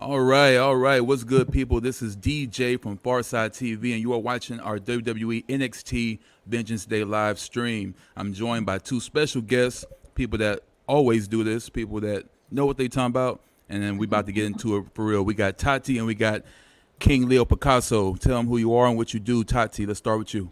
All right. What's good, people? This is DJ from Farside TV, and you are watching our WWE NXT Vengeance Day live stream. I'm joined by two special guests, people that always do this, people that know what they talking about, and then we about to get into it for real. We got Tati and we got King Leo Picasso. Tell them who you are and what you do. Tati, let's start with you.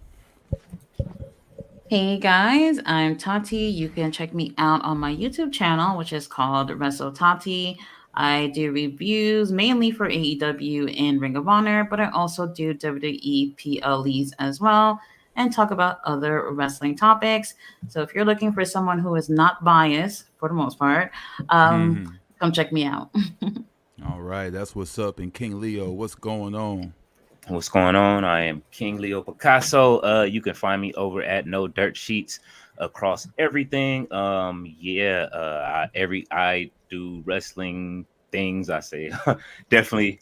Hey guys, I'm Tati. You can check me out on my YouTube channel, which is called Wrestle Tati. I do reviews mainly for AEW and Ring of Honor, but I also do WWE PLEs as well and talk about other wrestling topics. So if you're looking for someone who is not biased, for the most part, um, come check me out. All right, that's what's up. And King Leo, what's going on? What's going on? I am King Leo Picasso. You can find me over at No Dirt Sheets across everything. I do wrestling things. I say definitely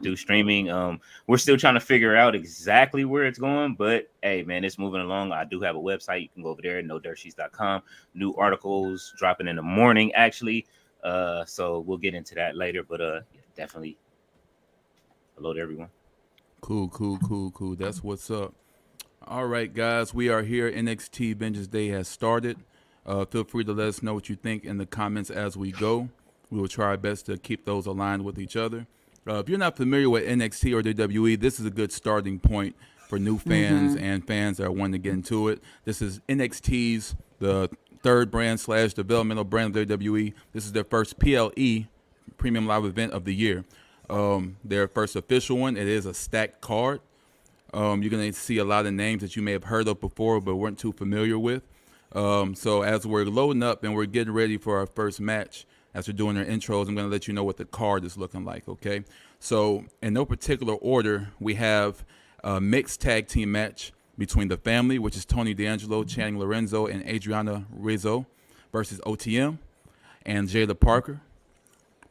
do streaming. We're still trying to figure out exactly where it's going, but hey man, it's moving along. I do have a website. You can go over there, nodirtsheets.com. New articles dropping in the morning actually. So we'll get into that later, but definitely hello to everyone. Cool. That's what's up. All right, guys, we are here. NXT Vengeance Day has started. Feel free to let us know what you think in the comments as we go. We will try our best to keep those aligned with each other. If you're not familiar with NXT or WWE, this is a good starting point for new fans and fans that are wanting to get into it. This is NXT's the third brand slash developmental brand of WWE. This is their first PLE, Premium Live Event of the year. Their first official one. It is a stacked card. You're going to see a lot of names that you may have heard of before but weren't too familiar with. So as we're loading up and we're getting ready for our first match, as we're doing our intros, I'm going to let you know what the card is looking like, okay? So in no particular order, we have a mixed tag team match between the family, which is Tony D'Angelo, Channing Lorenzo, and Adriana Rizzo versus OTM and Jayla Parker.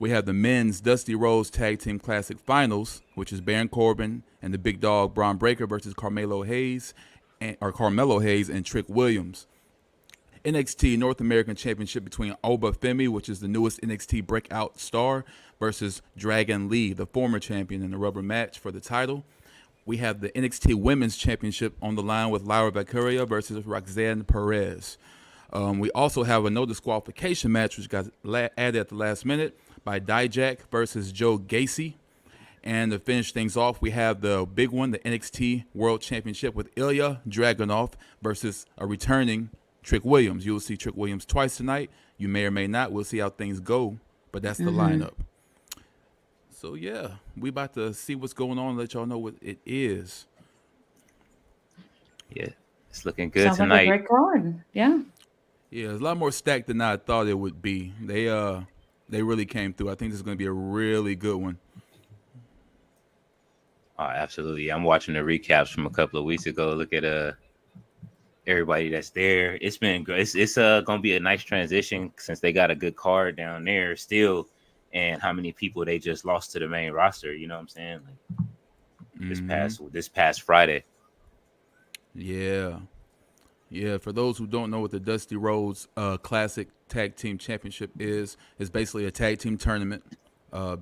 We have the men's Dusty Rhodes Tag Team Classic Finals, which is Baron Corbin and the Big Dog Braun Breaker versus Carmelo Hayes and Trick Williams. NXT North American Championship between Oba Femi, which is the newest NXT breakout star, versus Dragon Lee, the former champion, in a rubber match for the title. We have the NXT Women's Championship on the line with Lyra Valkyria versus Roxanne Perez. We also have a no disqualification match, which got added at the last minute by Dijak versus Joe Gacy. And to finish things off, we have the big one, the NXT World Championship with Ilya Dragunov versus a returning Trick Williams. You will see Trick Williams twice tonight. You may or may not. We'll see how things go, but that's the lineup. So, yeah, we about to see what's going on and let y'all know what it is. Yeah, it's looking good Sounds like a tonight. great card. Yeah. Yeah, it's a lot more stacked than I thought it would be. They really came through. I think this is going to be a really good one. Absolutely. I'm watching the recaps from a couple of weeks ago. Look at everybody that's there. It's been great. It's gonna be a nice transition since they got a good card down there still, and how many people they just lost to the main roster. You know what I'm saying? Like this past Friday. Yeah. Yeah, for those who don't know what the Dusty Rhodes Classic Tag Team Championship is, it's basically a tag team tournament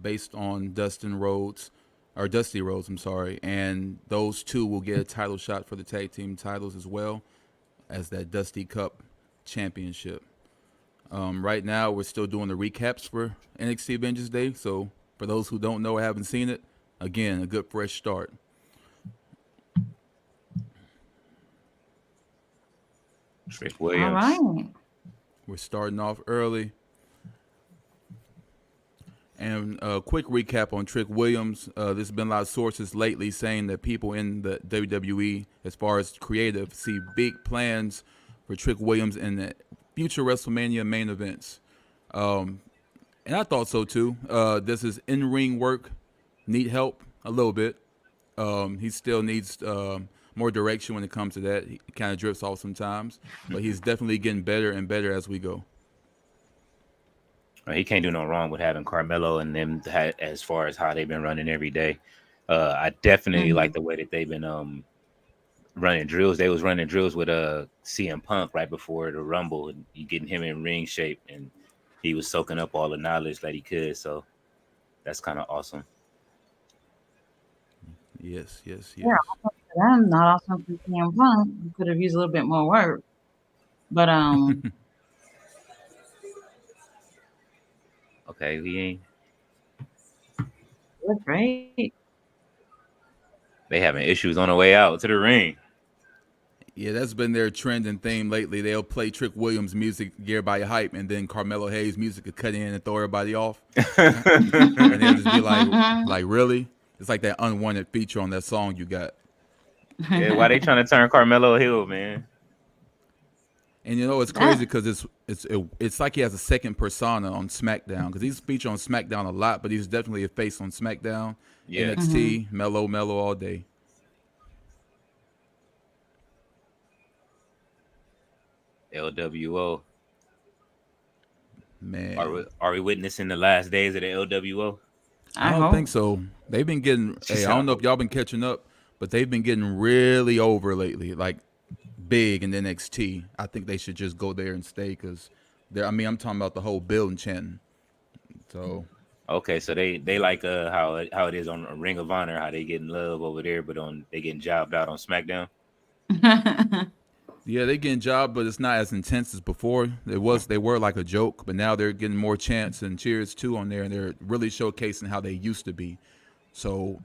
based on Dusty Rhodes, I'm sorry, and those two will get a title shot for the tag team titles as well as that Dusty Cup Championship. Right now, we're still doing the recaps for NXT Vengeance Day, so for those who don't know or haven't seen it, again, a good fresh start. Trick All Williams. right. We're starting off early. And a quick recap on Trick Williams. There's been a lot of sources lately saying that people in the WWE, as far as creative, see big plans for Trick Williams in the future WrestleMania main events. And I thought so too. Does his in-ring work need help? A little bit. He still needs more direction when it comes to that. He kind of drifts off sometimes, but he's definitely getting better and better as we go. He can't do no wrong with having Carmelo and them as far as how they've been running every day. I definitely like the way that they've been running drills. They was running drills with CM Punk right before the Rumble, and you getting him in ring shape, and he was soaking up all the knowledge that he could. So That's kind of awesome. Yes, yes, Yeah, yes. awesome for them, not awesome for CM Punk. You could have used a little bit more work. But Okay, we ain't. that's great. They having issues on the way out to the ring. Yeah, that's been their trend and theme lately. They'll play Trick Williams music, Gear by Hype, and then Carmelo Hayes music to cut in and throw everybody off. And they'll just be like, really? It's like that unwanted feature on that song you got. Yeah, why they trying to turn Carmelo Hill, man? And you know it's That crazy because it's like he has a second persona on SmackDown because he's featured on SmackDown a lot, but he's definitely a face on SmackDown, Yeah, mhm. NXT, mellow all day. LWO. Man, Are we witnessing the last days of the LWO? I I don't think hope. so. They've been getting. She Hey, I said, I don't know if hope. y'all been catching up, but they've been getting really over lately. Like big in NXT. I think they should just go there and stay because they're. I mean, I'm talking about the whole building chanting. So Okay, so they like how it is on Ring of Honor, how they getting love over there, but on they getting jobbed out on SmackDown. yeah, they getting job, but it's not as intense as before. They were like a joke, but now they're getting more chants and cheers too on there, and they're really showcasing how they used to be. So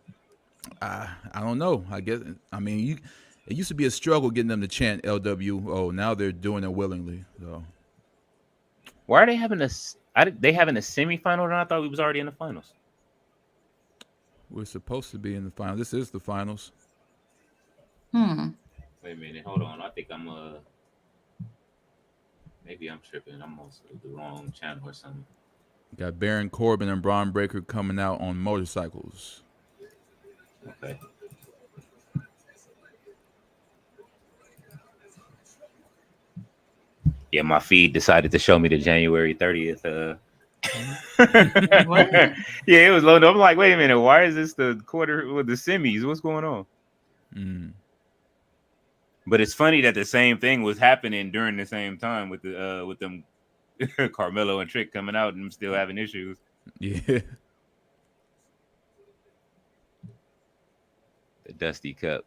I don't know. I guess I mean it used to be a struggle getting them to chant LWO. Now they're doing it willingly. So Why are they having they having a semifinal? And I thought we was already in the finals. we're supposed to be in the finals. This is the finals. Hmm. Wait a minute, hold on. I think I'm maybe I'm tripping. I'm on the wrong channel or something. Got Baron Corbin and Braun Breaker coming out on motorcycles. Okay. Yeah, my feed decided to show me the January 30th. What? Yeah, it was loaded. I'm like, wait a minute, why is this the quarter with the semis? What's going on? Mm. But it's funny that the same thing was happening during the same time with them Carmelo and Trick coming out and still having issues. Yeah. The Dusty Cup.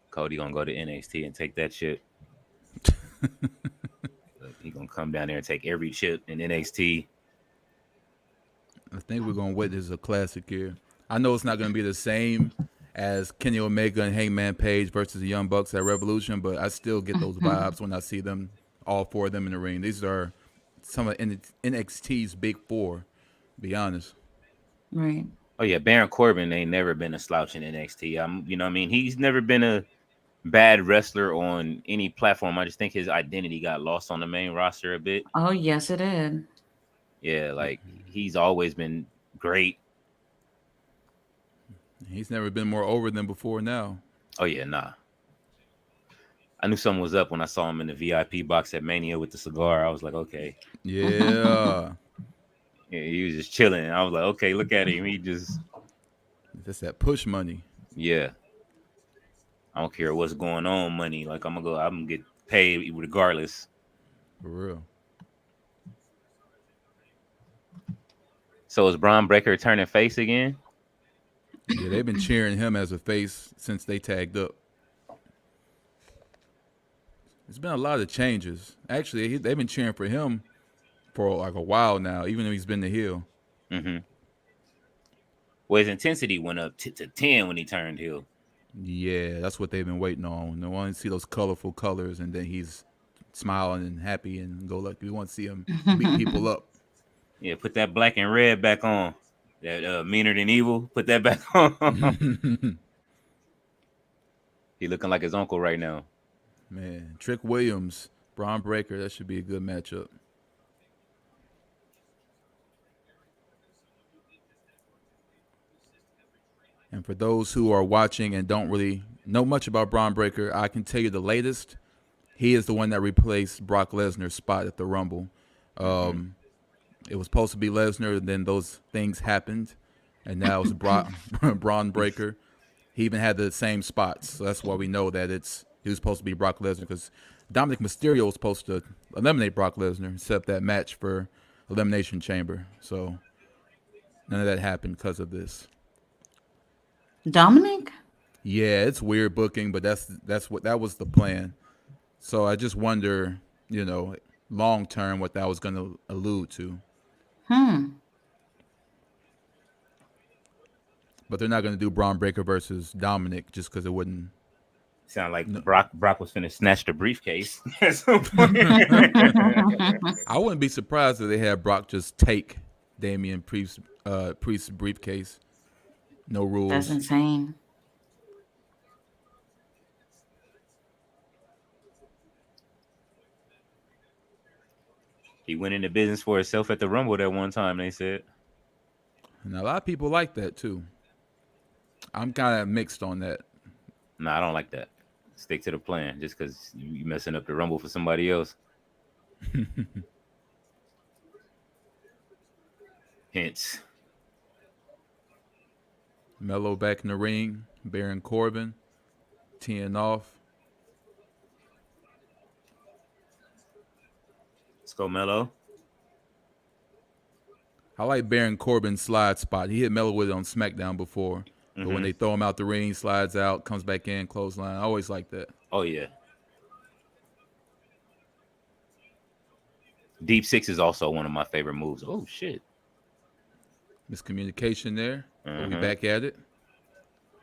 Cody gonna go to NXT and take that shit. He gonna come down there and take every chip in NXT. I think we're gonna witness a classic here. I know it's not gonna be the same as Kenny Omega and Hangman Page versus the Young Bucks at Revolution, but I still get those vibes when I see them, all four of them in the ring. These are some of NXT's big four. Be honest. Right. Oh yeah, Baron Corbin ain't never been a slouch in NXT. You know what I mean? He's never been a bad wrestler on any platform. I just think his identity got lost on the main roster a bit. Oh, yes, it did. Yeah, like he's always been great. He's never been more over than before now. Oh yeah, nah. I knew something was up when I saw him in the VIP box at Mania with the cigar. I was like, okay. Yeah. Yeah, he was just chilling. I was like, okay, look at him. He just That's that push money. yeah. I don't care what's going on, money. Like I'm gonna get paid regardless. For real. So is Braun Breaker turning face again? Yeah, they've been cheering him as a face since they tagged up. There's been a lot of changes. Actually, they've been cheering for him for like a while now, even though he's been the heel. Mm-hmm. Well, his intensity went up to 10 when he turned heel. Yeah, that's what they've been waiting on. They want to see those colorful colors, and then he's smiling and happy and go lucky. We want to see him beat people up. Yeah, put that black and red back on. That meaner than evil. Put that back on. He looking like his uncle right now. Man, Trick Williams, Braun Breaker, that should be a good matchup. And for those who are watching and don't really know much about Braun Breaker, I can tell you the latest. He is the one that replaced Brock Lesnar's spot at the Rumble. Mm-hmm. It was supposed to be Lesnar, and then those things happened, and now it's Braun Breaker. he even had the same spots. So that's why we know that he was supposed to be Brock Lesnar, because Dominic Mysterio was supposed to eliminate Brock Lesnar, except that match for Elimination Chamber. So none of that happened because of this. Dominic? Yeah, it's weird booking, but that was the plan. So I just wonder, long term what that was going to allude to. But they're not going to do Braun Breaker versus Dominic just because it wouldn't. Sound like No. Brock was finna snatch the briefcase at some point. I wouldn't be surprised if they had Brock just take Damian Priest's briefcase. No rules. That's insane. He went into business for himself at the Rumble that one time, they said. And a lot of people like that too. I'm kind of mixed on that. No, I don't like that. Stick to the plan just because you messing up the Rumble for somebody else. Hence. Melo back in the ring. Baron Corbin teeing off. Let's go, Melo. I like Baron Corbin's slide spot. He hit Melo with it on SmackDown before. But when they throw him out the ring, slides out, comes back in, clothesline. I always like that. Oh, yeah. Deep Six is also one of my favorite moves. Oh, shit. Miscommunication there. We back at it.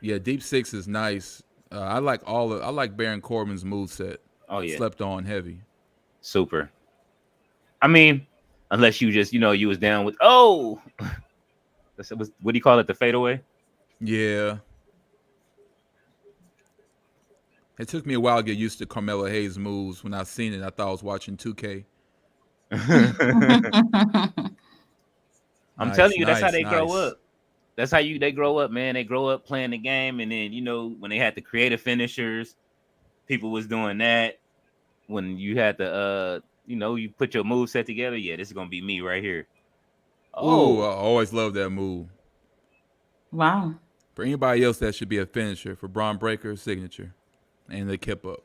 Yeah, Deep Six is nice. I like Baron Corbin's moveset. Oh, yeah. Slept on heavy. Super. I mean, unless you just, you was down with, what do you call it? The fadeaway? Yeah. It took me a while to get used to Carmelo Hayes' moves. When I seen it, I thought I was watching 2K. I'm telling you, that's how they grow up. That's how they grow up, man. They grow up playing the game, and then when they had the creative finishers, people was doing that. When you had the you put your move set together, yeah, this is gonna be me right here. Oh, I always love that move. Wow. For anybody else, that should be a finisher. For Braun Breaker, signature, and they kept up.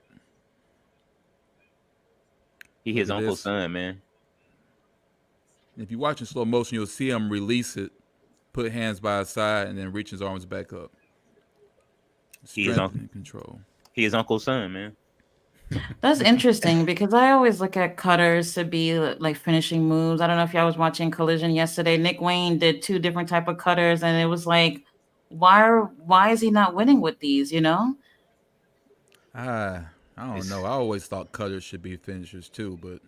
He his uncle's son, man. If you watch in slow motion, you'll see him release it, put hands by his side, and then reach his arms back up. Strength and control. He his uncle's son, man. That's interesting because I always look at cutters to be like finishing moves. I don't know if y'all was watching Collision yesterday. Nick Wayne did 2 different type of cutters, and it was like, why is he not winning with these? I don't know. I always thought cutters should be finishers too, but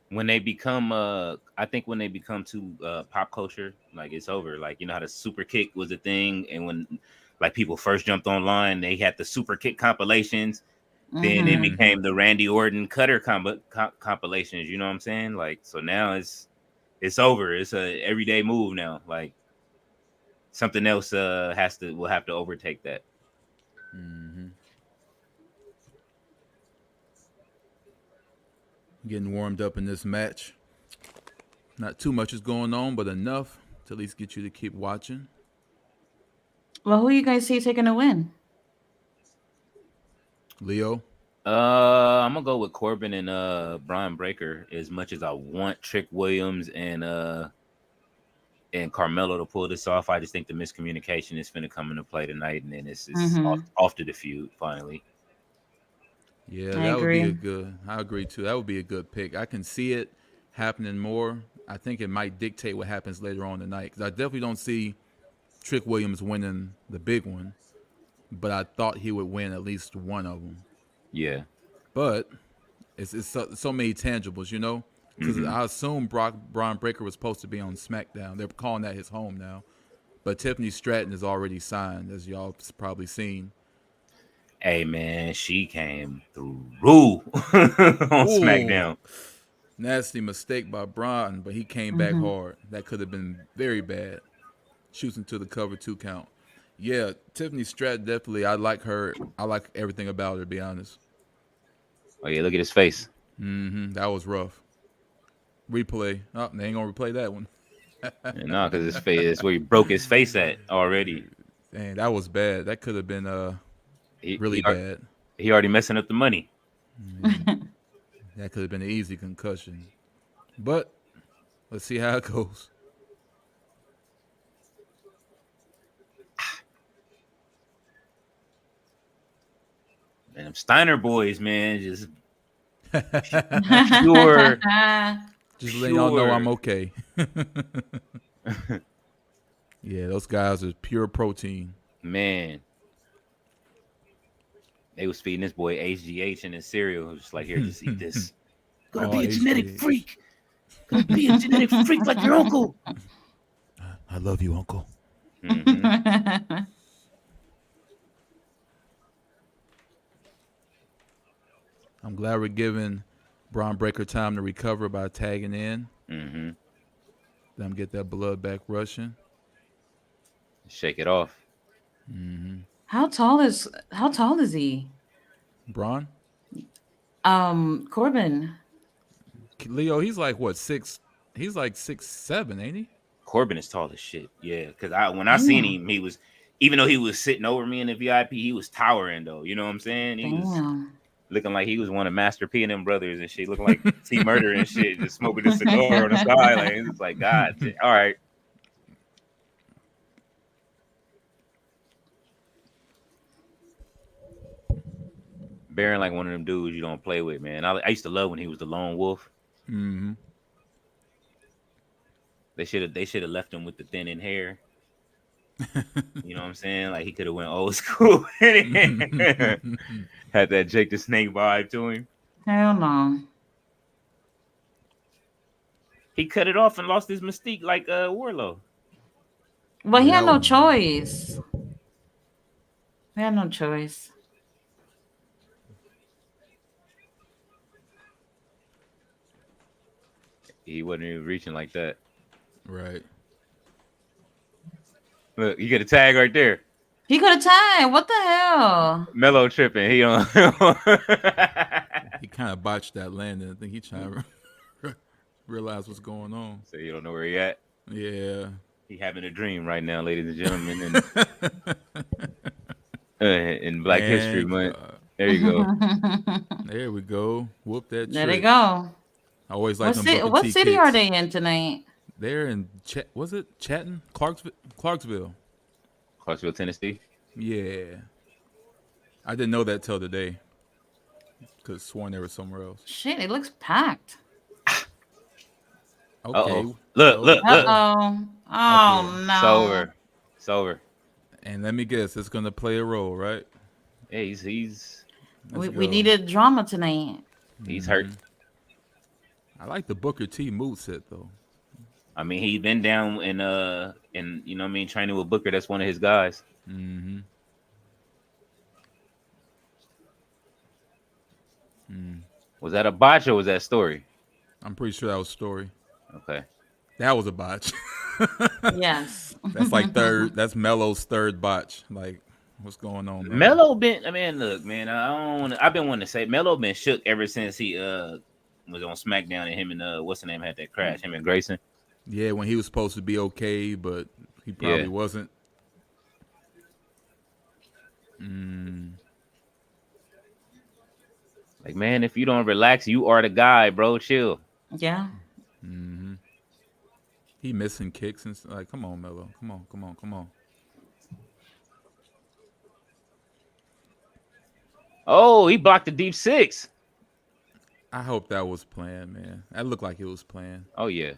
when they become I think when they become too pop culture, like it's over. Like how the super kick was a thing, and when like people first jumped online, they had the super kick compilations. Then it became the Randy Orton cutter compilations. You know what I'm saying? Like, so now it's over. It's a everyday move now. Like something else will have to overtake that. Getting warmed up in this match. Not too much is going on, but enough to at least get you to keep watching. Well, who you guys see taking a win? Leo? I'm gonna go with Corbin and Braun Breaker. As much as I want Trick Williams and Carmelo to pull this off, I just think the miscommunication is finna come into play tonight, and then it's off to the feud finally. Yeah, that would be a good. I agree too. That would be a good pick. I can see it happening more. I think it might dictate what happens later on tonight, because I definitely don't see Trick Williams winning the big one, but I thought he would win at least one of them. Yeah, but it's so many tangibles, because I assume Braun Breaker was supposed to be on SmackDown. They're calling that his home now, but Tiffany Stratton is already signed, as y'all probably seen. Hey man, she came through on SmackDown. Nasty mistake by Braun, but he came back hard. That could have been very bad. Shoots into the cover 2 count. Yeah, Tiffany Stratton, definitely. I like her. I like everything about her, to be honest. Oh, yeah, look at his face. That was rough. Replay. Oh, they ain't going to replay that one. No, because his face is where he broke his face at already. Dang, that was bad. That could have been He really he, bad. he already messing up the money. Yeah, that could have been an easy concussion. But let's see how it goes. And them Steiner boys, man, just pure, Just letting y'all know I'm pure. okay. Yeah, those guys are pure protein. Man, they was feeding this boy HGH and his cereal. It was just like, here, just eat this. Gonna Oh, be a genetic HGH. freak. Gonna be a genetic freak like your uncle. I love you, Uncle. Hmm. I'm glad we're giving Braun Breaker time to recover by tagging in. Hmm. Let him get that blood back rushing. Shake it off. how tall is he? Braun? Corbin. Leo, he's like what, six? He's like 6'7", ain't he? Corbin is tall as shit. Yeah, because when I seen Damn. him, he was, even though he was sitting over me in the VIP, he was towering though. You know what I'm saying? He was Damn. looking like he was one of Master P and them brothers and shit, looking like T Murder and shit, just smoking a cigar on the side. Like it's like God. All right. Baron like one of them dudes you don't play with, man. I used to love when he was the lone wolf. Mm-hmm. They should have left him with the thinning hair. You know what I'm saying? Like he could have went old school. Had that Jake the Snake vibe to him. Hell no. He cut it off and lost his mystique like Warlow. Well, he Yeah, had that no was- choice. He had no choice. He wasn't even reaching like that. Right. Look, you get a tag right there. He could have tied. What the hell? Mellow tripping. He on. He kind of botched that landing. I think he trying to realize what's going on. So you don't know where he at. Yeah. He having a dream right now, ladies and gentlemen. In Black History And, Month. There you go. There we go. Whoop that There trick. they go. I always like What, them Booker what T city kicks. are they in tonight? They're in was it Chatton? Clarksville. Clarksville, Tennessee. Yeah. I didn't know that till today. Cause sworn they were somewhere else. Shit, it looks packed. Okay. Uh-oh. Look, look, Uh look. oh. Oh no. It's over. It's over. And let me guess, it's gonna play a role, right? Yeah, he's We Let's go. needed drama tonight. hurt. I like the Booker T moveset though. I mean, he's been down in you know what I mean, training with Booker. That's one of his guys. Mm-hmm. Was that a botch or was that story? I'm pretty sure that was story. Okay. That was a botch. Yes. That's like third. That's Melo's third botch. Like, what's going on, man? Melo been. I mean, look, man. I've been wanting to say Melo been shook ever since he was on SmackDown and him and what's the name had that crash. Him and Grayson. Yeah, when he was supposed to be okay, but he probably wasn't. Like, man, if you don't relax, you are the guy, bro. Chill. Yeah. He missing kicks and like, come on, Melo, come on. Oh, he blocked the deep six. I hope that was planned, man. That looked like it was planned. Oh yeah.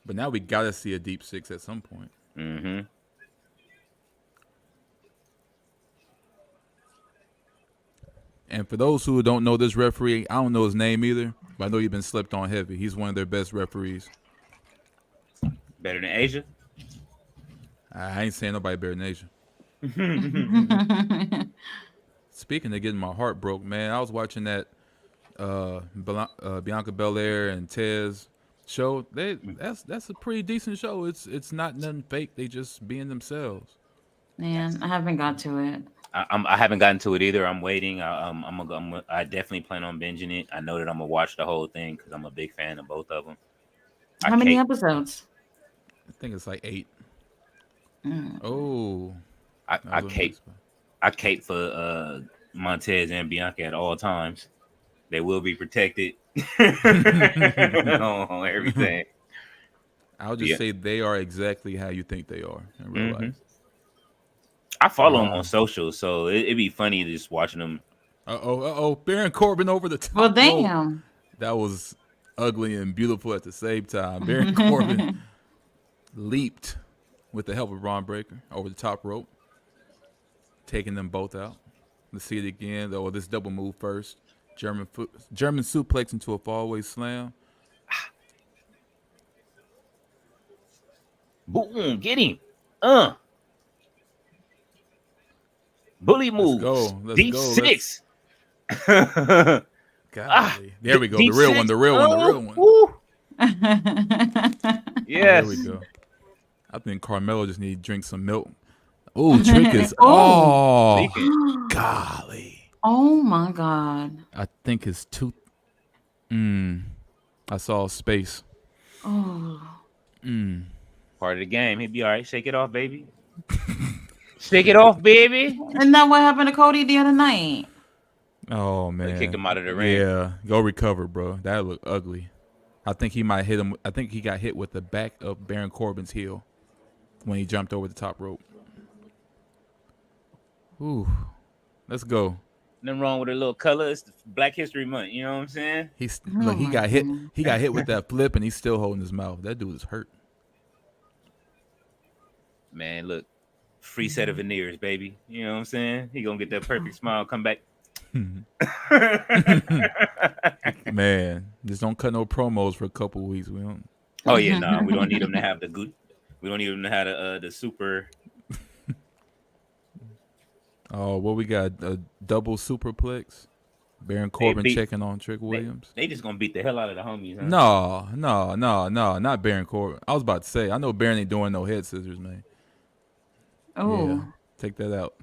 But now we gotta see a deep six at some point. Mm-hmm. And for those who don't know this referee, I don't know his name either, but I know he's been slept on heavy. He's one of their best referees. Better than Asia. I ain't saying nobody better than Asia. Speaking of getting my heart broke, man, I was watching that Bianca Belair and Tez show. That's a pretty decent show. It's not nothing fake. They just being themselves. Man, I haven't got to it. I haven't gotten to it either. I'm waiting. I definitely plan on binging it. I know that I'm gonna watch the whole thing because I'm a big fan of both of them. How many episodes? I think it's like 8. Mm. Oh, I, That I was a nice cape spot. I cape for Montez and Bianca at all times. They will be protected on everything. I'll just Yeah. say they are exactly how you think they are in real Hmm. life. I follow them on social, so it'd be funny just watching them. Baron Corbin over the Well, top rope. damn. That was ugly and beautiful at the same time. Baron Corbin leaped with the help of Braun Breaker over the top rope, taking them both out. Let's see it again. Though this double move first. German suplex into a fallaway slam. Boom, get him. Uh, bully Let's moves. go. Let's Deep go. Let's six. Ah, golly. There we go. The deep real one. six. The real one. The real Oh, one. woo. There we Yes. go. I think Carmelo just need to drink some milk. Oh, Trick is. Oh. Oh, Leaking. golly. Oh my God. I think his tooth. I saw space. Oh. Part of the game. He'd be all right. Shake it off, baby. Shake it off, baby. And that what happened to Cody the other night? Oh man. kicked him out of the ring. Yeah, go recover, bro. That looked ugly. I think he might hit him. I think he got hit with the back of Baron Corbin's heel when he jumped over the top rope. Ooh, let's go. Nothing wrong with a little color. It's Black History Month. You know what I'm saying? Look. He my got hit. God. He got hit with that flip, and he's still holding his mouth. That dude is hurt. Man, look. Free set of veneers, baby. You know what I'm saying? He gonna get that perfect smile, come back. Man, just don't cut no promos for a couple weeks. We don't. Oh yeah, no, we don't need him to have the good. We don't need him to have the super. Oh, what we got? A double superplex. Baron Corbin beat- checking on Trick Williams. They just gonna beat the hell out of the homies. Huh? No, not Baron Corbin. I was about to say, I know Baron ain't doing no head scissors, man. Oh. Yeah, take that out.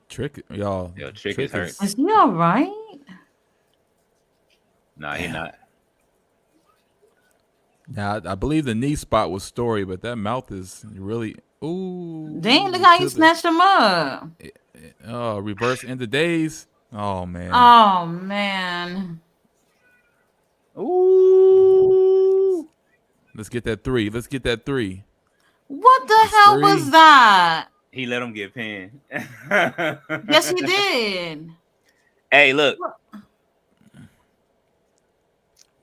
Trick, y'all. Yo, Trick is hurt. Is he all right? Nah, he not. Now, I believe the knee spot was story, but that mouth is really. Ooh. Dang, look how to you the- snatched him up. Oh, reverse end of days. Oh man. Oh man. Ooh. Let's get that three. Let's get that three. What the It's hell three. was that? He let him get pinned. Yes, he did. Hey, look.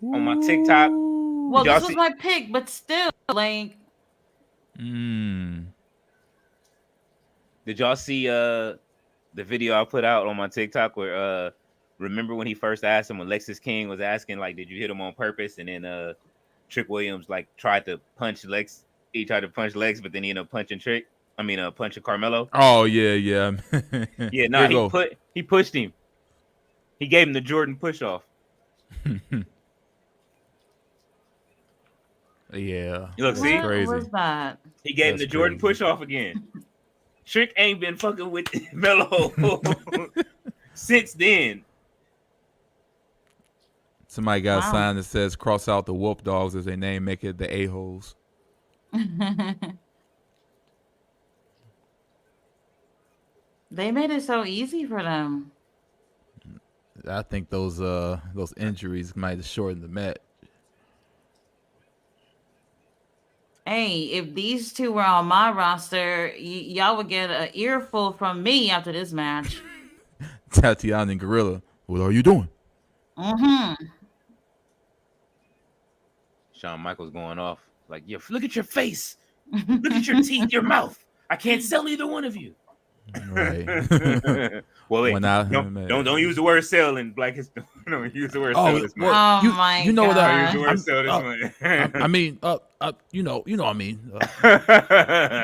On my TikTok. Well, y'all this was see- my pick, but still, like, Did y'all see the video I put out on my TikTok where remember when he first asked him when Lexis King was asking like did you hit him on purpose, and then Trick Williams like tried to punch Lex, he tried to punch Lex, but then he ended up punching punching Carmelo. Oh yeah. Yeah, Here no, you go. he pushed him. He gave him the Jordan push off. Yeah. You look, That's see? what crazy. was that? He gave him That's the Jordan crazy. push off again. Trick ain't been fucking with Melo since then. Somebody got Wow. a sign that says cross out the wolf dogs as they name, make it the a-holes. They made it so easy for them. I think those injuries might have shortened the match. Hey, if these two were on my roster, y'all would get an earful from me after this match. Tatiana and Gorilla, what are you doing? Mm-hmm. Shawn Michaels going off like, yeah, look at your face, look at your teeth, your mouth. I can't sell either one of you. Right. Well, wait, When I- don't use the word sell in Black History. Don't use the word Oh, sell this well, month. Oh you- my you know what Don't use the god. word sell this month. I mean, you know what I mean.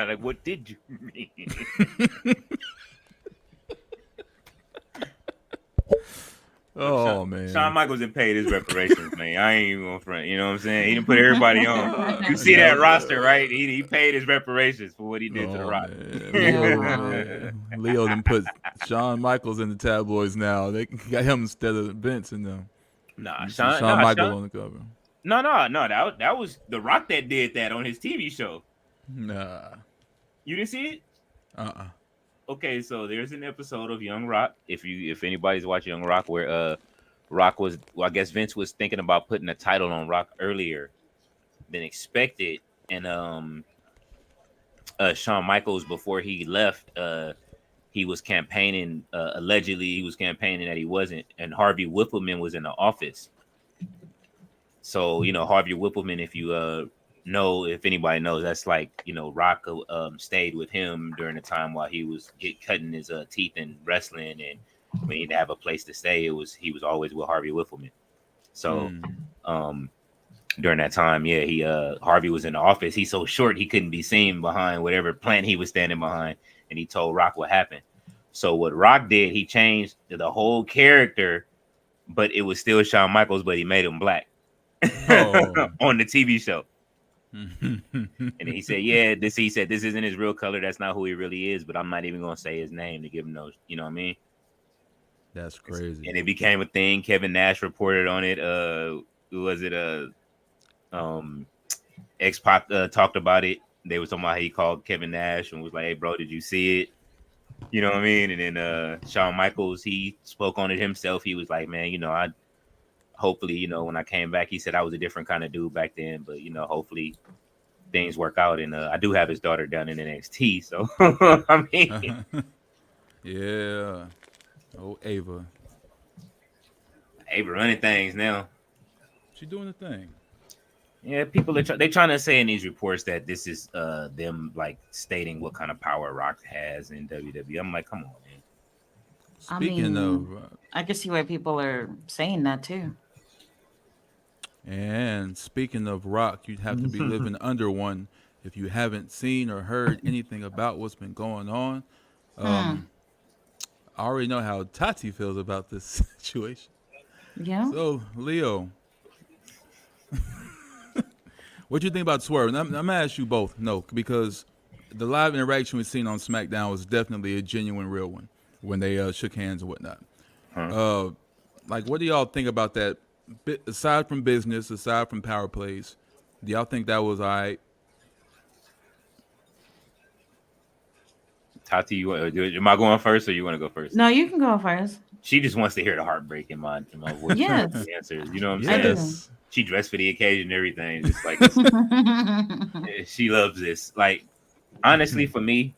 Like, what did you mean? Oh man. Shawn Michaels didn't pay his reparations, man. I ain't even gonna front. You know what I'm saying? He didn't put everybody on. You see that roster, right? He paid his reparations for what he did to the Rock. Leo done put Shawn Michaels in the tabloids now. They got him instead of Vince and them. Nah, Shawn Shawn Michaels on the cover. No. That was the Rock that did that on his TV show. Nah. You didn't see it? Uh-uh. Okay, so there's an episode of Young Rock. If anybody's watching Young Rock, where Rock was, well, I guess Vince was thinking about putting a title on Rock earlier than expected, and Shawn Michaels, before he left, he was campaigning, allegedly he was campaigning that he wasn't, and Harvey Whippleman was in the office. So Harvey Whippleman, if you know, if anybody knows, that's like Rock stayed with him during the time while he was cutting his teeth in wrestling, and when he had to have a place to stay, he was always with Harvey Whippleman. So um during that time, yeah, he Harvey was in the office. He's so short he couldn't be seen behind whatever plant he was standing behind, and he told Rock what happened. So what Rock did, he changed the whole character, but it was still Shawn Michaels, but he made him black. Oh. On the TV show. And then he said, "Yeah, he said this isn't his real color. That's not who he really is. But I'm not even gonna say his name to give him those. You know what I mean?" That's crazy. And it became a thing. Kevin Nash reported on it. Who was it? X Pac talked about it. They was talking about how he called Kevin Nash and was like, "Hey, bro, did you see it?" You know what I mean? And then Shawn Michaels, he spoke on it himself. He was like, "Man, I hopefully, when I came back," he said I was a different kind of dude back then, but hopefully things work out. And I do have his daughter down in NXT, so I mean, Yeah. Oh, Ava. Ava running things now. She doing the thing. Yeah, people are they trying to say in these reports that this is them like stating what kind of power Rock has in WWE. I'm like, come on, man. I Speaking mean, of, I can see why people are saying that too. and speaking of Rock, you'd have to be living under one if you haven't seen or heard anything about what's been going on. Hmm. I already know how Tati feels about this situation. Yeah. So, Leo, what do you think about Swerve? And I'm gonna ask you both. No, because the live interaction we've seen on SmackDown was definitely a genuine, real one when they shook hands and whatnot. Huh? Uh, like, what do y'all think about that? Aside from business, aside from power plays, do y'all think that was all right? Tati, am I going first or you want to go first? No, you can go first. She just wants to hear the heartbreak in my voice. Yes, The answers, you know what I'm I saying? do. Yes. She dressed for the occasion and everything. Just like Hmm. she loves this. Like honestly, for me,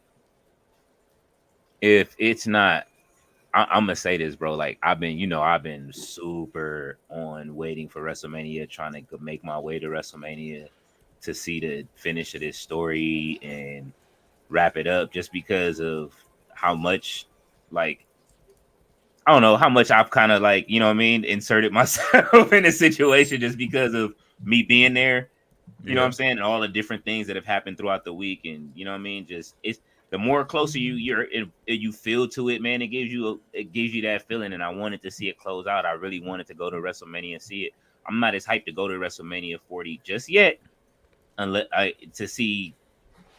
if it's not, I'm gonna say this, bro. Like I've been super on waiting for WrestleMania, trying to make my way to WrestleMania to see the finish of this story and wrap it up, just because of how much, like, I don't know how much I've kind of like, you know what I mean, inserted myself in a situation just because of me being there. You know what I'm Yeah. saying? And all the different things that have happened throughout the week, and you know what I mean. Just it's the more closer you feel to it, man. It gives you that feeling, and I wanted to see it close out. I really wanted to go to WrestleMania and see it. I'm not as hyped to go to WrestleMania 40 just yet, unless to see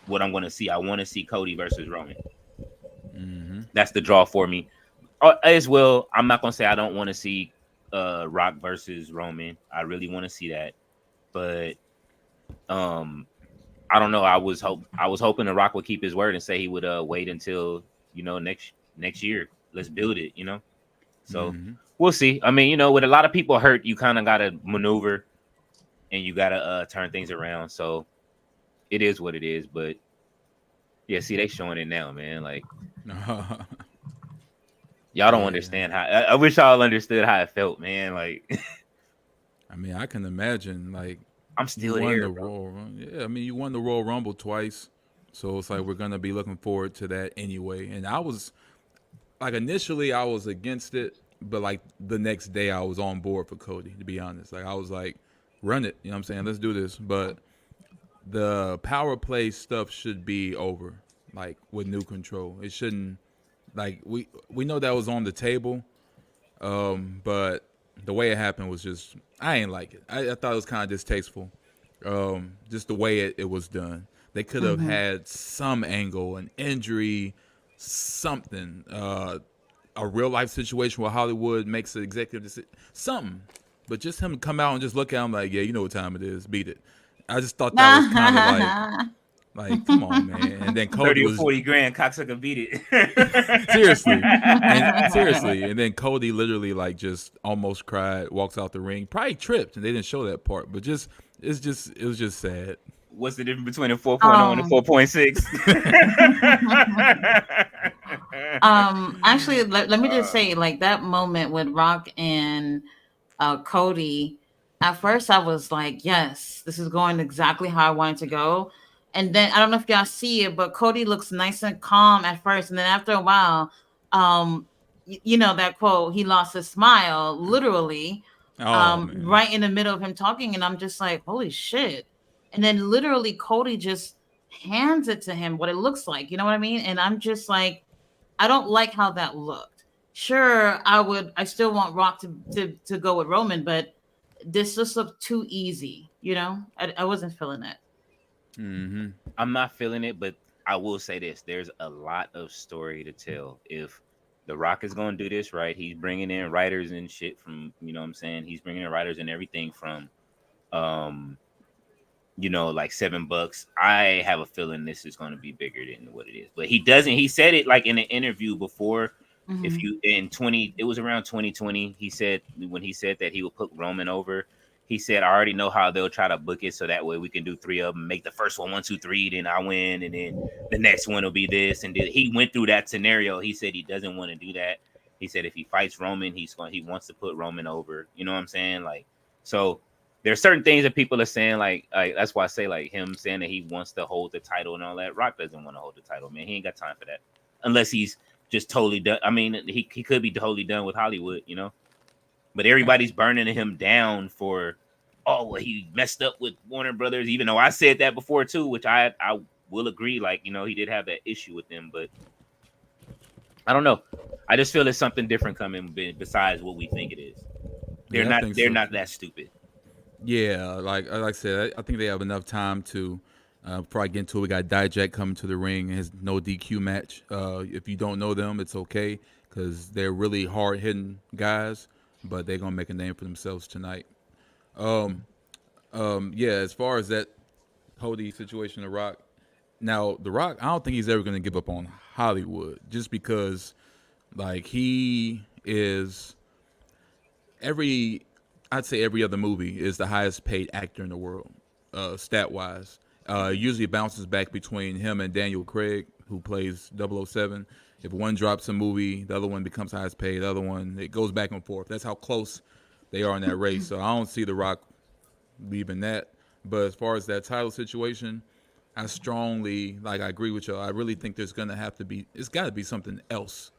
what I'm going to see. I want to see Cody versus Roman. Mm-hmm. That's the draw for me. As well, I'm not going to say I don't want to see Rock versus Roman. I really want to see that, but um I don't know. I was hoping the Rock would keep his word and say he would wait until next year. Let's build it. So Mm-hmm. we'll see. I mean, with a lot of people hurt, you kind of gotta maneuver and you gotta turn things around. So it is what it is. But yeah, see, they showing it now, man. Like y'all don't Yeah. understand how. I wish y'all understood how it felt, man. Like I mean, I can imagine. Like, I'm you still won there, the bro. Royal Rumble. Yeah, I mean, you won the Royal Rumble twice. So it's like we're gonna be looking forward to that anyway. And I was like, initially I was against it, but like the next day I was on board for Cody, to be honest. Like, I was like, run it, you know what I'm saying? Let's do this. But the power play stuff should be over, like with new control. It shouldn't, like, we know that was on the table, but the way it happened was just, I ain't like it. I thought it was kind of distasteful. Just the way it was done. They could have had some angle, an injury, something, a real life situation where Hollywood makes an executive decision, something. But just him come out and just look at him like, yeah, you know what time it is, beat it. I just thought that was kind of Like, come on, man. And then Cody 30 or was 40 grand, cocksucker beat it. seriously, and then Cody literally like just almost cried, walks out the ring, probably tripped, and they didn't show that part, but it was just sad. What's the difference between a 4.0 and a um 4.6? Actually, let me just say, like that moment with Rock and Cody, at first I was like, yes, this is going exactly how I wanted to go. And then I don't know if y'all see it, but Cody looks nice and calm at first, and then after a while, you know that quote, he lost his smile, literally, Oh man. right in the middle of him talking, and I'm just like, holy shit. And then literally Cody just hands it to him, what it looks like, you know what I mean? And I'm just like, I don't like how that looked. Sure, I still want Rock to go with Roman, but this just looked too easy, you know? I wasn't feeling it. Mm-hmm. I'm not feeling it, but I will say this: there's a lot of story to tell. If The Rock is going to do this right, he's bringing in writers and shit from, you know what I'm saying? He's bringing in writers and everything from, um, like $7. I have a feeling this is going to be bigger than what it is. But he doesn't. He said it like in an interview before. If Hmm. you in 20, it was around 2020. He said when he said that he would put Roman over. He said, I already know how they'll try to book it so that way we can do three of them, make the first one 1, 2, 3, then I win, and then the next one will be this. And he went through that scenario. He said he doesn't want to do that. He said if he fights Roman, he wants to put Roman over. You know what I'm saying? Like, so there's certain things that people are saying, like that's why I say like him saying that he wants to hold the title and all that. Rock doesn't want to hold the title, man. He ain't got time for that unless he's just totally done. I mean, he could be totally done with Hollywood. But everybody's burning him down for, oh, well, he messed up with Warner Brothers, even though I said that before too, which I will agree. Like, he did have that issue with them, but I don't know. I just feel there's something different coming besides what we think it is. They're Yeah, I not think they're so not too. that stupid. Yeah, like I said, I think they have enough time to before I get into it. We got Dijak coming to the ring. His no DQ match. If you don't know them, it's okay because they're really hard hitting guys, but they're gonna make a name for themselves tonight. Um, yeah. As far as that Cody situation, The Rock. Now, The Rock, I don't think he's ever gonna give up on Hollywood just because, like, he is every I'd say every other movie is the highest paid actor in the world, stat wise. Usually bounces back between him and Daniel Craig, who plays 007. If one drops a movie, the other one becomes highest paid. The other one, it goes back and forth. That's how close they are in that race. So I don't see The Rock leaving that. But as far as that title situation, I strongly I agree with you. I really think there's gonna have to be it's got to be something else.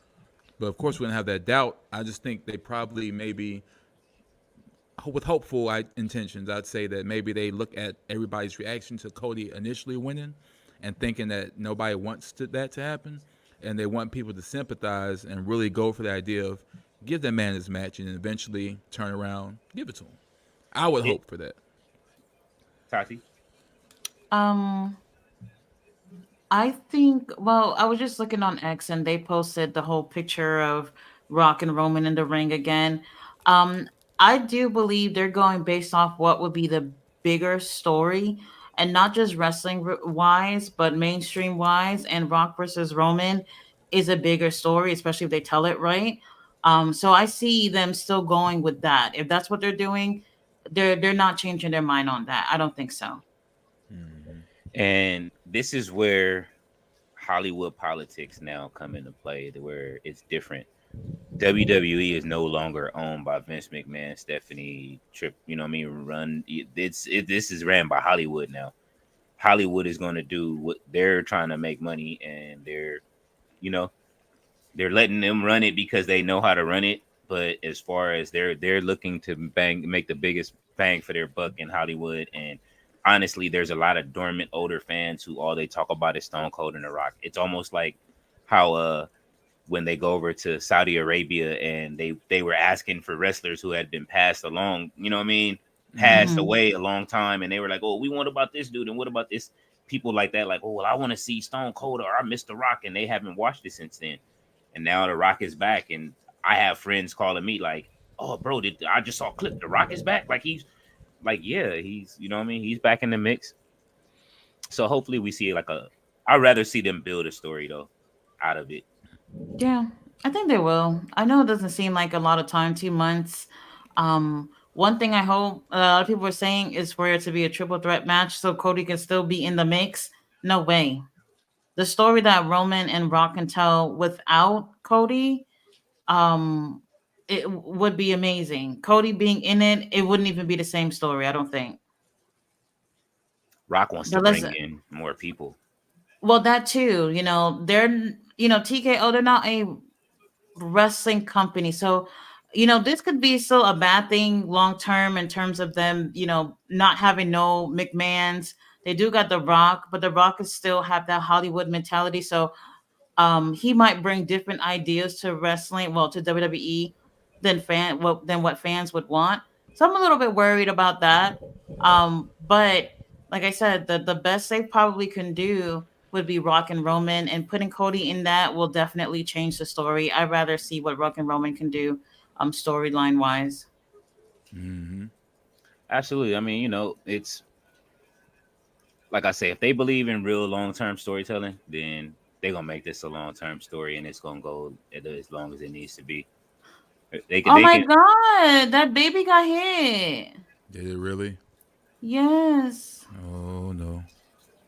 But of course, we're gonna have that doubt. I just think they probably maybe with hopeful intentions, I'd say that maybe they look at everybody's reaction to Cody initially winning and thinking that nobody wants that to happen, and they want people to sympathize and really go for the idea of give that man his match and then eventually turn around, give it to him. I would It hope for that. Tati. Um, I think, well, I was just looking on X and they posted the whole picture of Rock and Roman in the ring again. Um, I do believe they're going based off what would be the bigger story and not just wrestling wise, but mainstream wise. And Rock versus Roman is a bigger story, especially if they tell it right. So I see them still going with that. If that's what they're doing, they're not changing their mind on that. I don't think so. Mm-hmm. And this is where Hollywood politics now come into play, where it's different. WWE is no longer owned by Vince McMahon, Stephanie Trip. You know what I mean? This is ran by Hollywood now. Hollywood is going to do what they're trying to make money, and you know, they're letting them run it because they know how to run it. But as far as they're looking to make the biggest bang for their buck in Hollywood, and honestly, there's a lot of dormant older fans who all they talk about is Stone Cold and The Rock. It's almost like how when they go over to Saudi Arabia and they were asking for wrestlers who had been passed along, you know what I mean, Mm-hmm. passed Hmm. away a long time, and they were like, oh, we want about this dude, and what about this? People like that, like, oh, well, I want to see Stone Cold or I miss The Rock, and they haven't watched it since then. And now The Rock is back, and I have friends calling me like, oh, bro, did I just saw a clip? The Rock is back, like he's like, yeah, he's, you know what I mean, he's back in the mix. So hopefully we see like a. I'd rather see them build a story though, out of it. Yeah, I think they will. I know it doesn't seem like a lot of time, 2 months. One thing I hope a lot of people are saying is for it to be a triple threat match so Cody can still be in the mix. No way. The story that Roman and Rock can tell without Cody, um, it would be amazing. Cody being in it, it wouldn't even be the same story, I don't think. Rock wants to But bring listen, in more people. well, that too, they're, TKO, they're not a wrestling company. So, this could be still a bad thing long term in terms of them, not having no McMahons. They do got The Rock, but The Rock is still have that Hollywood mentality. So he might bring different ideas to wrestling, well, to WWE than what fans would want. So I'm a little bit worried about that. But like I said, the best they probably can do would be Rock and Roman, and putting Cody in that will definitely change the story. I'd rather see what Rock and Roman can do, storyline wise. Mm-hmm. Absolutely. I mean, it's like I say, if they believe in real long term storytelling, then they're gonna make this a long term story, and it's gonna go as long as it needs to be. Oh They my can. god, that baby got hit. Did it really? Yes. Oh no.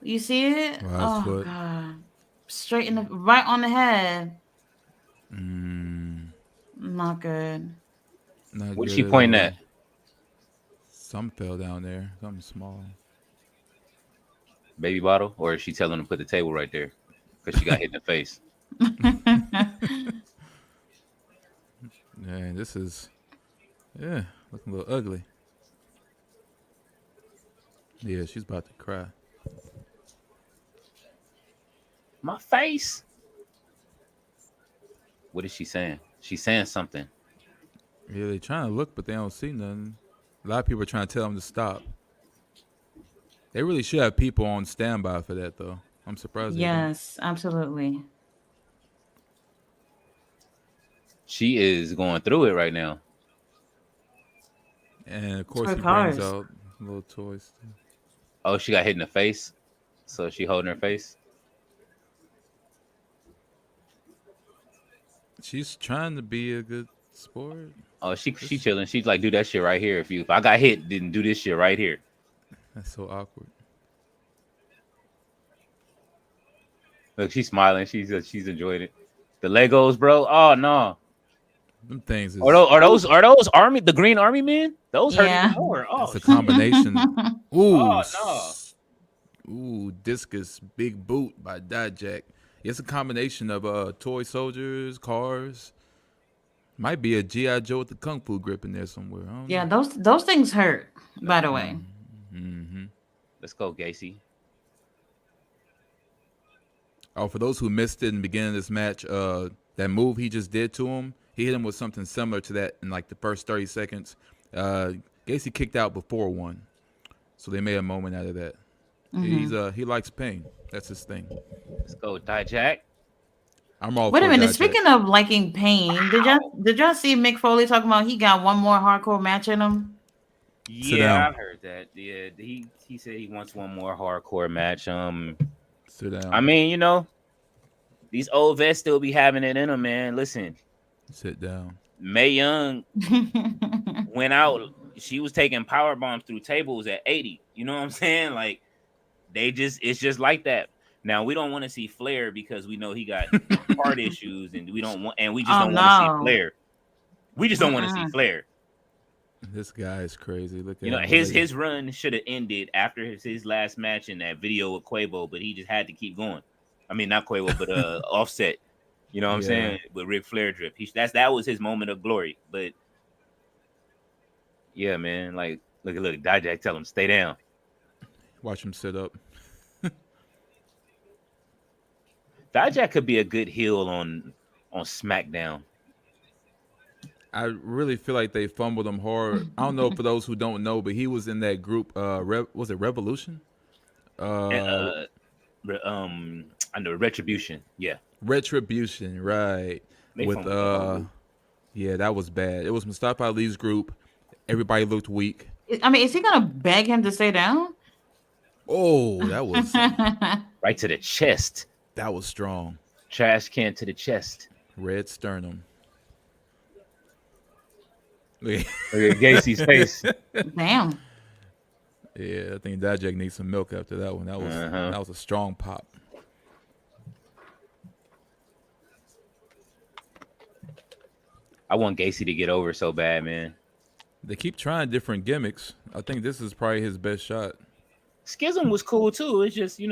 You see it? Wise Oh foot. god. Straight in the right on the head. Mm, Not good. not What is good she at pointing at? all. Some fell down there. Something small. Baby bottle, or is she telling him to put the table right there because she got hit in the face? Man, this is yeah, looking a little ugly. Yeah, she's about to cry. My face. What is she saying? She's saying something. Yeah, they trying to look, but they don't see nothing. A lot of people are trying to tell them to stop. They really should have people on standby for that, though. I'm surprised they don't. Yes, absolutely. She is going through it right now. And of It's course, for he brings cars. out little toys. Too. Oh, she got hit in the face, so she holding her face. She's trying to be a good sport. Oh, she This, chilling. She's like, do that shit right here. If I got hit, then do this shit right here. that's so awkward. Look, she's smiling. She's enjoying it. The Legos, bro. Oh no. Them things Are is those are those are those army the green army men? Those hurt even Yeah. more. that's Oh a shit. combination. Ooh, Oh no. ooh, discus, big boot by Dijak. It's a combination of toy soldiers, cars. Might be a GI Joe with the kung fu grip in there somewhere. I don't Yeah, know. those things hurt, Let, by the way. Mm-hmm. let's go, Gacy. Oh, for those who missed it in the beginning of this match, that move he just did to him, he hit him with something similar to that in like the first 30 seconds. Gacy kicked out before one, so they made a moment out of that. Hmm. He likes pain. That's his thing. Let's go, Dijak. I'm all Wait a for minute. Dijak. Speaking of liking pain, did y'all Wow. did y'all see Mick Foley talking about he got one more hardcore match in him? Sit Yeah, down. I've heard that. Yeah, he said he wants one more hardcore match. Sit I down. mean, these old vets still be having it in them, man. Listen, Sit down. Mae Young went out. She was taking power bombs through tables at 80. You know what I'm saying? Like it's just like that. Now we don't want to see Flair because we know he got heart issues, and we just Oh don't want to see no. Flair. We just don't want to see Mm-mm. Flair. This guy is crazy. Look at him. His run should have ended after his last match in that video with Quavo, but he just had to keep going. I mean, not Quavo, but Offset. You know what I'm Yeah. saying? With Ric Flair drip. That was his moment of glory. But yeah, man, like look, Dijak, tell him stay down. Watch him sit up. Dijak could be a good heel on SmackDown. I really feel like they fumbled him hard. I don't know for those who don't know, but he was in that group. Was it Revolution? And, Uh, I know Retribution. Yeah, Retribution, right? they With fumbled the whole group. yeah, that was bad. It was Mustafa Ali's group. Everybody looked weak. I mean, is he gonna beg him to stay down? Oh, that was Right to the chest. strong. Trash can to the chest. Red sternum. Yeah, Look at Gacy's face. Damn. I think Dijak needs some milk after that one. Uh-huh. That was a strong pop. I want Gacy to get over so bad, man. They keep trying different gimmicks. I think this is probably his best shot. Schism was cool too. It's just, I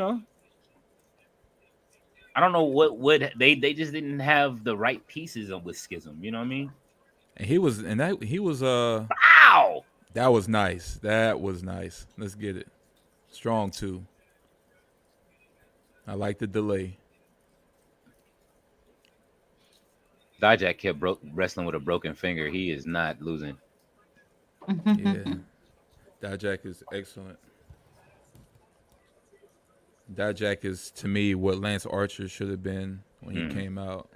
don't know what they just didn't have the right pieces with Schism. You know what I mean? And he was Ow! that was nice. That was nice. Let's get it. Strong too. I like the delay. Dijak kept wrestling with a broken finger. He is not losing. Yeah. Dijak is excellent. Dijak is, to me, what Lance Archer should have been when he came out.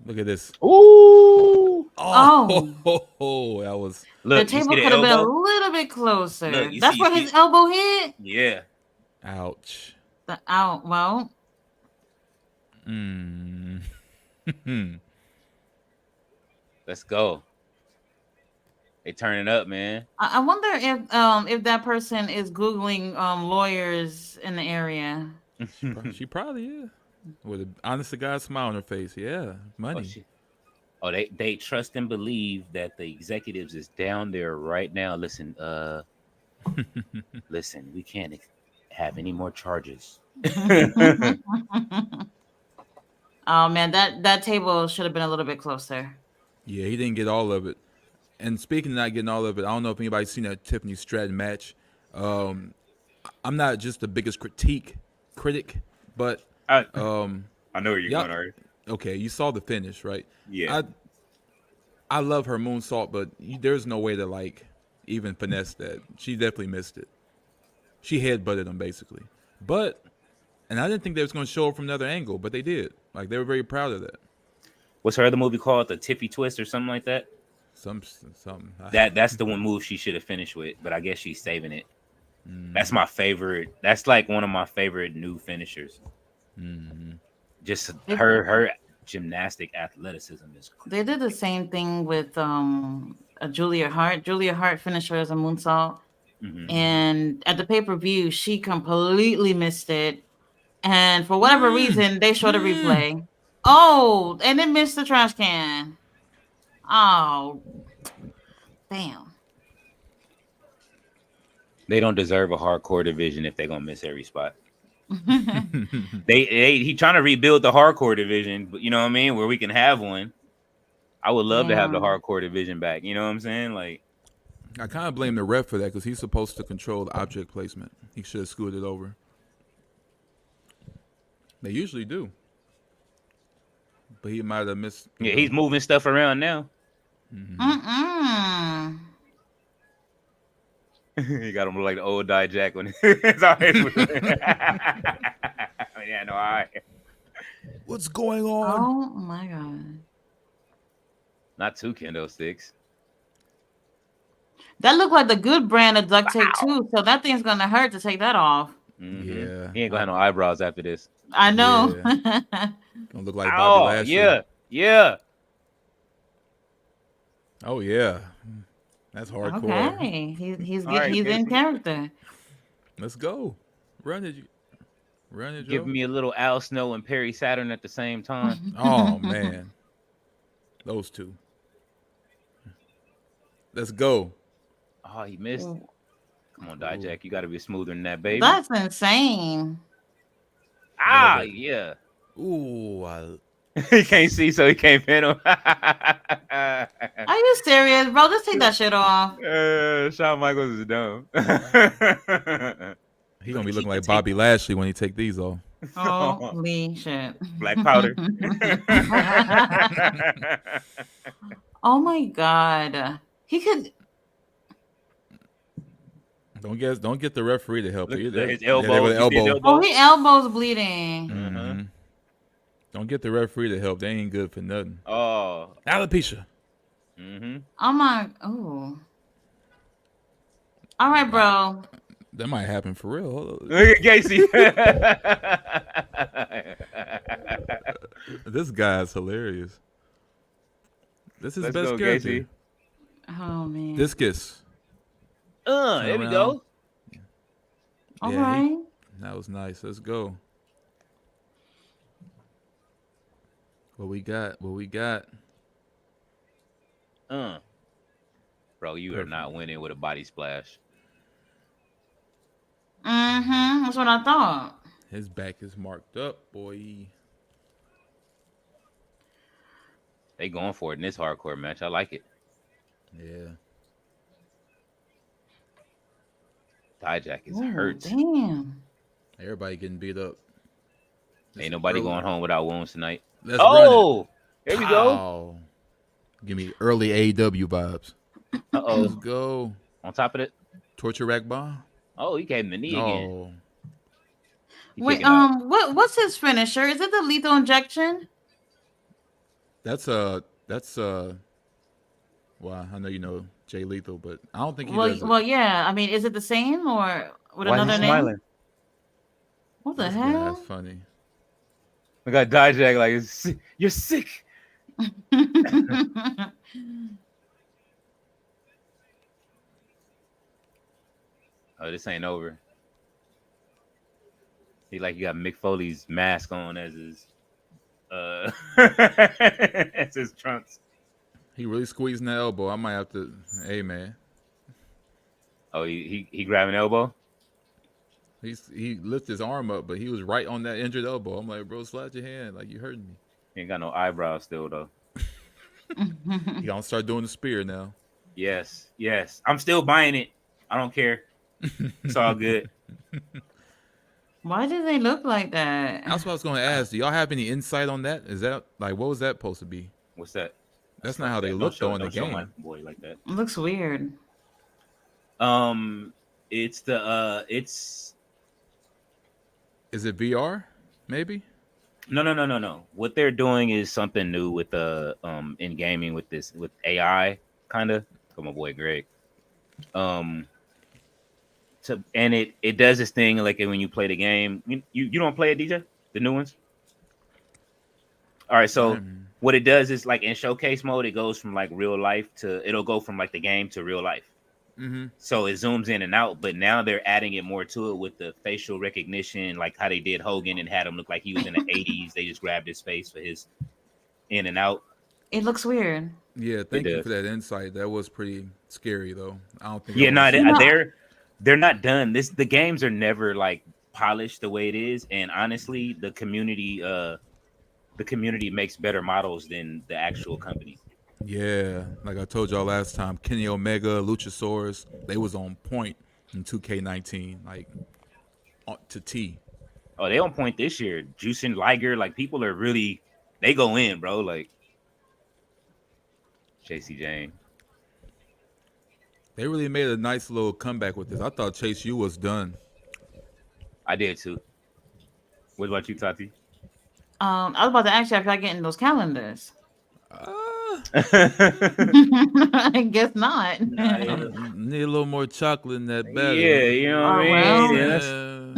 Look at this. Ooh! Oh. That was. The Look, you see table the could have been a elbow? little bit closer. Look, you That's see- where you his see- elbow hit. Yeah. Ouch. Well, Mm. Let's go. They turning up, man. I wonder if that person is googling lawyers in the area. She probably is. With an honest to God smile on her face. Yeah, money. They trust and believe that the executives is down there right now. Listen, listen, we can't have any more charges. Oh man, that table should have been a little bit closer. Yeah, he didn't get all of it. And speaking of not getting all of it, I don't know if anybody's seen that Tiffany Stratton match. I'm not just the biggest critic, but I know where you're yeah. going, Ari. Okay, you saw the finish, right? Yeah. I love her moonsault, but there's no way to like even finesse that. She definitely missed it. She headbutted him basically, and I didn't think they was going to show it from another angle, but they did. Like they were very proud of that. What's her other movie called? The Tiffy Twist or something like that? Something. That's the one move she should have finished with, but I guess she's saving it. That's my favorite. That's like one of my favorite new finishers. Just her gymnastic athleticism is cool. They did the same thing with a Julia Hart. Julia Hart finished her as a moonsault, and at the pay-per-view, she completely missed it. And for whatever reason, they showed a replay. Oh, and it missed the trash can. Oh, damn. They don't deserve a hardcore division if they're gonna miss every spot. He trying to rebuild the hardcore division, but you know what I mean, where we can have one. I would love to have the hardcore division back. You know what I'm saying? Like, I kind of blame the ref for that because he's supposed to control the object placement. He should have screwed it over. They usually do, but he might have missed. yeah, he's moving stuff around now. He got him like the old Dijak when it's always. Yeah, no, all right. What's going on? Oh my god. Not two kendo sticks. That looked like the good brand of duct tape too, so that thing's gonna hurt to take that off. Yeah, He ain't gonna have no eyebrows after this. I know. Gonna look like Bobby Lashley. Yeah. Oh yeah, that's hardcore. Okay, he's All right, in Casey. character. Let's go. Run it, Joe. Give me a little Al Snow and Perry Saturn at the same time. Oh man, those two. Let's go. Oh, he missed. Come on, Dijak. You got to be smoother than that, baby. That's insane. Yeah. Ooh, He can't see, so he can't pin him. Are you serious, bro? Just take that shit off. Shawn Michaels is dumb. he gonna be looking like Bobby Lashley when he take these off. Holy shit. Black powder. Oh my god. He could. Don't get the referee to help you. His Yeah, elbow. with the You see his elbow. Oh, his elbow's bleeding. Mhm. Don't get the referee to help. They ain't good for nothing. Oh. Alopecia. Oh my. Oh. All right, bro. That might happen for real. Hold on. Look at Casey. This guy's hilarious. This is Let's best go, character. Casey. Oh man. Discus. Turn There we around. go. All Yeah, right. that was nice. Let's go. What we got? What we got? Bro, you are Perfect. not winning with a body splash. That's what I thought. His back is marked up, boy. They going for it in this hardcore match. I like it. Yeah. Dijak is Oh hurt. damn. Everybody getting beat up. Ain't nobody early. going home without wounds tonight. Let's run Oh, it. there we go. Pow. Give me early AEW vibes. Let's Uh-oh. go. On top of it. Torture rack bomb. Oh, he gave him the knee again. Oh, He Wait, kicking out. what's his finisher? Is it the lethal injection? that's well, I know you know Jay Lethal, but I don't think he Well, does it. well, yeah. I mean, is it the same or with Why is another he name? smiling? What the This hell? guy's funny. We got Dijak like, you're sick. Oh, this ain't over. He like you got Mick Foley's mask on as his as his trunks. He really squeezing that elbow. I might have to. Hey man, Oh, he grabbing elbow. he lifted his arm up, but he was right on that injured elbow. I'm like, bro, slide your hand. Like you hurting me. He ain't got no eyebrows still though. He gonna start doing the spear now. Yes. I'm still buying it. I don't care. It's all good. Why do they look like that? That's what I was gonna ask. Do y'all have any insight on that? Is that like what was that supposed to be? What's that? That's not how they Don't look show, though in the don't show my game. boy like that. It looks weird. It's the it's Is it VR? Maybe. no. What they're doing is something new with the in gaming with this with AI kind of. Come on, boy, Greg. And it does this thing like when you play the game. You don't play it, DJ? The new ones. All right, so what it does is like in showcase mode, it goes from like real life to it'll go from like the game to real life. Mm-hmm. So it zooms in and out, but now they're adding it more to it with the facial recognition, like how they did Hogan and had him look like he was in the 80s. They just grabbed his face for his in and out. It looks weird. Yeah, thank you for that insight. That was pretty scary though. I don't think. Yeah, no, know- they're not done. The games are never like polished the way it is, and honestly, the community makes better models than the actual company. Yeah, like I told y'all last time, Kenny Omega, Luchasaurus, they was on point in 2K19, like to T. Oh, they on point this year. Juice and Liger, like people are really they go in, bro. Like JC Jane. They really made a nice little comeback with this. I thought Chase U was done. I did too. What about you, Tati? I was about to ask you if y'all getting those calendars. I guess not. Need a little more chocolate in that bag. Yeah, you know what I mean?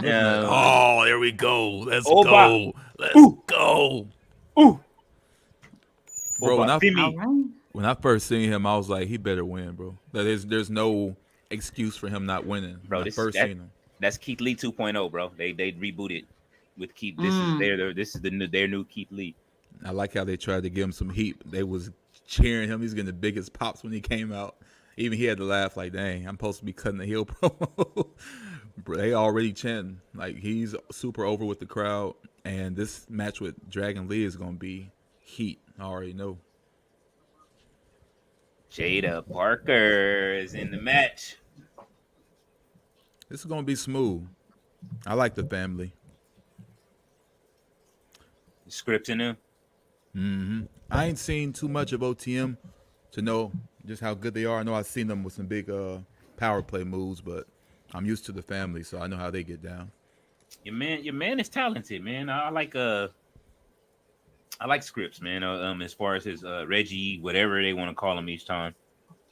Yeah. Oh, there we go. Let's Oba. go. Let's go. Ooh. Bro, Oba, when I first seen him, I was like, he better win, bro. There's no excuse for him not winning. Bro, when I first seen him. That's Keith Lee 2.0, bro. They rebooted with Keith. This is their new Keith Lee. I like how they tried to give him some heat. They was cheering him. He's getting the biggest pops when he came out. Even he had to laugh like, dang, I'm supposed to be cutting the heel promo. Bro, they already chanting. Like, he's super over with the crowd. And this match with Dragon Lee is going to be heat. I already know. Jada Parker is in the match. This is going to be smooth. I like the family. Scripting him. Mm-hmm. I ain't seen too much of OTM to know just how good they are. I know I've seen them with some big power play moves, but I'm used to the family, so I know how they get down. Your man is talented, man. I like Scripps, man. As far as his Reggie, whatever they want to call him each time.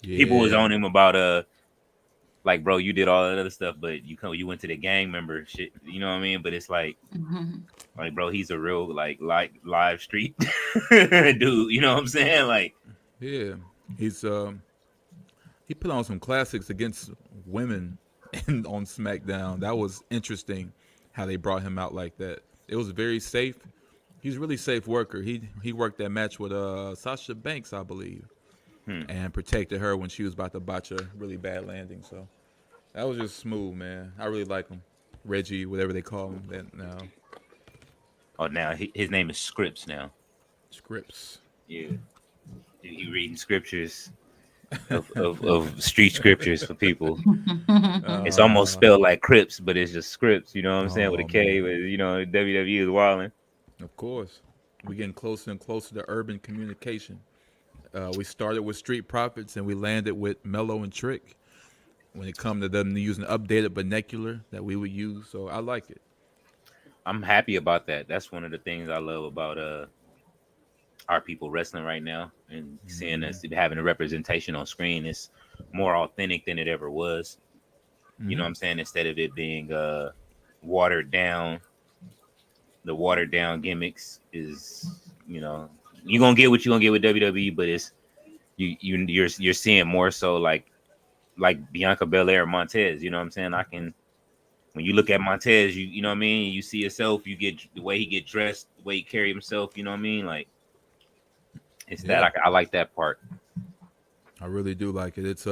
Yeah. People was on him about like, bro, you did all that other stuff, but you went to the gang member shit. You know what I mean? But it's Mhm. like, bro, he's a real like live street dude. You know what I'm saying? Like, Yeah, he's he put on some classics against women on SmackDown. That was interesting how they brought him out like that. It was very safe. He's a really safe worker. He worked that match with Sasha Banks, I believe, hmm. and protected her when she was about to botch a really bad landing. So that was just smooth, man. I really like him. Reggie, whatever they call him that now. Oh, now his name is Scripps now. Scripts. Yeah, he reading scriptures of street scriptures for people. It's almost Uh, spelled like Crips, but it's just Scripts. You know what I'm saying? With a oh K. man, With WWE is wilding. of course. We're getting closer and closer to urban communication. We started with Street Profits and we landed with Mello and Trick when it comes to them using updated vernacular that we would use. So I like it. I'm happy about that. That's one of the things I love about our people wrestling right now, and seeing us having a representation on screen is more authentic than it ever was. You know what I'm saying? Instead of it being watered down, the watered down gimmicks is, you're gonna get what you're gonna get with WWE, but it's you're seeing more so like Bianca Belair, Montez. You know what I'm saying? I can, when you look at Montez, you know what I mean. You see yourself. You get the way he get dressed, the way he carry himself. You know what I mean? Like, it's that Yeah, I like that part. I really do like it. It's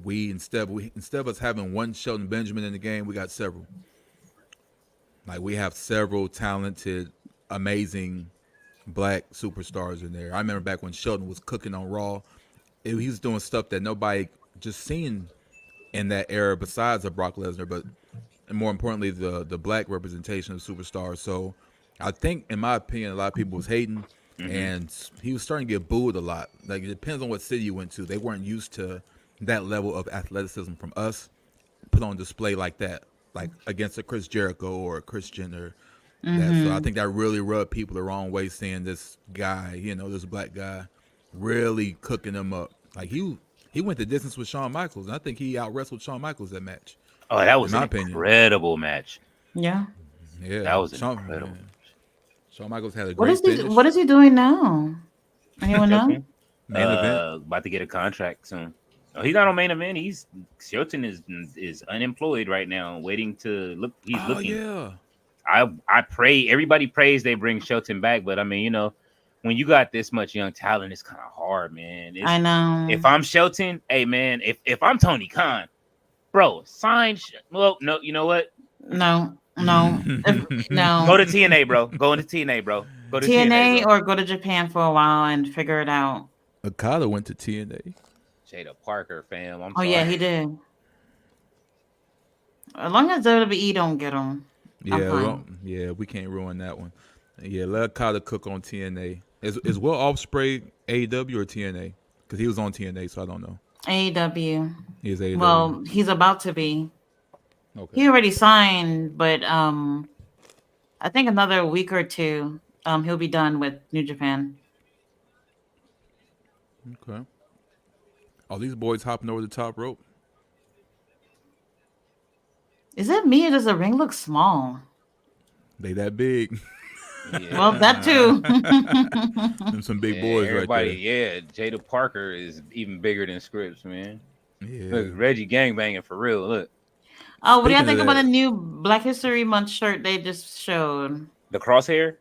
instead of us having one Shelton Benjamin in the game, we got several. Like we have several talented, amazing black superstars in there. I remember back when Shelton was cooking on Raw, he was doing stuff that nobody just seen in that era besides a Brock Lesnar, but and more importantly, the black representation of superstars. So I think, in my opinion, a lot of people was hating, Hmm. and he was starting to get booed a lot. Like it depends on what city you went to. They weren't used to that level of athleticism from us put on display like that, like against a Chris Jericho or a Christian or that. So I Mhm. think that really rubbed people the wrong way, seeing this guy, this black guy, really cooking them up. Like he went the distance with Shawn Michaels, and I think he out wrestled Shawn Michaels that match, Oh, that in was an my opinion. incredible match. Yeah. Yeah, That was an Shawn, incredible man. Shawn Michaels had a What great is he? What finish. is he doing now? Anyone know? Shelton. Main event. About to get a contract soon. Oh, he's not on main event. Shelton is unemployed right now, waiting to look. He's Oh looking. yeah, I pray. Everybody prays they bring Shelton back, but I mean, when you got this much young talent, it's kind of hard, man. I It's know. If I'm Shelton, hey man, if I'm Tony Khan, bro, sign. Well, no, you know what? No, no, if, Go no. to TNA, bro. Go into TNA, bro. Go to TNA, TNA bro. or go to Japan for a while and figure it out. Okada went to TNA. Jada Parker, fam. I'm Oh yeah, sorry. he did. As long as WWE don't get him, I'm Yeah, fine. yeah, we can't ruin that one. Yeah, let Okada cook on TNA. Is Will Ospreay AEW or TNA? Because he was on TNA, so I don't know. AEW. He is AEW. Well, he's about to be. Okay. He already signed, but I think another week or two, he'll be done with New Japan. Okay. Are these boys hopping over the top rope? Is it me or does the ring look small? They that big. Well, Yeah. that too. Them some Yeah, big boys right everybody. there. Yeah, Jada Parker is even bigger than Scripps, man. Yeah. Look, Reggie gangbanging for real. Look, Oh, what do you Speaking of think about the that, new Black History Month shirt they just showed? the crosshair.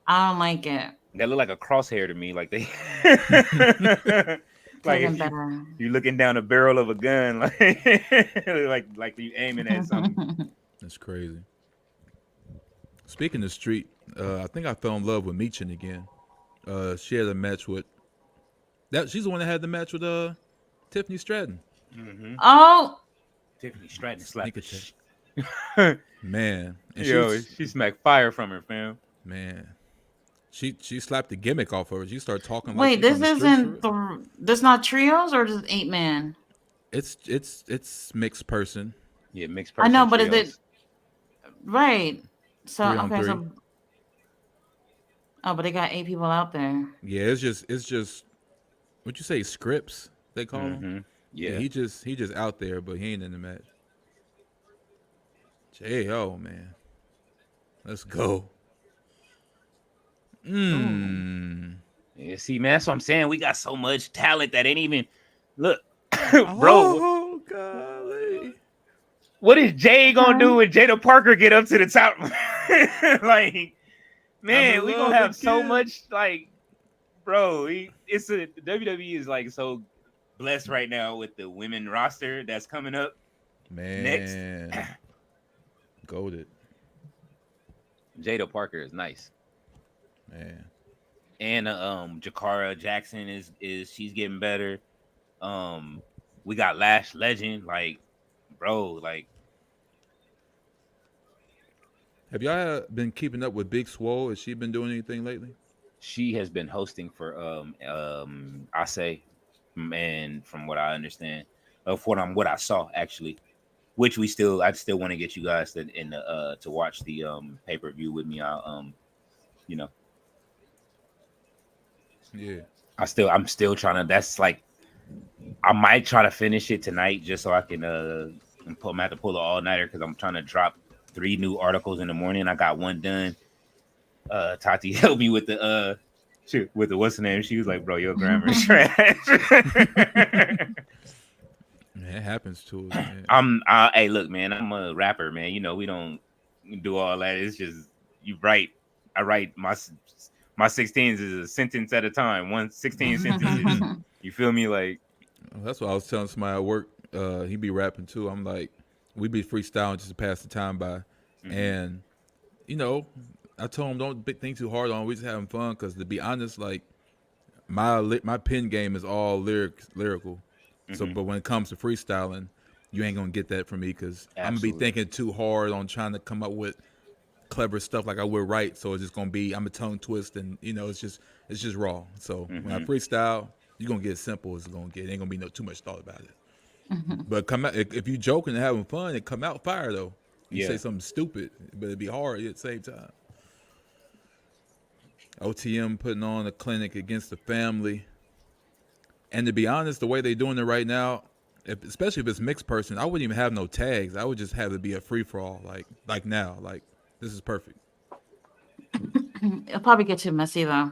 I don't like it. That look like a crosshair to me. Like they, Could have like been if better. you looking down the barrel of a gun, like you aiming at something. that's crazy. Speaking of street, I think I fell in love with Meechin again. She had a match with that. She's the one that had the match with Tiffany Stratton. Mm-hmm. Oh, Tiffany Stratton Sneak slapped the attack, man. And she Yo, was she smacked fire from her, fam. man. She slapped the gimmick off of her. She started talking like wait, she from this the streets for isn't real. this not trios or just 8 man? It's mixed person, Yeah, mixed I person know, but is it trios. right? So 3-on-3. okay, so oh, but they got 8 people out there. Yeah, it's just what you say scripts they call them. Mm-hmm. Yeah, Yeah. he just out there, but he ain't in the match. Jo, man, let's go. Ooh. Mmm. Yeah. See, man, that's what I'm saying. We got so much talent that ain't even look, bro. Oh golly. What is Jay gonna Okay. do when Jada Parker get up to the top? Like, I'm man, in we gonna love have so again. much. Like, bro, it's a the WWE is like so blessed right now with the women roster that's coming up next. Man, goaded. Jada Parker is nice, Man. and Jakara Jackson is she's getting better. Um, we got Lash Legend, like, bro, like Have y'all been keeping up with Big Swole? Has she been doing anything lately? she has been hosting for I say, and from what I understand, of what I saw actually, which I still want to get you guys to watch the pay-per-view with me. I'll you know Yeah. I'm still trying to, that's like, I might try to finish it tonight just so I can I'm gonna have to pull an all-nighter because I'm trying to drop 3 new articles in the morning. I got one done. Tati helped me with the shoot, with the what's the name? She was like, "Bro, your grammar is trash." Man, it happens to us, man. Hey, look, man, I'm a rapper, man. You know, we don't do all that. It's just you write. I write my 16s is a sentence at a time. 16 sentences. You feel me? Like, That's what I was telling somebody at work. He be rapping too. I'm like, we be freestyling just to pass the time by. mm-hmm, And, you know, I told him don't think too hard on it. We just having fun because to be honest, like my pen game is all lyrical. So, mm-hmm, but when it comes to freestyling, you ain't gonna get that from me because I'm gonna be absolutely. thinking too hard on trying to come up with clever stuff like I would write. So it's just gonna be I'm a tongue twist and it's just raw. So when I Mm-hmm. freestyle, you're gonna get as simple as it's gonna get. It ain't gonna be no too much thought about it. But come out if you joking and having fun, it come out fire though. You say Yeah. something stupid, but it'd be hard at the same time. OTM putting on a clinic against the family. And to be honest, the way they're doing it right now, especially if it's mixed person, I wouldn't even have no tags. I would just have it be a free for all, like now, like this is perfect. It'll probably get too messy though.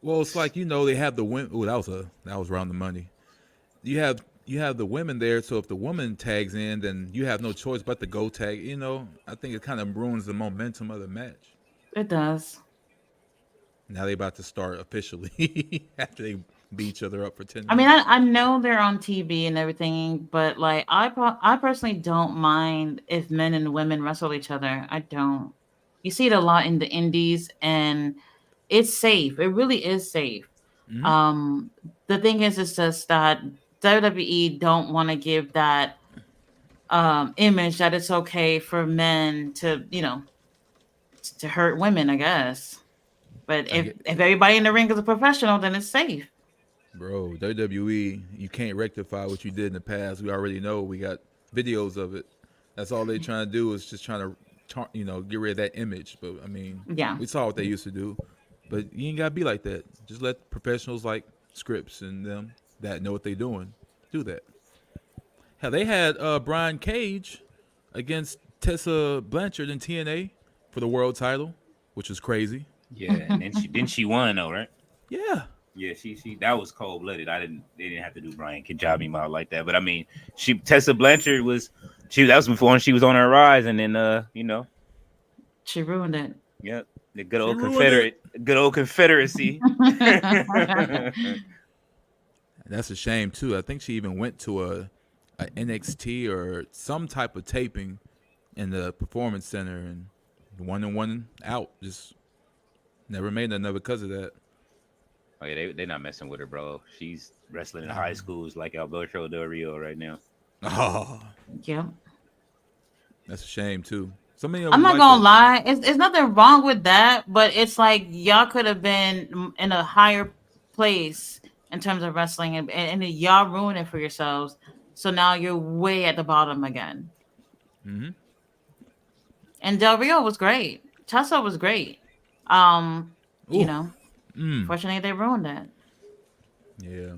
Well, it's like they have the women. Oh, that was around the money. You have the women there, so if the woman tags in, then you have no choice but to go tag. I think it kind of ruins the momentum of the match. It does. Now they about to start officially after they beat each other up for ten I mean, minutes. I know they're on TV and everything, but like I personally don't mind if men and women wrestle each other. I don't. You see it a lot in the indies, and it's safe. It really is safe. Mm-hmm. Um, the thing is just that WWE don't want to give that image that it's okay for men to to hurt women. I guess, but I if get, everybody in the ring is a professional, then it's safe. bro. WWE, you can't rectify what you did in the past. We already know. We got videos of it. That's all they trying to do is just trying to, get rid of that image. But I mean, Yeah. we saw what they used to do. But you ain't gotta be like that. Just let professionals like Scripps and them that know what they doing do that. Hell, they had Brian Cage against Tessa Blanchard in TNA for the world title, which is crazy. Yeah. And then she won though, right? Yeah. Yeah, she that was cold blooded. They didn't have to do Brian Kajabi out like that. But I mean, she Tessa Blanchard that was before when she was on her rise, and then She ruined it. yep, the She ruined it. good old Confederacy. That's a shame too. I think she even went to a NXT or some type of taping in the performance center and one out. Just never made another because of that. Oh yeah, they're not messing with her, bro. She's wrestling in high schools like Alberto Del Rio right now. Oh, Yep. that's a shame too. So many of I'm them not like gonna that too. lie. It's nothing wrong with that, but it's like y'all could have been in a higher place in terms of wrestling, and y'all ruined it for yourselves. So now you're way at the bottom again. Mm-hmm. And Del Rio was great. Tessa was great. Um, you Ooh. know, Mm. Fortunately they ruined it. Yeah.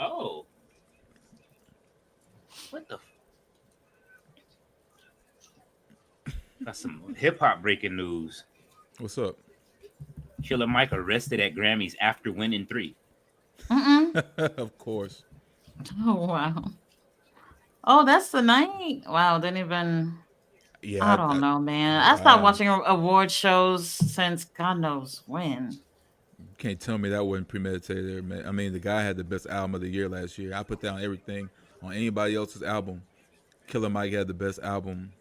Oh, what the? Got some hip hop breaking news. What's up? Killer Mike arrested at Grammys after winning 3. Mm-mm. Of course. Oh wow. Oh, that's the night. Wow, didn't even. I Yeah. don't know, man. I stopped Wow. watching award shows since God knows when. You can't tell me that wasn't premeditated, man. I mean, the guy had the best album of the year last year. I put down everything on anybody else's album. Killer Mike had the best album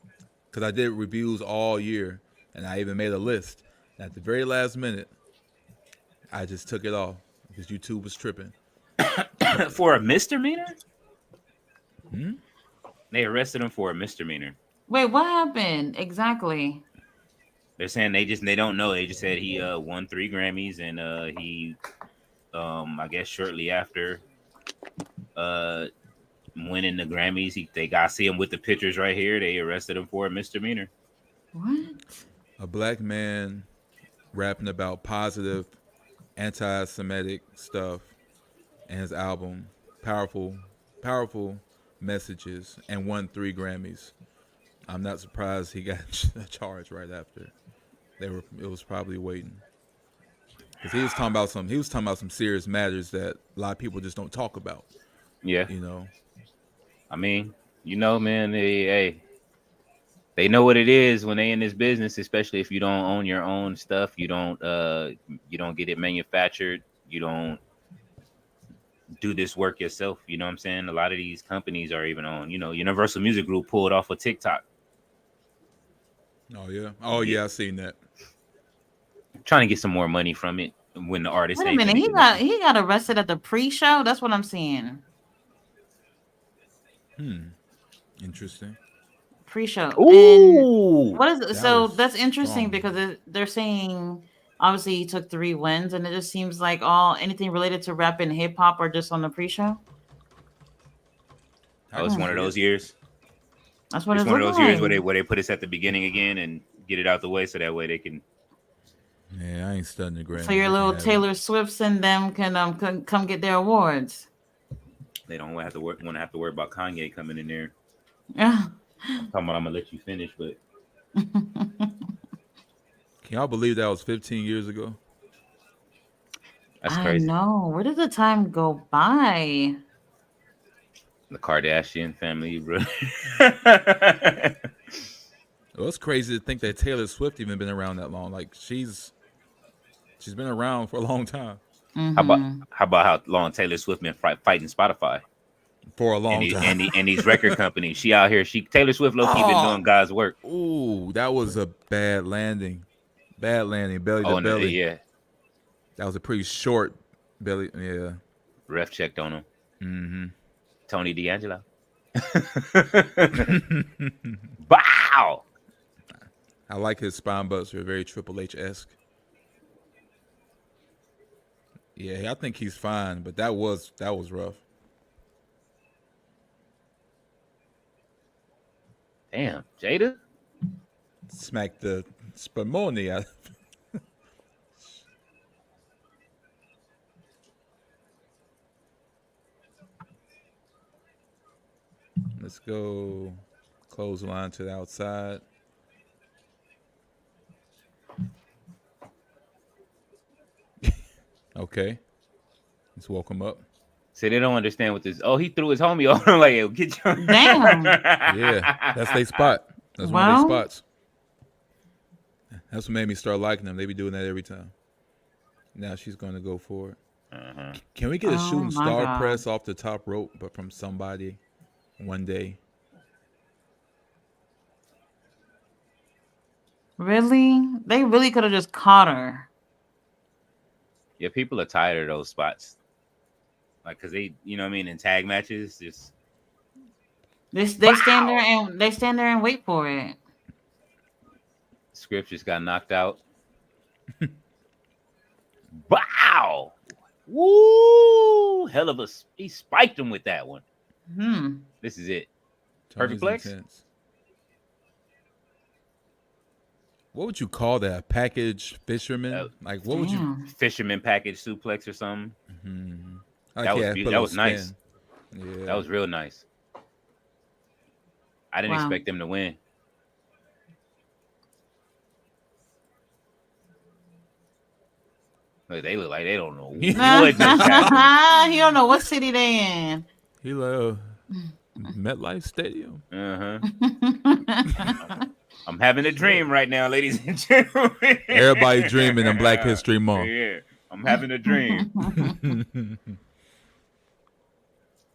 because I did reviews all year, and I even made a list. And at the very last minute, I just took it off because YouTube was tripping. For a misdemeanor? Hmm? They arrested him for a misdemeanor. Wait, what happened exactly? They're saying they don't know. They just said he won 3 Grammys and he I guess shortly after uh winning the Grammys, they got see him with the pictures right here. They arrested him for a misdemeanor. What? A black man rapping about positive anti-Semitic stuff and his album, powerful messages, and won 3 Grammys. I'm not surprised he got charged right after. It was probably waiting because he was talking about some serious matters that a lot of people just don't talk about. Yeah, You know, I mean, man, they know what it is when they in this business, especially if you don't own your own stuff, you don't get it manufactured, you don't do this work yourself. You know what I'm saying? A lot of these companies are even on, Universal Music Group pulled off of TikTok. oh Get yeah, I seen that. trying to get some more money from it when the artist Wait a ain't minute. finna He get got nothing. he got arrested at the pre-show. That's what I'm seeing. Interesting. Pre-show. And Ooh, what is it? That So was that's interesting strong. because they're saying obviously he took 3 wins, and it just seems like all anything related to rap and hip hop are just on the pre-show. I oh, can it's one Hmm. of see it. those years. That's what It's it's one of looking those years like. where they put us at the beginning again and get it out the way so that way they can. Yeah, I ain't studying the So Grammys. your They can little have it. Taylor Swifts and them can come get their awards. They don't want to have to worry about Kanye coming in there. Yeah. I'm gonna let you finish, but Can y'all believe that was 15 years ago? that's I crazy. know. Where did the time go by? The Kardashian family, bro. Well, it's crazy to think that Taylor Swift even been around that long. Like she's been around for a long time. Mm-hmm. How about how long Taylor Swift been fighting Spotify For a long time. and these record companies? She out here. Taylor Swift low key been Oh, doing God's work. ooh, that was a bad landing. Bad landing, belly to Oh no, belly. yeah. That was a pretty short belly. Yeah. Ref checked on him. Mm-hmm. Tony D'Angelo. Bow. I like his spine buster, very Triple H esque. Yeah, I think he's fine, but that was rough. Damn, Jada. Smack the spumoni out. Let's go clothesline to the outside. Okay. Let's walk him up. See, they don't understand what this. Oh, he threw his homie on him like, "Yo, get your." Damn. Yeah, that's their spot. That's one of their Well, spots. That's what made me start liking them. They be doing that every time. Now she's going to go for it. Uh-huh. Can we get a oh shooting my star God. press off the top rope, but from somebody one day? Really? They really could have just caught her. Yeah, people are tired of those spots. Like, cause they, you know what I mean, in tag matches, just They stand there bow. and wait for it. Script just got knocked out. Bow. Woo! Hell of a. He spiked him with that one. Hmm. This is it. Perfect Tony's plex. intense. What would you call that? Package fisherman? Like what would you? Damn. Fisherman package suplex or something. Hmm. I That was can't put a that little was nice. spin. Yeah. That was real nice. I didn't Wow. expect them to win. Look, they look like they don't know he what just happened. You don't know what city they in. love MetLife Stadium. Uh huh. I'm having a dream right now, ladies and gentlemen. Everybody dreaming in Black History Month. Yeah, I'm having a dream.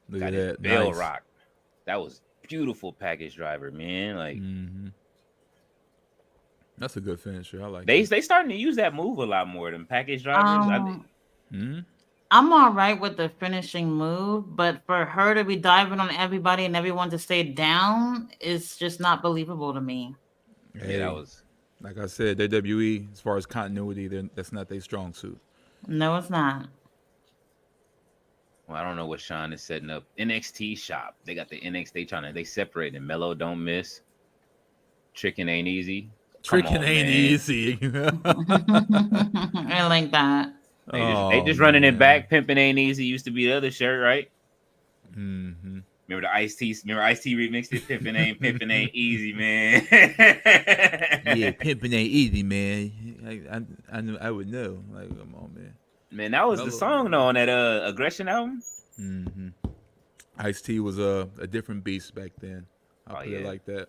Look Got at his that. bell Nice. rock. That was beautiful package driver, man. Like Hmm. That's a good finisher. I like they it. they starting to use that move a lot more than package drivers. um, Hmm. I'm all right with the finishing move, but for her to be diving on everybody and everyone to stay down is just not believable to me. Yeah, that Hey, was. like I said, WWE, as far as continuity, that's not their strong suit. No, it's not. Well, I don't know what Sean is setting up. NXT shop. They got the NXT. They separating. Mellow don't miss. Tricking ain't easy. Come Tricking on, ain't man. easy. I like that. They Oh just running it man. back. Pimping ain't easy. Used to be the other shirt, right? Hmm. Remember the Ice T? Remember Ice T remixed it? Pimping ain't easy, man. Yeah, pimping ain't easy, man. I knew I would know. Like, come on, man. Man, that was the Mellow. song though on that Aggression album. Hmm. Ice T was a different beast back then. I'll Oh put it yeah. like that.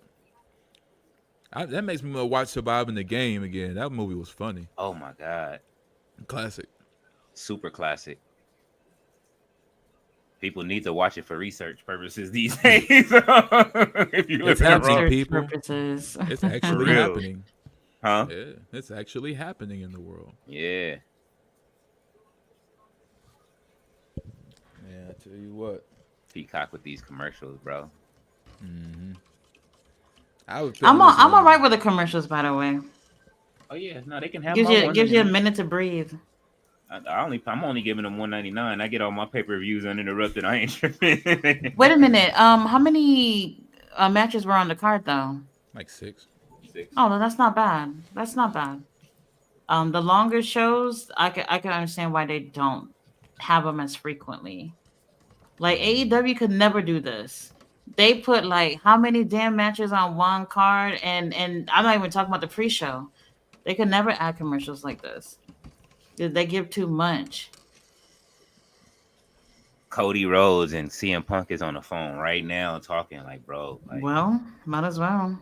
That makes me want to watch Surviving the Game again. That movie was funny. Oh my god. Classic. Super classic. People need to watch it for research purposes these days. If you live It's in the happening, wrong, Research people. purposes. It's for actually real, happening. huh? Yeah, it's actually happening in the world. Yeah. Yeah, I tell you what. Peacock with these commercials, bro. I was feeling this I'm all one. right with the commercials, by the way. Oh yeah, no, they can have Gives my you one gives ninety you a nine. minute to breathe. I'm only giving them 199. I get all my pay per views uninterrupted. I ain't tripping. Wait a minute. How many matches were on the card though? Like 6. Six. Oh, no, that's not bad. That's not bad. The longer shows, I can understand why they don't have them as frequently. Like AEW could never do this. They put like how many damn matches on one card, and I'm not even talking about the pre-show. They could never add commercials like this. They give too much. Cody Rhodes and CM Punk is on the phone right now talking like, bro, Well, might as well.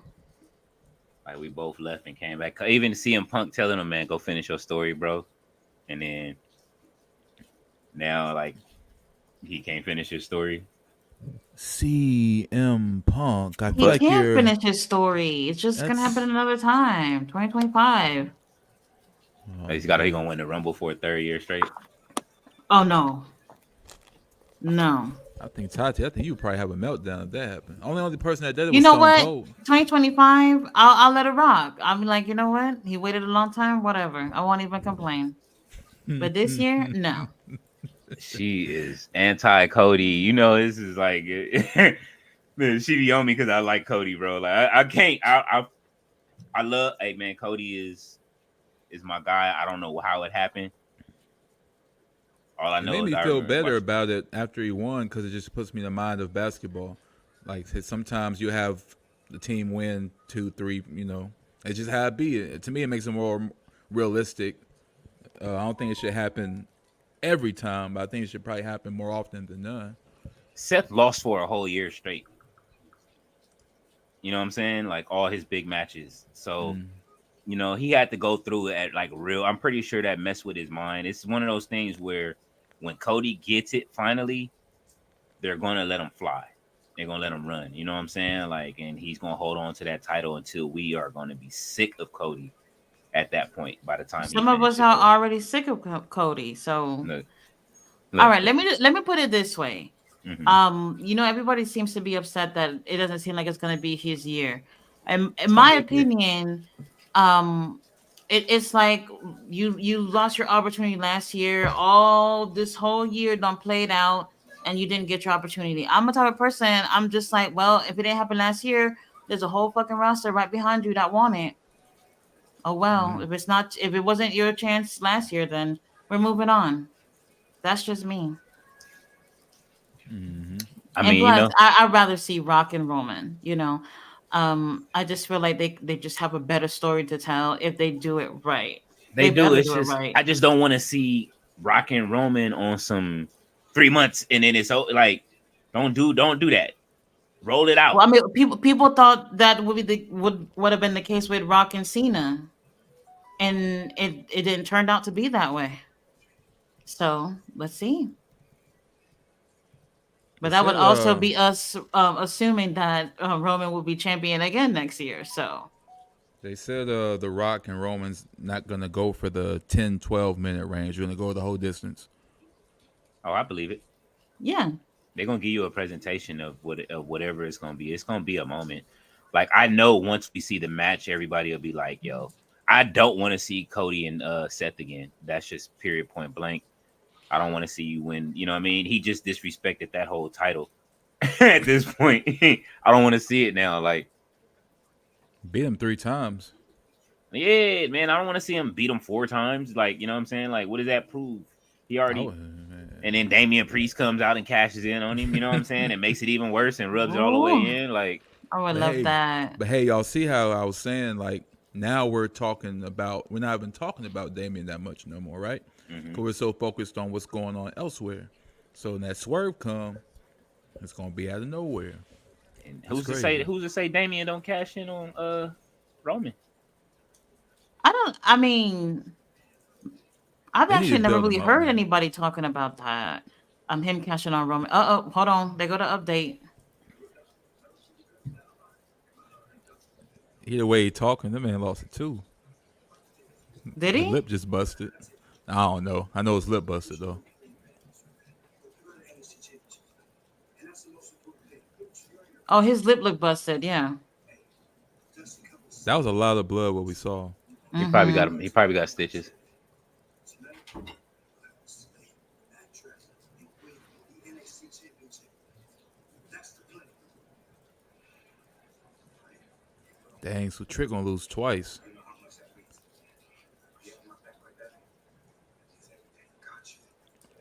like we both left and came back. Even CM Punk telling him, man, go finish your story, bro. And then now, like, he can't finish his story. CM Punk. I feel He But like can't you're. finish his story. It's just gonna happen That's. another time. 2025. Oh he's man. gonna win the Rumble for a third year straight. Oh no. No. I think Tati. I think you would probably have a meltdown if that happened. Only person that did it You was know Stone what? Cold. 2025, I'll let it rock. I'll be like, you know what? He waited a long time, whatever. I won't even complain. But this year, no. She is anti Cody. You know, this is like man, she be on me because I like Cody, bro. Like I can't. I love. Hey man, Cody is my guy. I don't know how it happened. All I It made know is me I feel remember better watching. about it after he won because it just puts me in the mind of basketball. Like sometimes you have the team win 2, 3. You know, it's just how it be. To me, it makes it more realistic. I don't think it should happen every time, but I think it should probably happen more often than none. Seth lost for a whole year straight. You know what I'm saying? Like all his big matches. So you know, he had to go through it at like real. I'm pretty sure that messed with his mind. It's one of those things where when Cody gets it finally, they're gonna let him fly. They're gonna let him run. You know what I'm saying? Like, and he's gonna hold on to that title until we are gonna be sick of Cody at that point. By the time he Some of us finishes, are though. already sick of Cody. So, Look, all look. right, let me put it this way. Mm-hmm. Everybody seems to be upset that it doesn't seem like it's going to be his year. And in It's gonna my be a year. opinion, um, it's like you lost your opportunity last year. All this whole year done played out, and you didn't get your opportunity. I'm a type of person. I'm just like, well, if it didn't happen last year, there's a whole fucking roster right behind you that want it. Oh well, if it wasn't your chance last year, then we're moving on. That's just me. Mm-hmm. I And mean, you plus, know, I'd rather see Rock and Roman. I just feel like they just have a better story to tell if they do it right. they If they do. ever It's do it just right. I just don't want to see Rock and Roman on some 3 months and then like don't do that. Roll it out. Well, I mean, people thought that would be would have been the case with Rock and Cena, and it didn't turn out to be that way. So let's see. But They that would said also be us assuming that Roman will be champion again next year. So the Rock and Roman's not gonna go for the 10, 12 minute range. You're gonna go the whole distance. Oh, I believe it. yeah, They're gonna give you a presentation of whatever it's gonna be. It's gonna be a moment. Like I know once we see the match, everybody will be like, "Yo, I don't want to see Cody and Seth again." That's just period point blank. I don't want to see you win. You know what I mean? He just disrespected that whole title at this point. I don't want to see it now. Like, Beat him 3 times. yeah, man, I don't want to see him beat him 4 times. Like, you know what I'm saying? Like, what does that prove? He I already. would, And then Damian Priest comes out and cashes in on him. You know what I'm saying? And makes it even worse and rubs it all the Ooh, way in. Like, I would but love hey, that. y'all see how I was saying like now we're not even talking about Damien that much no more, right? mhm. Because we're so focused on what's going on elsewhere. So when that swerve come, it's gonna be out of nowhere. And It's crazy. who's to say Damian don't cash in on Roman? I don't. I mean, I've They need to actually never build really him up, heard man. anybody talking about that. Him cashing on Roman. Oh, hold on. They go to update. Either way he talking, that man lost it too. Did His he? lip just busted. I don't know. I know his lip busted though. Oh, his lip looked busted. Yeah. That was a lot of blood what we saw. He probably got Mm-hmm. him. He probably got stitches. Dang, so Trick gonna lose twice.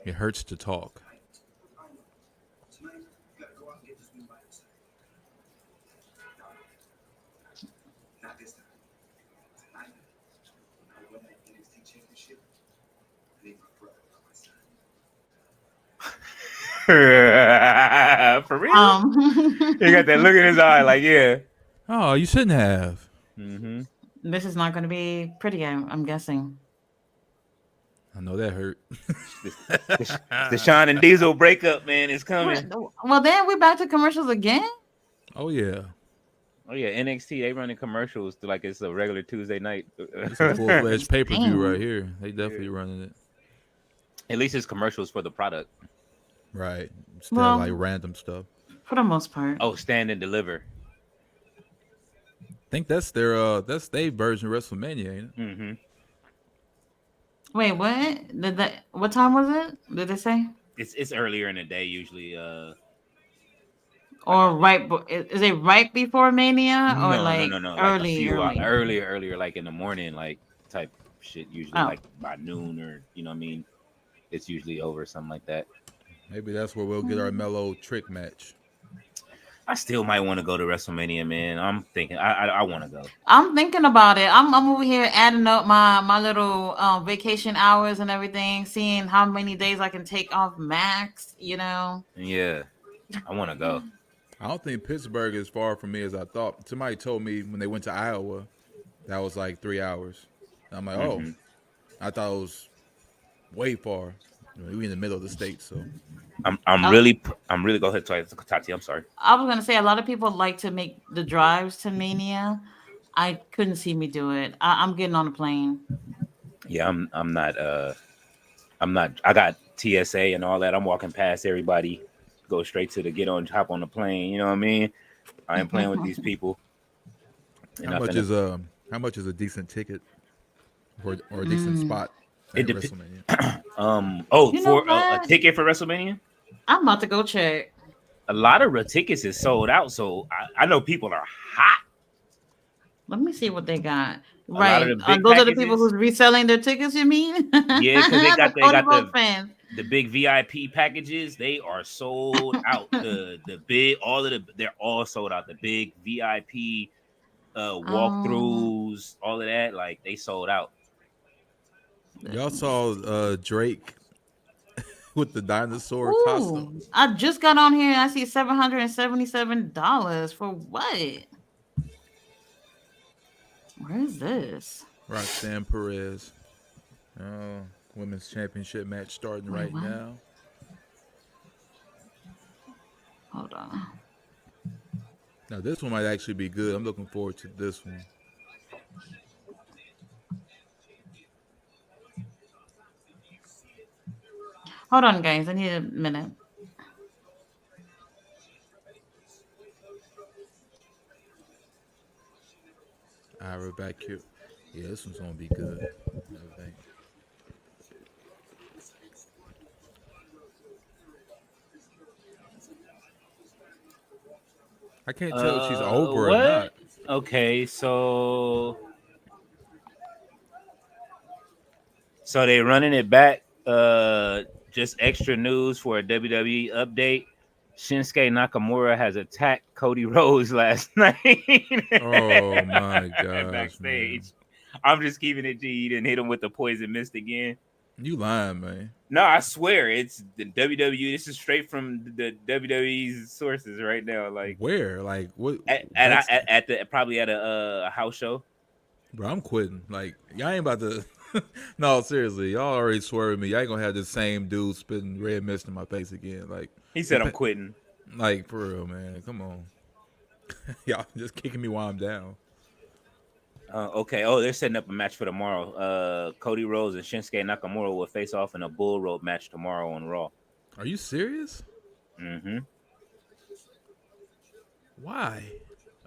It hurts to talk. For real? He got that look in his eye, like yeah. Oh, you shouldn't have. Mm-hmm. This is not going to be pretty. I'm guessing. I know that hurt. The Sean and Diesel breakup, man, is What? coming. Well, then we back to commercials again. Oh yeah, Oh yeah, NXT they running commercials like it's a regular Tuesday night. it's a full fledged pay per view right Dang. here. They definitely running it At least it's commercials for the product. right instead of like Well, random stuff. for the most part. Oh, stand and deliver. I think that's their version of WrestleMania, ain't it? Mm-hmm. Wait, what? Did that? What time was it? Did they say? It's earlier in the day usually. Or right? Is it right before Mania or like No. Like a early, few early? earlier, like in the morning, like type shit. Usually Oh, like by noon or you know what I mean. It's usually over something like that. Maybe that's where we'll get our mellow Trick match. I still might want to go to WrestleMania, man. I'm thinking I want to go. I'm thinking about it. I'm over here adding up my little vacation hours and everything, seeing how many days I can take off max. Yeah, I want to go. I don't think Pittsburgh is far from me as I thought. Somebody told me when they went to Iowa, that was like 3 hours. And I'm like, oh, Hmm. I thought it was way far. We in the middle of the state, so I'm I, really go ahead, Tati. I'm sorry. I was gonna say a lot of people like to make the drives to Mania. I couldn't see me do it. I'm getting on a plane. Yeah, I'm not. I got TSA and all that. I'm walking past everybody, go straight to the hop on the plane. You know what I mean? I ain't playing with these people. And how much is a decent ticket or a decent Mm. spot it at depends. WrestleMania? You know For a what? ticket for WrestleMania, I'm about to go check. a lot of tickets is sold out. So I know people are hot. Let me see what they got. A lot of Right. the big Those are the people packages. who's reselling their tickets, you mean? Yeah, because The they Cody got Rhodes the fans. the big VIP packages, they are sold out. The big, they're all sold out. The big VIP Oh, walkthroughs, all of that, like they sold out. Y'all saw Drake with the dinosaur costume. ooh! I just got on here and I see $777 for what? Where is this? Roxanne Perez. Women's championship match starting Wait, right what? now. Hold on. Now this one might actually be good. I'm looking forward to this one. Hold on, guys. I need a minute. Ira back here. Yeah, this one's gonna be good. I think. I can't tell if she's over or What? not. Okay, so they running it back. Just extra news for a WWE update. Shinsuke Nakamura has attacked Cody Rhodes last night Oh my gosh, man. backstage. I'm just keeping it G. He didn't hit him with the poison mist again. You lying, man. No, I swear it's the WWE. This is straight from the WWE's sources right now. Like Where? Like what? at, at the probably at a house show. Bro, I'm quitting. Like, y'all ain't about to. No, seriously, y'all already swerved me. Y'all ain't gonna have the same dude spitting red mist in my face again. Like, He said, "I'm quitting." like for real, man. Come on, y'all just kicking me while I'm down. Okay. Oh, they're setting up a match for tomorrow. Cody Rhodes and Shinsuke Nakamura will face off in a bull rope match tomorrow on Raw. Are you serious? Mm-hmm. Why?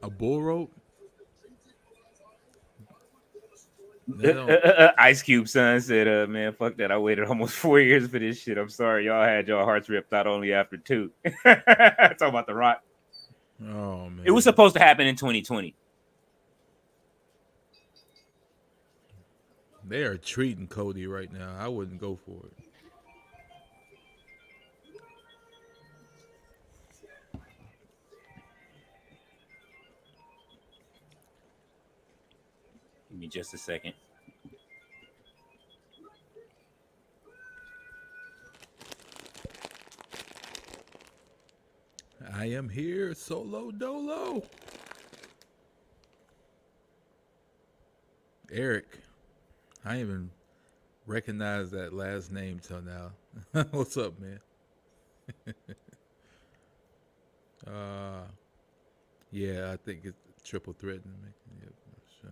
A bull rope? They don't. Ice Cube son said, "Man, fuck that. I waited almost 4 years for this shit. I'm sorry, y'all had your hearts ripped out only after 2." Talking about The Rock. Oh man. It was supposed to happen in 2020. They are treating Cody right now. I wouldn't go for it. Give me just a second. I am here, solo dolo. Eric. I didn't even recognize that last name till now. What's up, man? Yeah, I think it's triple threat. Yep, sure.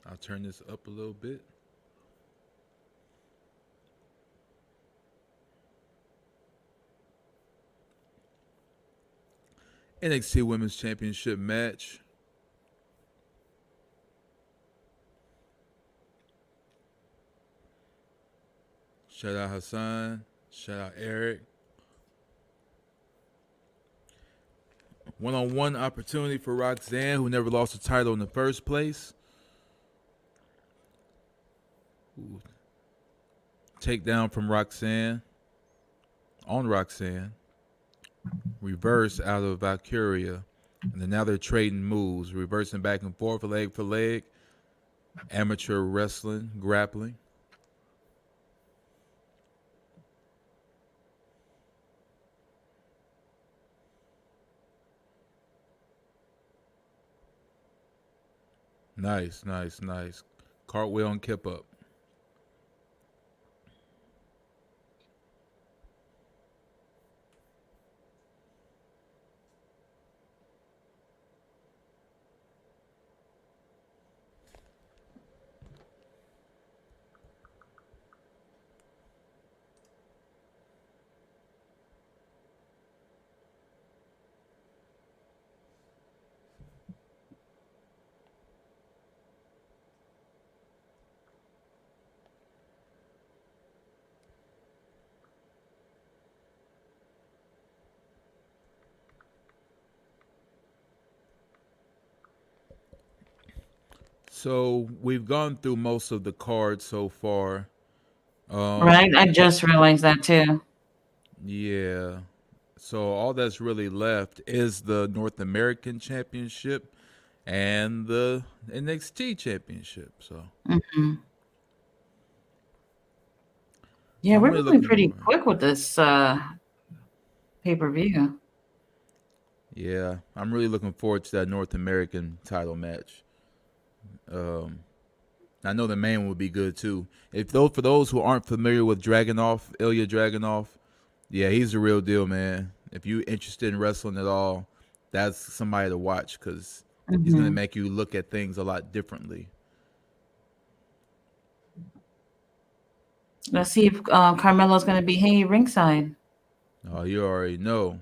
I'll turn this up a little bit. NXT Women's Championship match. Shout out Hassan. Shout out Eric. One-on-one opportunity for Roxanne, who never lost the title in the first place. Ooh. Takedown from Roxanne. On Roxanne. Reverse out of Valkyria. And then now they're trading moves. Reversing back and forth, leg for leg. Amateur wrestling, grappling. Nice, nice, nice. Cartwheel and kip up. So we've gone through most of the cards so far. Um, Right? I just realized that too. yeah. So all that's really left is the North American Championship and the NXT Championship. So Hmm. Yeah, I'm we're really moving looking pretty for. quick with this pay-per-view. Yeah, I'm really looking forward to that North American title match. Um, I know the main will be good too. If though for those who aren't familiar with Dragunov, Ilya Dragunov, yeah, he's the real deal, man. If you interested in wrestling at all, that's somebody to watch because he's gonna Hmm. make you look at things a lot differently. Let's see if Carmelo's going to be hey ringside. Oh, you already know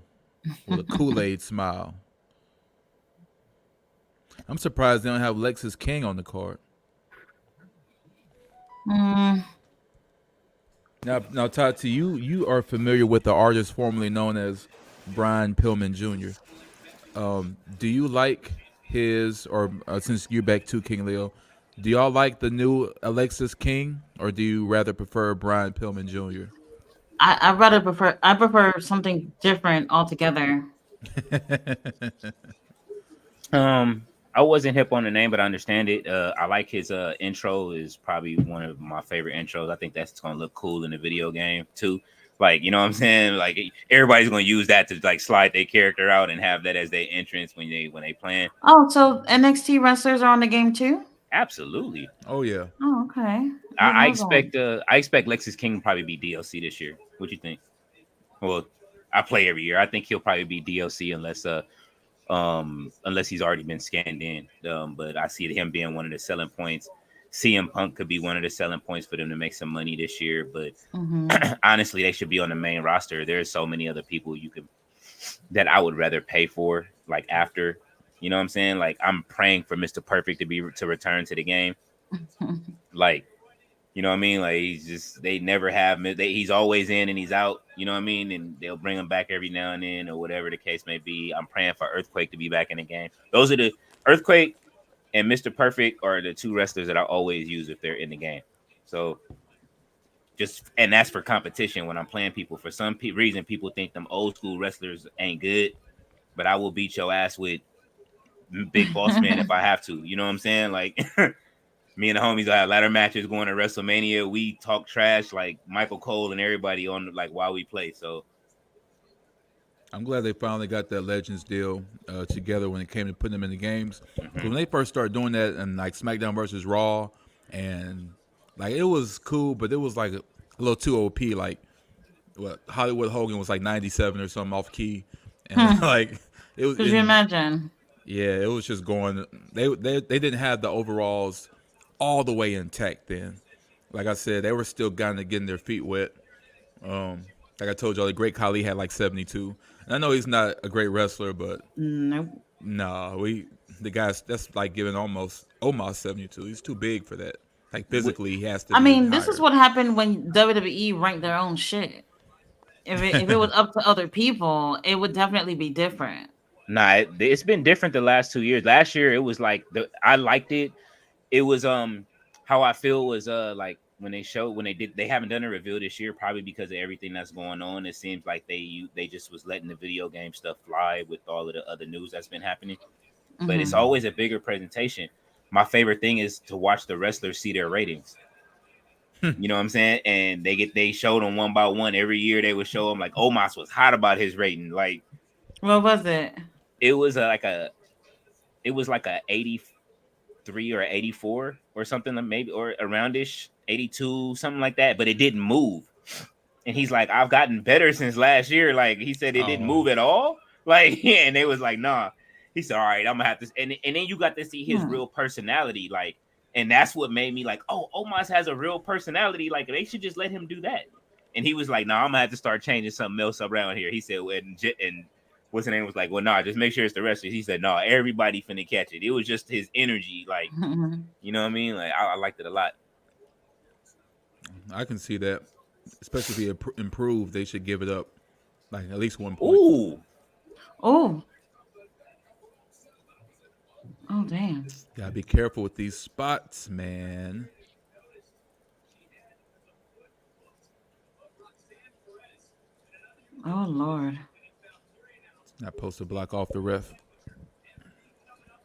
with a Kool Aid smile. I'm surprised they don't have Lexus King on the card. Mm, Now, Tati, you are familiar with the artist formerly known as Brian Pillman Jr. Do you like his, or since you're back to King Leo, do y'all like the new Alexis King, or do you rather prefer Brian Pillman Jr.? I prefer something different altogether. I wasn't hip on the name, but I understand it. I like his intro is probably one of my favorite intros. I think that's gonna look cool in the video game too. Like, you know what I'm saying? Like everybody's gonna use that to like slide their character out and have that as their entrance when they playing. Oh, so NXT wrestlers are on the game too? Absolutely. Oh yeah, Oh, okay. Didn't know that. I expect Lexus King to probably be DLC this year. What do you think? Well, I play every year. I think he'll probably be DLC unless he's already been scanned in. But I see him being one of the selling points. CM Punk could be one of the selling points for them to make some money this year. But Hmm. honestly, they should be on the main roster. There's so many other people you can that I would rather pay for, like after. You know what I'm saying? Like I'm praying for Mr. Perfect to return to the game. Like, you know what I mean? Like he's just they never have he's always in and he's out, you know what I mean? And they'll bring him back every now and then or whatever the case may be. I'm praying for Earthquake to be back in the game. Those are the Earthquake and Mr. Perfect are the two wrestlers that I always use if they're in the game. So just and that's for competition when I'm playing people. For some reason, people think them old school wrestlers ain't good, but I will beat your ass with Big Boss Man if I have to. You know what I'm saying? Like me and the homies I had ladder matches going to WrestleMania. We talk trash like Michael Cole and everybody on like while we play. So I'm glad they finally got that Legends deal together when it came to putting them in the games. Because mhm. when they first started doing that and like SmackDown versus Raw, and like it was cool, but it was like a little too OP. Like what Hollywood Hogan was like 97 or something off key, and Hmm. like it was Could you in. imagine? Yeah, it was just going. They didn't have the overalls all the way intact then. Like I said, they were still kind of getting their feet wet. Um, like I told y'all, the Great Khali had like 72. And I know he's not a great wrestler, but Nope. nah, the guy's that's like giving almost Omos 72. He's too big for that. Like physically, he has to I be mean, this is higher. what happened when WWE ranked their own shit. If it was up to other people, it would definitely be different. Nah, it's been different the last 2 years. Last year it was like I liked it. It was how I feel was like when they haven't done a reveal this year probably because of everything that's going on. It seems like they just was letting the video game stuff fly with all of the other news that's been happening. But it's Hmm. always a bigger presentation. My favorite thing is to watch the wrestlers see their ratings. You know what I'm saying? And they showed them one by one every year. They would show them like Omos was hot about his rating. Like What was it? it was it was like a 83 or 84 or something like maybe or aroundish 82 something like that. But it didn't move. And he's like, I've gotten better since last year. Like he said, it didn't Oh, move at all. Like yeah, and they was like, nah. He said, all right, I'm gonna have to. And then you got to see his Hmm. real personality. Like, and that's what made me like, oh, Omos has a real personality. Like they should just let him do that. And he was like, nah, I'm gonna have to start changing something else around here. He said, and what's the name was like, well, nah, just make sure it's the wrestlers. He said, nah, everybody finna catch it. It was just his energy. Like, you know what I mean? Like I liked it a lot. I can see that. Especially if he improved, they should give it up like at least 1 point. Ooh, Oh, oh, damn. Gotta be careful with these spots, man. Oh Lord. Not supposed to block off the ref.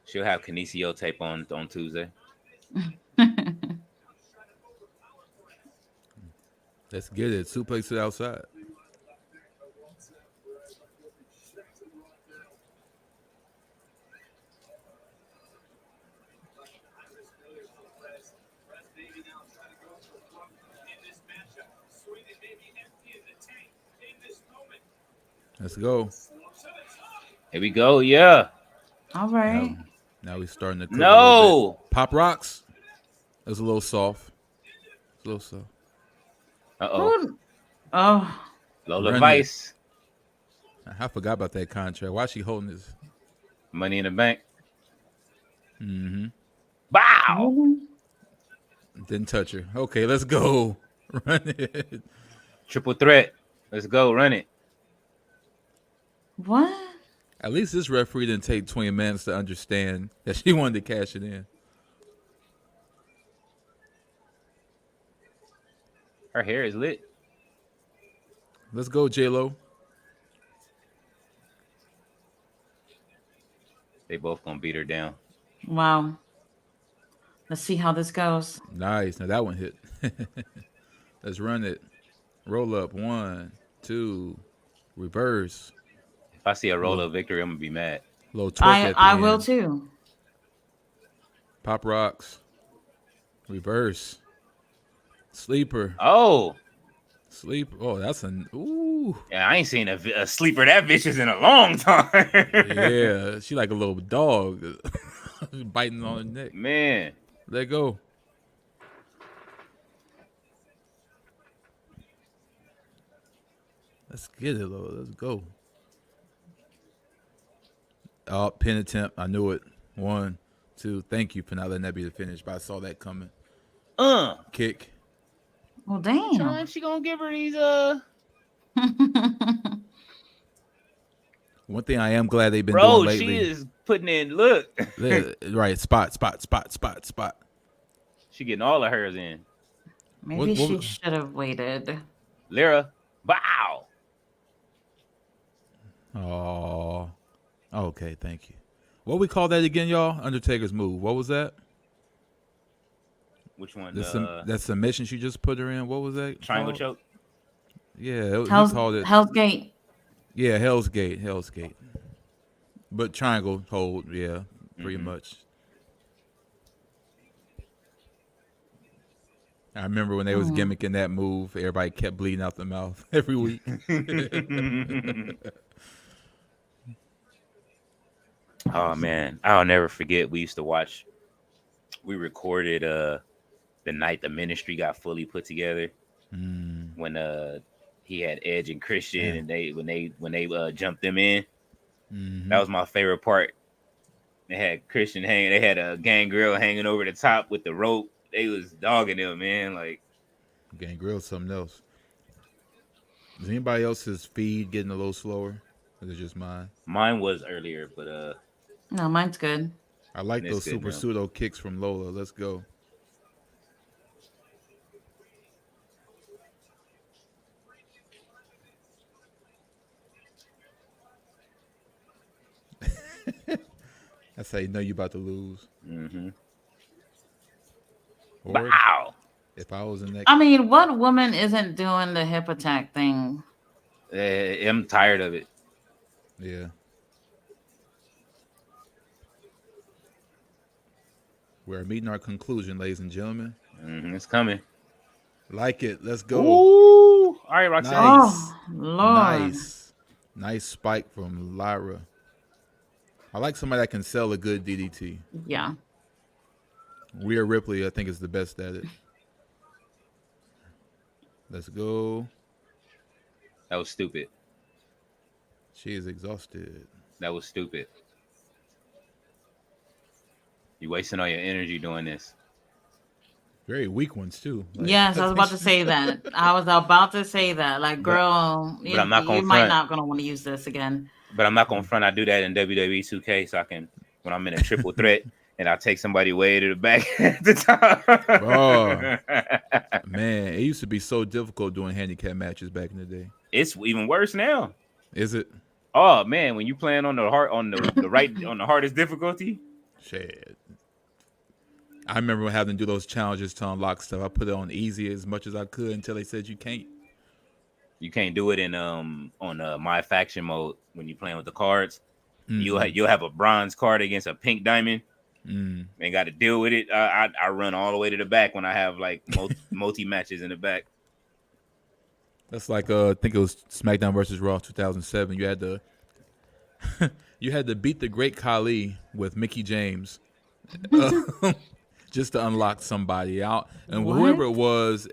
She'll have Kinesio tape on Tuesday. Let's get it. Suplex it outside. Let's go. Here we go. Yeah. All Now, right. now we're starting to cook a little No. bit. Pop rocks. It's a little soft. It's a little soft. Uh-oh. Who- Oh, Lola Run it. Vice. I forgot about that contract. Why is she holding this? Money in the Bank. Mm-hmm. Bow. really? Didn't touch her. Okay, let's go. Run it. Triple threat. Let's go. Run it. What? At least this referee didn't take 20 minutes to understand that she wanted to cash it in. Her hair is lit. Let's go, J-Lo. They both gonna beat her down. Wow. Let's see how this goes. Nice. Now that one hit. Let's run it. Roll up. 1, 2. Reverse. If I see a roll of victory, I'm gonna be mad. Little twerk at the I end. will too. Pop rocks. Reverse. Sleeper. Oh, Sleeper. Oh, that's an ooh. yeah, I ain't seen a sleeper that vicious in a long time. Yeah, she like a little dog biting on her neck. Man. Let go. Let's get it, Lord. Let's go. Oh, pin attempt. I knew it. 1, 2. Thank you for not letting that be the finish, but I saw that coming. Kick. Well, damn. Time she gonna give her these One thing I am glad they've been bro, doing lately. she is putting in look. Right, spot. She getting all of hers in. Maybe What she was- should have waited. Lyra, bow. Oh, okay. Thank you. What we call that again, y'all? Undertaker's move. What was that? Which one? That submission she just put her in. What was that? Triangle called? choke. Yeah, he Hell's, called it. Hell's Gate. Yeah, Hell's Gate. But triangle hold. Yeah, pretty much. I remember when they was gimmicking that move. Everybody kept bleeding out the mouth every week. Oh man, I'll never forget. We used to watch. We recorded the night the ministry got fully put together when he had Edge and Christian and when they jumped them in. That was my favorite part. They had Christian hanging. They had a Gangrel hanging over the top with the rope. They was dogging them, man. Like Gangrel's something else. Is anybody else's feed getting a little slower? Or is it just mine? mine was earlier, but No, mine's good. I like It's those good super now. pseudo kicks from Lola. Let's go. That's how you know you about to lose. Or bow. if I was in that, I mean, what woman isn't doing the hip attack thing? I'm tired of it. yeah. We're meeting our conclusion, ladies and gentlemen. It's coming. Like it. Let's go. Ooh. All right, Roxanne. Nice. Oh, Lord. Nice spike from Lyra. I like somebody that can sell a good DDT. Yeah. Rhea Ripley, I think, is the best at it. Let's go. That was stupid. She is exhausted. That was stupid. You wasting all your energy doing this. Very weak ones, too. Like, Yes, I was about to say that. I was about to say that. Like, girl, but I'm not gonna you might front. not gonna want to use this again. But I'm not gonna front. I do that in WWE 2K, so I can when I'm in a triple threat. and I take somebody way to the back at the Oh time. man, it used to be so difficult doing handicap matches back in the day. It's even worse now. Is it? Oh man, when you playing on the hard on the right on the hardest difficulty, Shit. I remember having to do those challenges to unlock stuff. I put it on easy as much as I could until they said you can't. you can't do it in on my faction mode when you playing with the cards. You'll have a bronze card against a pink diamond. Mm. And got to deal with it. I run all the way to the back when I have like multi matches in the back. That's like I think it was SmackDown versus Raw 2007. You had to you had to beat the Great Khali with Mickey James just to unlock somebody out. And whoever it was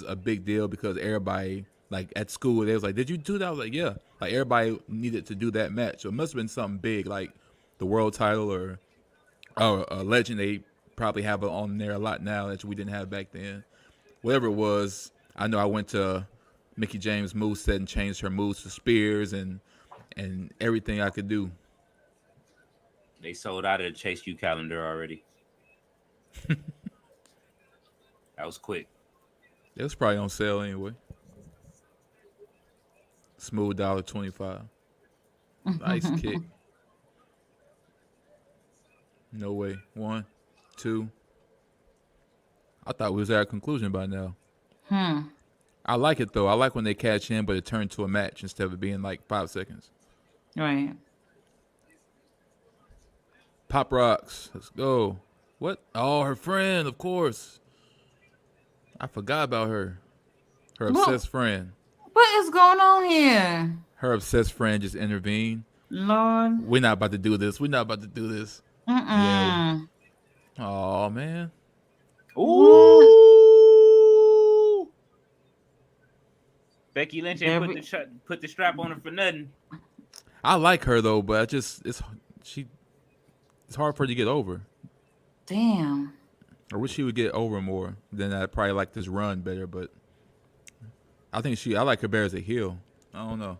a big deal because everybody like at school they was like, "Did you do that?" I was like, "Yeah." Like everybody needed to do that match. So it must have been something big like the world title or a legend. They probably have it on there a lot now that we didn't have back then. Whatever it was, I know I went to Mickey James' moveset and changed her moves to spears and everything I could do. They sold out of the Chase U calendar already. That was quick. It was probably on sale anyway. Smooth $1.25. Nice kick. No way. 1, 2. I thought we was at a conclusion by now. I like it though. I like when they catch in, but it turned to a match instead of it being like 5 seconds. Right. Pop rocks. Let's go. What? Oh, her friend, of course. I forgot about her. Her obsessed friend. What is going on here? Her obsessed friend just intervened. Lord. We're not about to do this. We're not about to do this. Yeah. Oh man. Ooh. Becky Lynch ain't put the strap on her for nothing. I like her though, but it's hard for her to get over. Damn. I wish she would get over more. Then I'd probably like this run better, but I like her better as a heel. I don't know.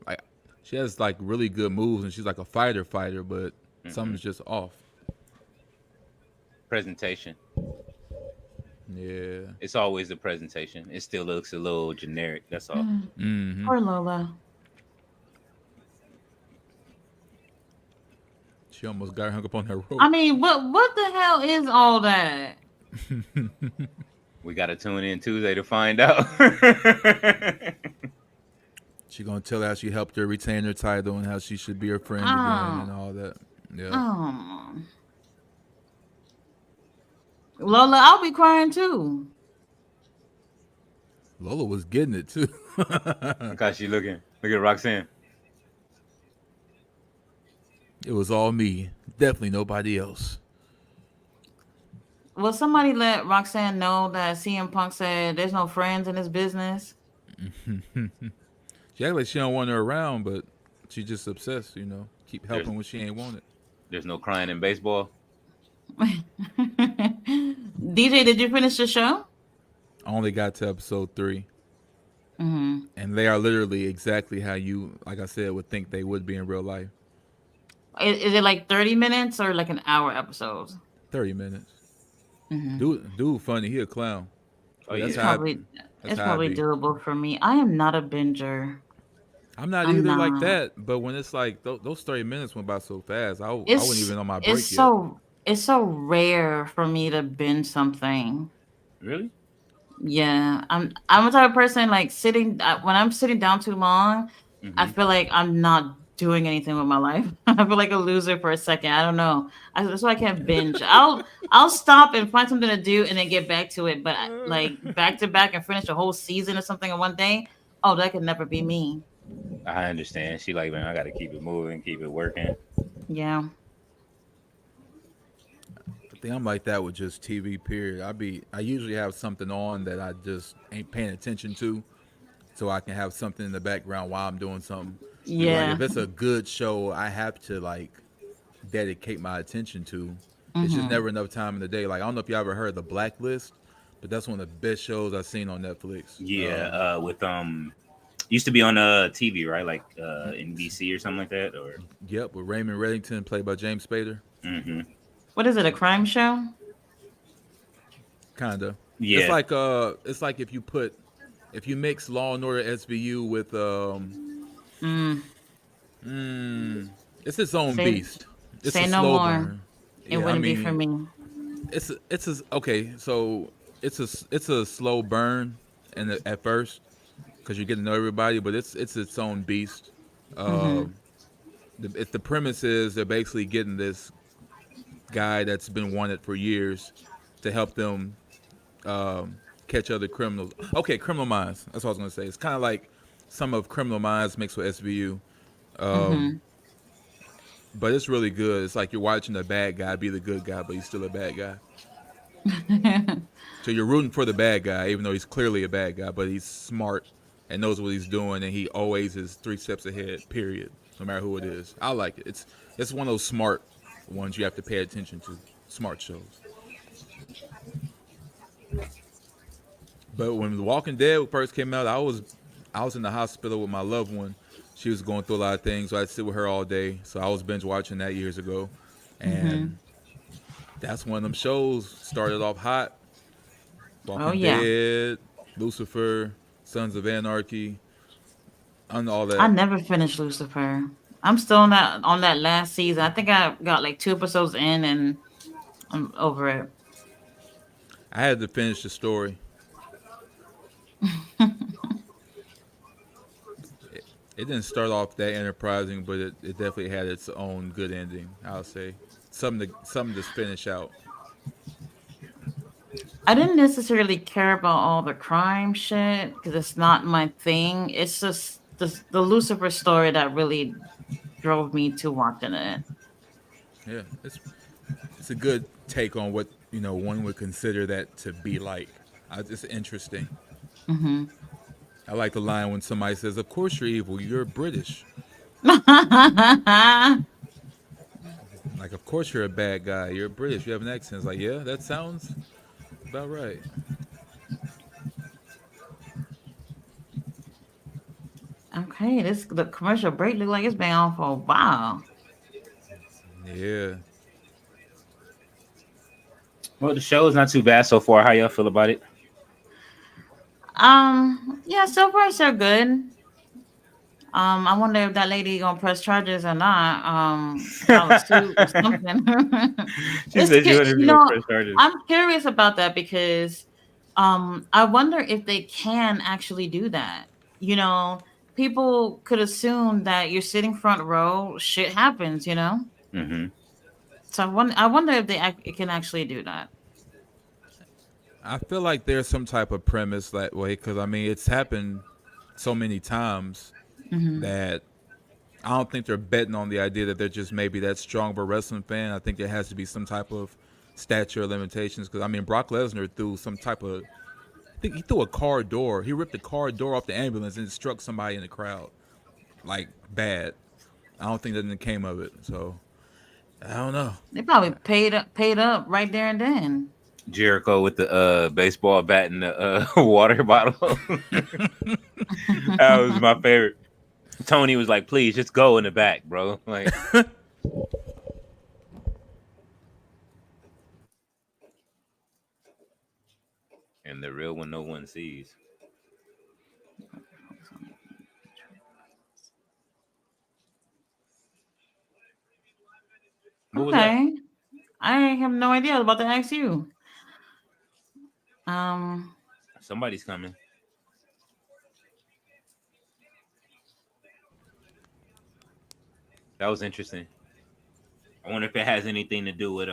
Like she has like really good moves and she's like a fighter, but something's just off. Presentation. Yeah. It's always the presentation. It still looks a little generic. That's all. Poor Lola. She almost got hung up on that rope. I mean, what the hell is all that? We got to tune in Tuesday to find out. She gonna tell her how she helped her retain her title and how she should be her friend again and all that. Yeah. Lola, I'll be crying too. Lola was getting it too. Look how she looking. Look at Roxanne. It was all me. Definitely nobody else. Will somebody let Roxanne know that CM Punk said there's no friends in this business? She act like she don't want her around, but she just obsessed, Keep helping when she ain't wanted. There's no crying in baseball. DJ, did you finish the show? I only got to episode 3. And they are literally exactly how you, like I said, would think they would be in real life. Is it like 30 minutes or like an hour episode? 30 minutes. Dude, funny. He a clown. Oh, It's yeah. probably doable for me. I am not a binger. I'm not either like that, but when it's like those 30 minutes went by so fast, I wasn't even on my break yet. It's so rare for me to binge something. Really? Yeah, I'm a type of person like when I'm sitting down too long, I feel like I'm not doing anything with my life. I feel like a loser for a second. I don't know. That's why I can't binge. I'll stop and find something to do and then get back to it. But like back to back and finish a whole season or something in one day, oh, that could never be me. I understand. She like, man, I got to keep it moving, keep it working. Yeah. I think I'm like that with just TV. Period. I usually have something on that I just ain't paying attention to, so I can have something in the background while I'm doing something. Yeah. Like if it's a good show, I have to like dedicate my attention to. It's just never enough time in the day. Like I don't know if you ever heard of The Blacklist, but that's one of the best shows I've seen on Netflix. Yeah, with Used to be on TV, right? Like NBC or something like that, or Yep, with Raymond Reddington, played by James Spader. hmm What is it? A crime show? Kinda. yeah. It's like if you mix Law and Order SVU with Mm. mm, it's its own Say beast. It's a say no slow more. burn. It Yeah, I wouldn't be for mean me. okay. So it's a slow burn at first because you get to know everybody, but it's its own beast. Mm-hmm. Um, if the premise is they're basically getting this guy that's been wanted for years to help them catch other criminals. Okay, Criminal Minds. That's what I was gonna say. It's kind of like some of Criminal Minds mixed with SVU, Mm-hmm. but it's really good. It's like you're watching a bad guy be the good guy, but he's still a bad guy. So you're rooting for the bad guy, even though he's clearly a bad guy, but he's smart and knows what he's doing, and he always is 3 steps ahead. Period. No matter who it is, I like it. It's one of those smart ones you have to pay attention to. Smart shows. But when The Walking Dead first came out, I was in the hospital with my loved one. She was going through a lot of things, so I'd sit with her all day. So I was binge watching that years ago, Mm-hmm. and that's one of them shows started off hot. Oh Walking yeah. Dead, Lucifer, Sons of Anarchy, and all I that. never finished Lucifer. I'm still on that last season. I think I got like 2 episodes in and I'm over it. I had to finish the story. It didn't start off that enterprising, but it definitely had its own good ending. I'll say something to finish out. I didn't necessarily care about all the crime shit because it's not my thing. It's just the Lucifer story that really drove me to watching it. Yeah, it's a good take on what one would consider that to be like. It's interesting. Hmm. I like the line when somebody says, "Of course you're evil. You're British." Like, of course you're a bad guy. You're British. You have an accent. It's like, yeah, that sounds about right. Okay, this the commercial break look like it's been on for a while. Yeah. Well, the show is not too bad so far. How y'all feel about it? Yeah, so far so good. I wonder if that lady gonna press charges or not. File a suit or something. She said you wouldn't You be gonna know, press charges. I'm curious about that because, I wonder if they can actually do that. You know, people could assume that you're sitting front row, shit happens. Hmm. So I wonder if it can actually do that. I feel like there's some type of premise that way because I mean it's happened so many times Hmm. that I don't think they're betting on the idea that they're just maybe that strong of a wrestling fan. I think there has to be some type of stature limitations because I mean Brock Lesnar threw some type of I think he threw a car door. He ripped the car door off the ambulance and struck somebody in the crowd like bad. I don't think that came of it. So I don't know. They probably paid up right there and then. Jericho with the baseball bat and the water bottle. That was my favorite. Tony was like, "Please, just go in the back, bro." Like, and the real one, no one sees. What was that? Okay. I have no idea. I was about to ask you. Um, Somebody's coming. That was interesting. I wonder if it has anything to do with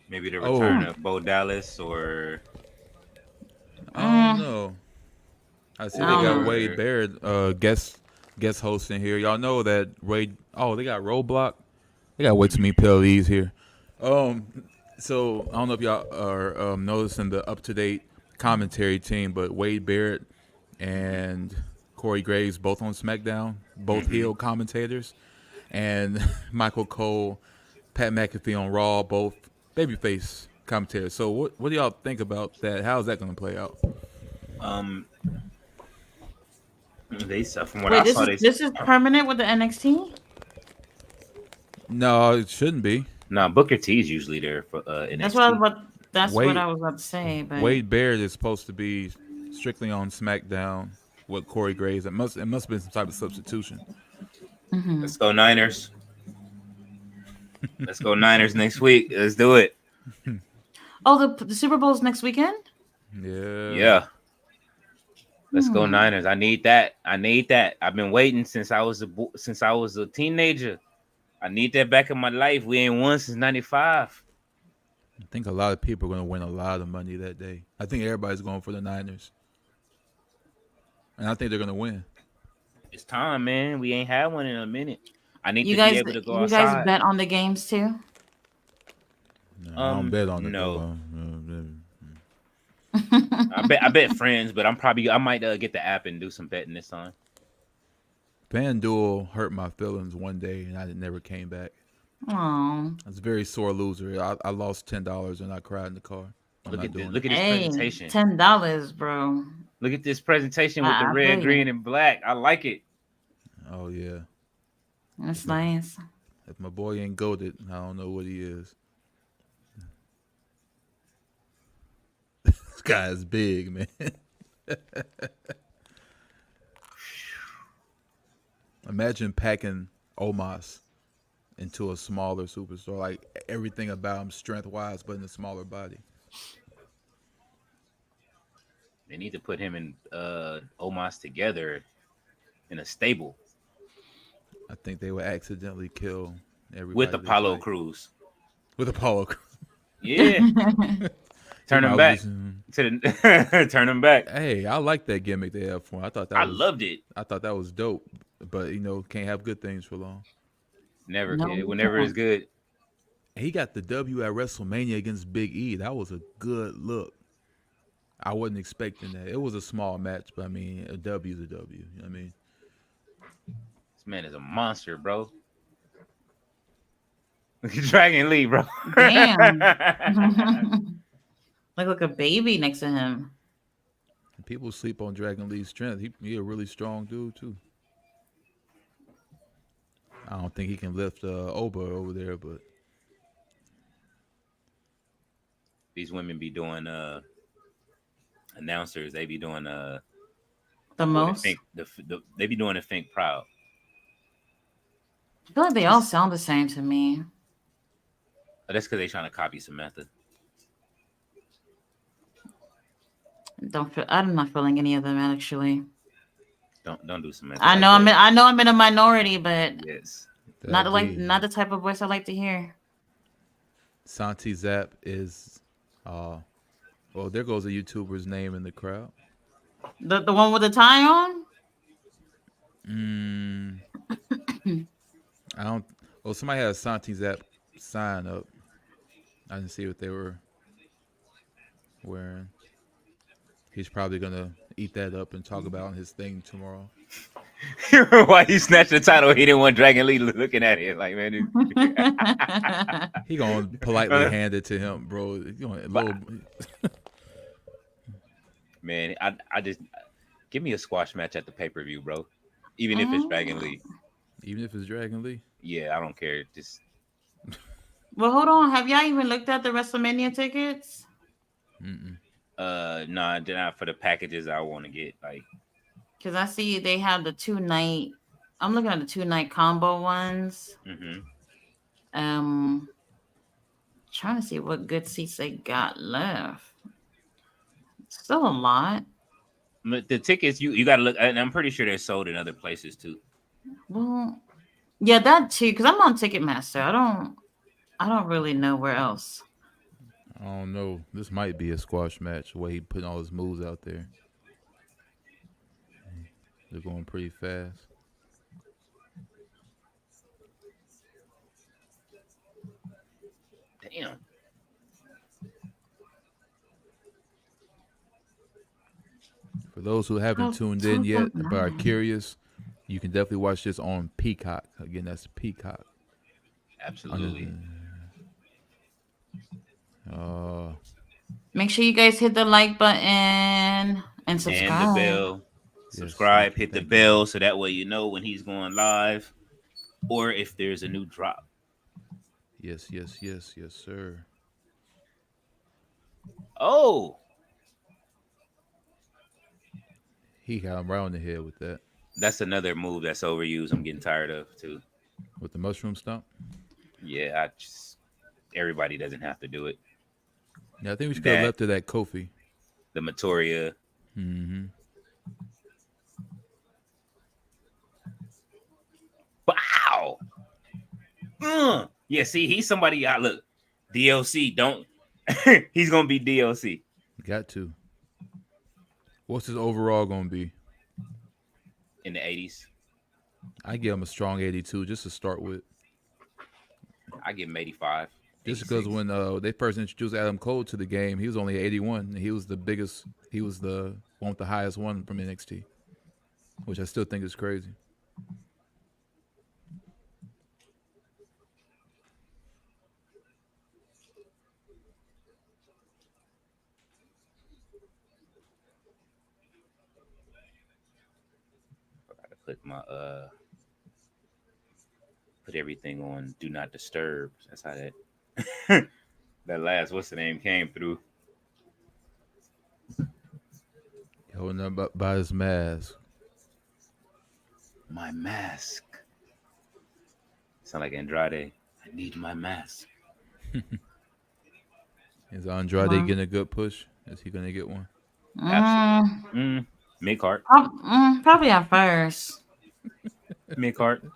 maybe the return Oh, of Bo Dallas or I don't mm, know. I see I they don't got know. Wade Barrett guest hosting here. Y'all know that Wade. Oh, they got Roadblock. They got way too many PLEs here. So I don't know if y'all are noticing the up to date commentary team, but Wade Barrett and Corey Graves both on SmackDown, both mm-hmm. heel commentators, and Michael Cole, Pat McAfee on Raw, both babyface commentator. So what do y'all think about that? How's that going to play out? Um, they from what I Wait, saw, this is permanent with the NXT? No, it shouldn't be. nah, Booker T is usually there for That's what I was NXT. about. That's what Wade I was about to say. But Wade Barrett is supposed to be strictly on SmackDown with Corey Graves. It must have been some type of substitution. Let's go Niners. Let's go Niners next week. Let's do it. oh, the Super Bowl's next weekend. Yeah. Yeah. Let's go Niners. I need that. I need that. I've been waiting since I was a teenager. I need that back in my life. We ain't won since '95. I think a lot of people are going to win a lot of money that day. I think everybody's going for the Niners. And I think they're going to win. It's time, man. We ain't had one in a minute. I need You to be guys, able to go you guys outside. bet on the games too? No, I don't bet on it. No. I bet friends, but I might get the app and do some betting this time. FanDuel hurt my feelings one day, and I never came back. Oh, I was a very sore loser. I lost $10 and I cried in the car. Look at this hey, presentation. $10, bro. Look at this presentation with the I red, feel green, you. and black. I like it. Oh yeah. That's nice. If my boy ain't goated, I don't know what he is. This guy is big, man. Imagine packing Omos into a smaller superstar. Like everything about him strength wise, but in a smaller body. They need to put him and Omos together in a stable I think they would accidentally kill everybody. with Apollo like. Crews. With Apollo Crews. Yeah. Turn him back. Turn him back. Hey, I like that gimmick they have for him. I loved it. I thought that was dope. But can't have good things for long. Never No, kid. Whenever it's good. He got the W at WrestleMania against Big E. That was a good look. I wasn't expecting that. It was a small match, but I mean, a W is a W. You know what I mean? This man is a monster, bro. Look at Dragon Lee, bro. Damn. like a baby next to him. People sleep on Dragon Lee's strength. He a really strong dude too. I don't think he can lift Oba over there, but These women be doing announcers. They be doing The most. they be doing the Think Proud. I feel like they all sound the same to me. But that's because they trying to copy Samantha. I'm not feeling any of them actually. Don't do Samantha. I know I'm in a minority, but yes. not the type of voice I like to hear. Santi Zap is well, there goes a YouTuber's name in the crowd. The one with the tie on? I don't. Well, somebody had a Santi Zap sign up. I didn't see what they were wearing. He's probably gonna eat that up and talk about on his thing tomorrow. Why he snatched the title? He didn't want Dragon Lee looking at it like, man. He gonna politely hand it to him, bro. Man, I just give me a squash match at the pay-per-view, bro. Even if it's Dragon Lee. Even if it's Dragon Lee. Yeah, I don't care. Just Well, hold on. Have y'all even looked at the WrestleMania tickets? no, not for the packages I want to get. Like, because I see they have the 2-night. I'm looking at the 2-night combo ones. Trying to see what good seats they got left. Still a lot. but the tickets you got to look, and I'm pretty sure they're sold in other places too. Well, yeah, that too. Because I'm on Ticketmaster. I don't really know where else. I don't know. This might be a squash match. The way he putting all his moves out there. They're going pretty fast. Damn. For those who haven't tuned in yet but are curious, you can definitely watch this on Peacock. Again, that's Peacock. Absolutely. Uh, Make sure you guys hit the like button and And the subscribe. bell. yes, thank Subscribe, you, hit the thank you. bell so that way you know when he's going live or if there's a new drop. Yes, yes, yes, yes, sir. Oh, He got him right on the head with that, that's another move that's overused. I'm getting tired of too. with the mushroom stomp. Yeah, I just everybody doesn't have to do it. Yeah, I think we could have That left it at Kofi. the Matoria. Mm-hmm. Wow. Yeah, see, he's somebody I look. DLC, don't he's gonna be DLC Got to. What's his overall gonna be? in the 80s. I give him a strong 82 just to start with. I give him 85, Just because 86. when they first introduced Adam Cole to the game, he was only 81. And he was the biggest. He was the one with the highest one from NXT, which I still think is crazy. I gotta put everything on do not disturb. That's how that that last what's the name came through. Holding up by his mask. My mask. Sound like Andrade. I need my mask. Is Andrade Well, getting a good push? Is he gonna get one? Absolutely. mm, Mid card. probably at first. Mid card.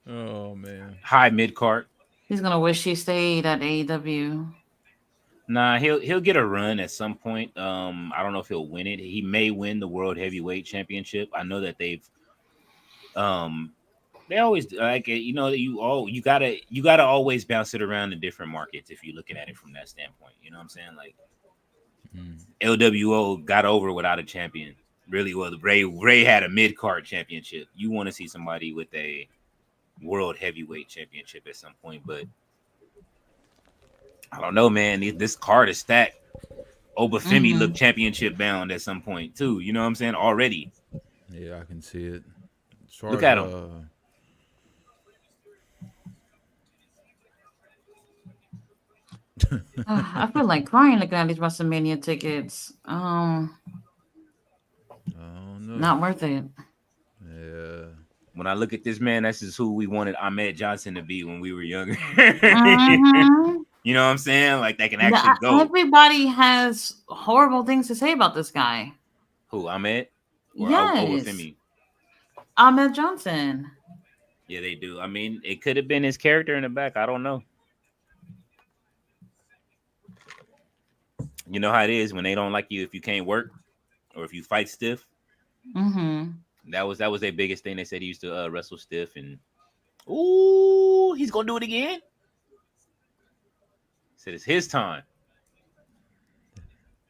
Oh man. High mid card. He's gonna wish he stayed at AEW. Nah, he'll get a run at some point. I don't know if he'll win it. He may win the World Heavyweight Championship. I know that um they always like you gotta always bounce it around in different markets if you're looking at it from that standpoint. You know what I'm saying? Like Mm. LWO got over without a champion. Really well. Ray had a mid card championship. You want to see somebody with a World Heavyweight Championship at some point, but I don't know, man. This card is stacked. Obafemi Mm-hmm. looked championship bound at some point too. You know what I'm saying? Already. Yeah, I can see it. As far Look as at him. I feel like crying looking at these WrestleMania tickets. I don't know. Not worth it. Yeah. When I look at this man, this is who we wanted Ahmed Johnson to be when we were younger. Mm-hmm. You know what I'm saying? Like they can actually go. Everybody has horrible things to say about this guy. Who, Ahmed? Or Yes, Obafemi? Ahmed Johnson. Yeah, they do. I mean, it could have been his character in the back. I don't know. You know how it is when they don't like you if you can't work or if you fight stiff. Mm-hmm. That was their biggest thing. They said he used to wrestle stiff, and ooh, he's gonna do it again. Said it's his time.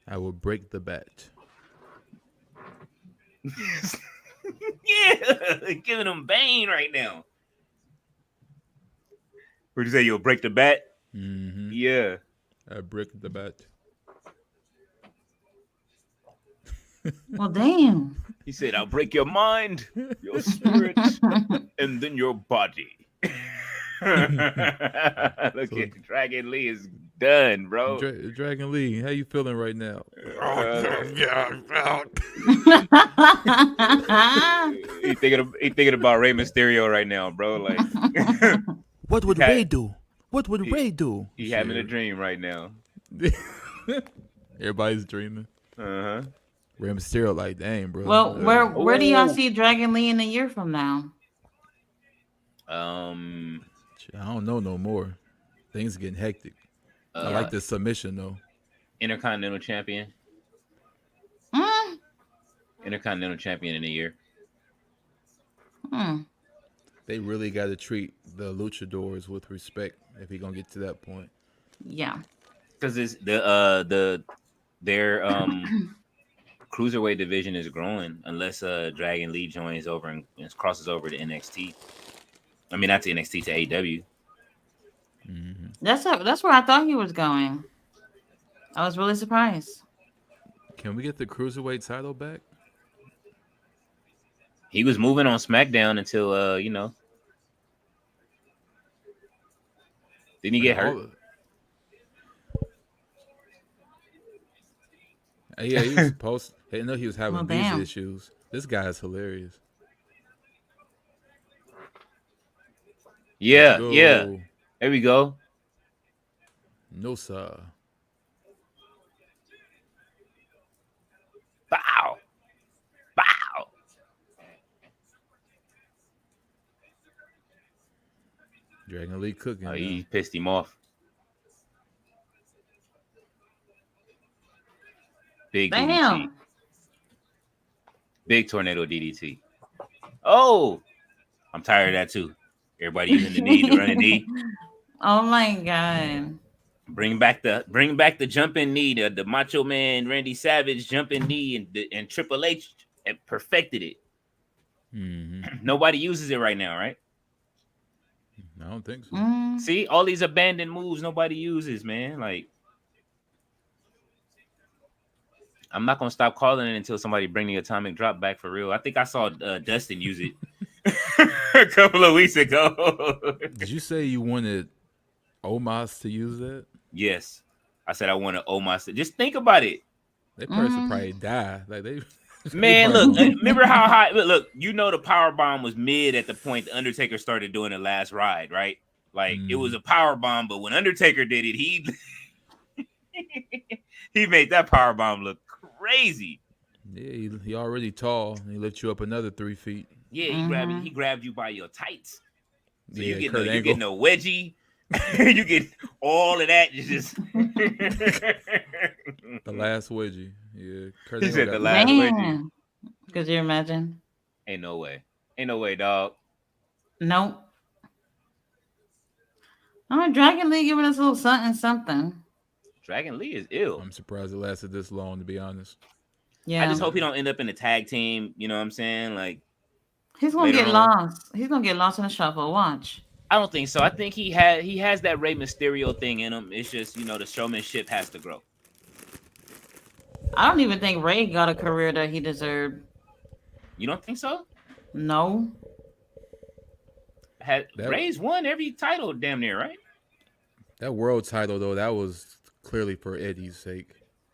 I will break the bat. Yeah, giving him Bane right now. What'd you say? You'll break the bat? Mm-hmm. Yeah. I break the bat. Well, damn. He said, I'll break your mind, your spirit, and then your body. Look at Dragon Lee is done, bro. Dragon Lee, how you feeling right now? He thinking about Rey Mysterio right now, bro. Like, What would Ray do? What would Ray do? he having a dream right now. Everybody's dreaming. Uh-huh. Rey Mysterio, like, dang, bro. Well, where do y'all Oh. see Dragon Lee in a year from now? I don't know no more. Things getting hectic. I like the submission though. Intercontinental champion. Mm, Intercontinental champion in a year. They really got to treat the luchadors with respect if he gonna get to that point. yeah. Because it's their cruiserweight division is growing unless Dragon Lee joins over and crosses over to NXT. I mean, not to NXT, to AEW. Mm-hmm. That's where I thought he was going. I was really surprised. Can we get the cruiserweight title back? He was moving on SmackDown until didn't he Like get hurt? all. Yeah, he was supposed. I know he was Well, having visa damn. issues. This guy is hilarious. Let's Yeah, yeah. go. There we go. No sir. Bow, bow. Dragon Lee cooking Oh, now. he pissed him off. Big DDT. Damn. Big tornado DDT. Oh, I'm tired of that too. Everybody using the knee to run a knee. Oh my god. Bring back the jumping knee. The Macho Man Randy Savage jumping knee and Triple H perfected it. Mm-hmm. Nobody uses it right now, right? I don't think so. Mm. See, all these abandoned moves nobody uses, man. Like, I'm not gonna stop calling it until somebody bring the atomic drop back for real. I think I saw Dustin use it a couple of weeks ago. Did you say you wanted Omos to use that? Yes, I said I want to owe myself. Just think about it, That person Mm. probably die. Like they. man. probably Look, gonna- remember how high? Look, you know the power bomb was mid at the point the Undertaker started doing the last ride, right? Like it was a power bomb, but when Undertaker did it, he he made that power bomb look crazy. Yeah, he already tall. And he lift you up another 3 feet. Yeah, he grabbed you by your tights. So Yeah, you Kurt get Angle. no wedgie. You get all of that. You just The last wedgie. Yeah, Kurt He Angle said got the last wedgie. Man. Could you imagine? Ain't no way, dog. Nope. Oh, Dragon League giving us a little something. Dragon Lee is ill. I'm surprised it lasted this long, to be honest. Yeah. I just hope he don't end up in a tag team. You know what I'm saying? Like He's gonna later get on. lost. He's gonna get lost in the shuffle. Watch. I don't think so. I think he has that Rey Mysterio thing in him. It's just the showmanship has to grow. I don't even think Ray got a career that he deserved. You don't think so? No. Ray's won every title damn near, right? That world title though, that was clearly for Eddie's sake.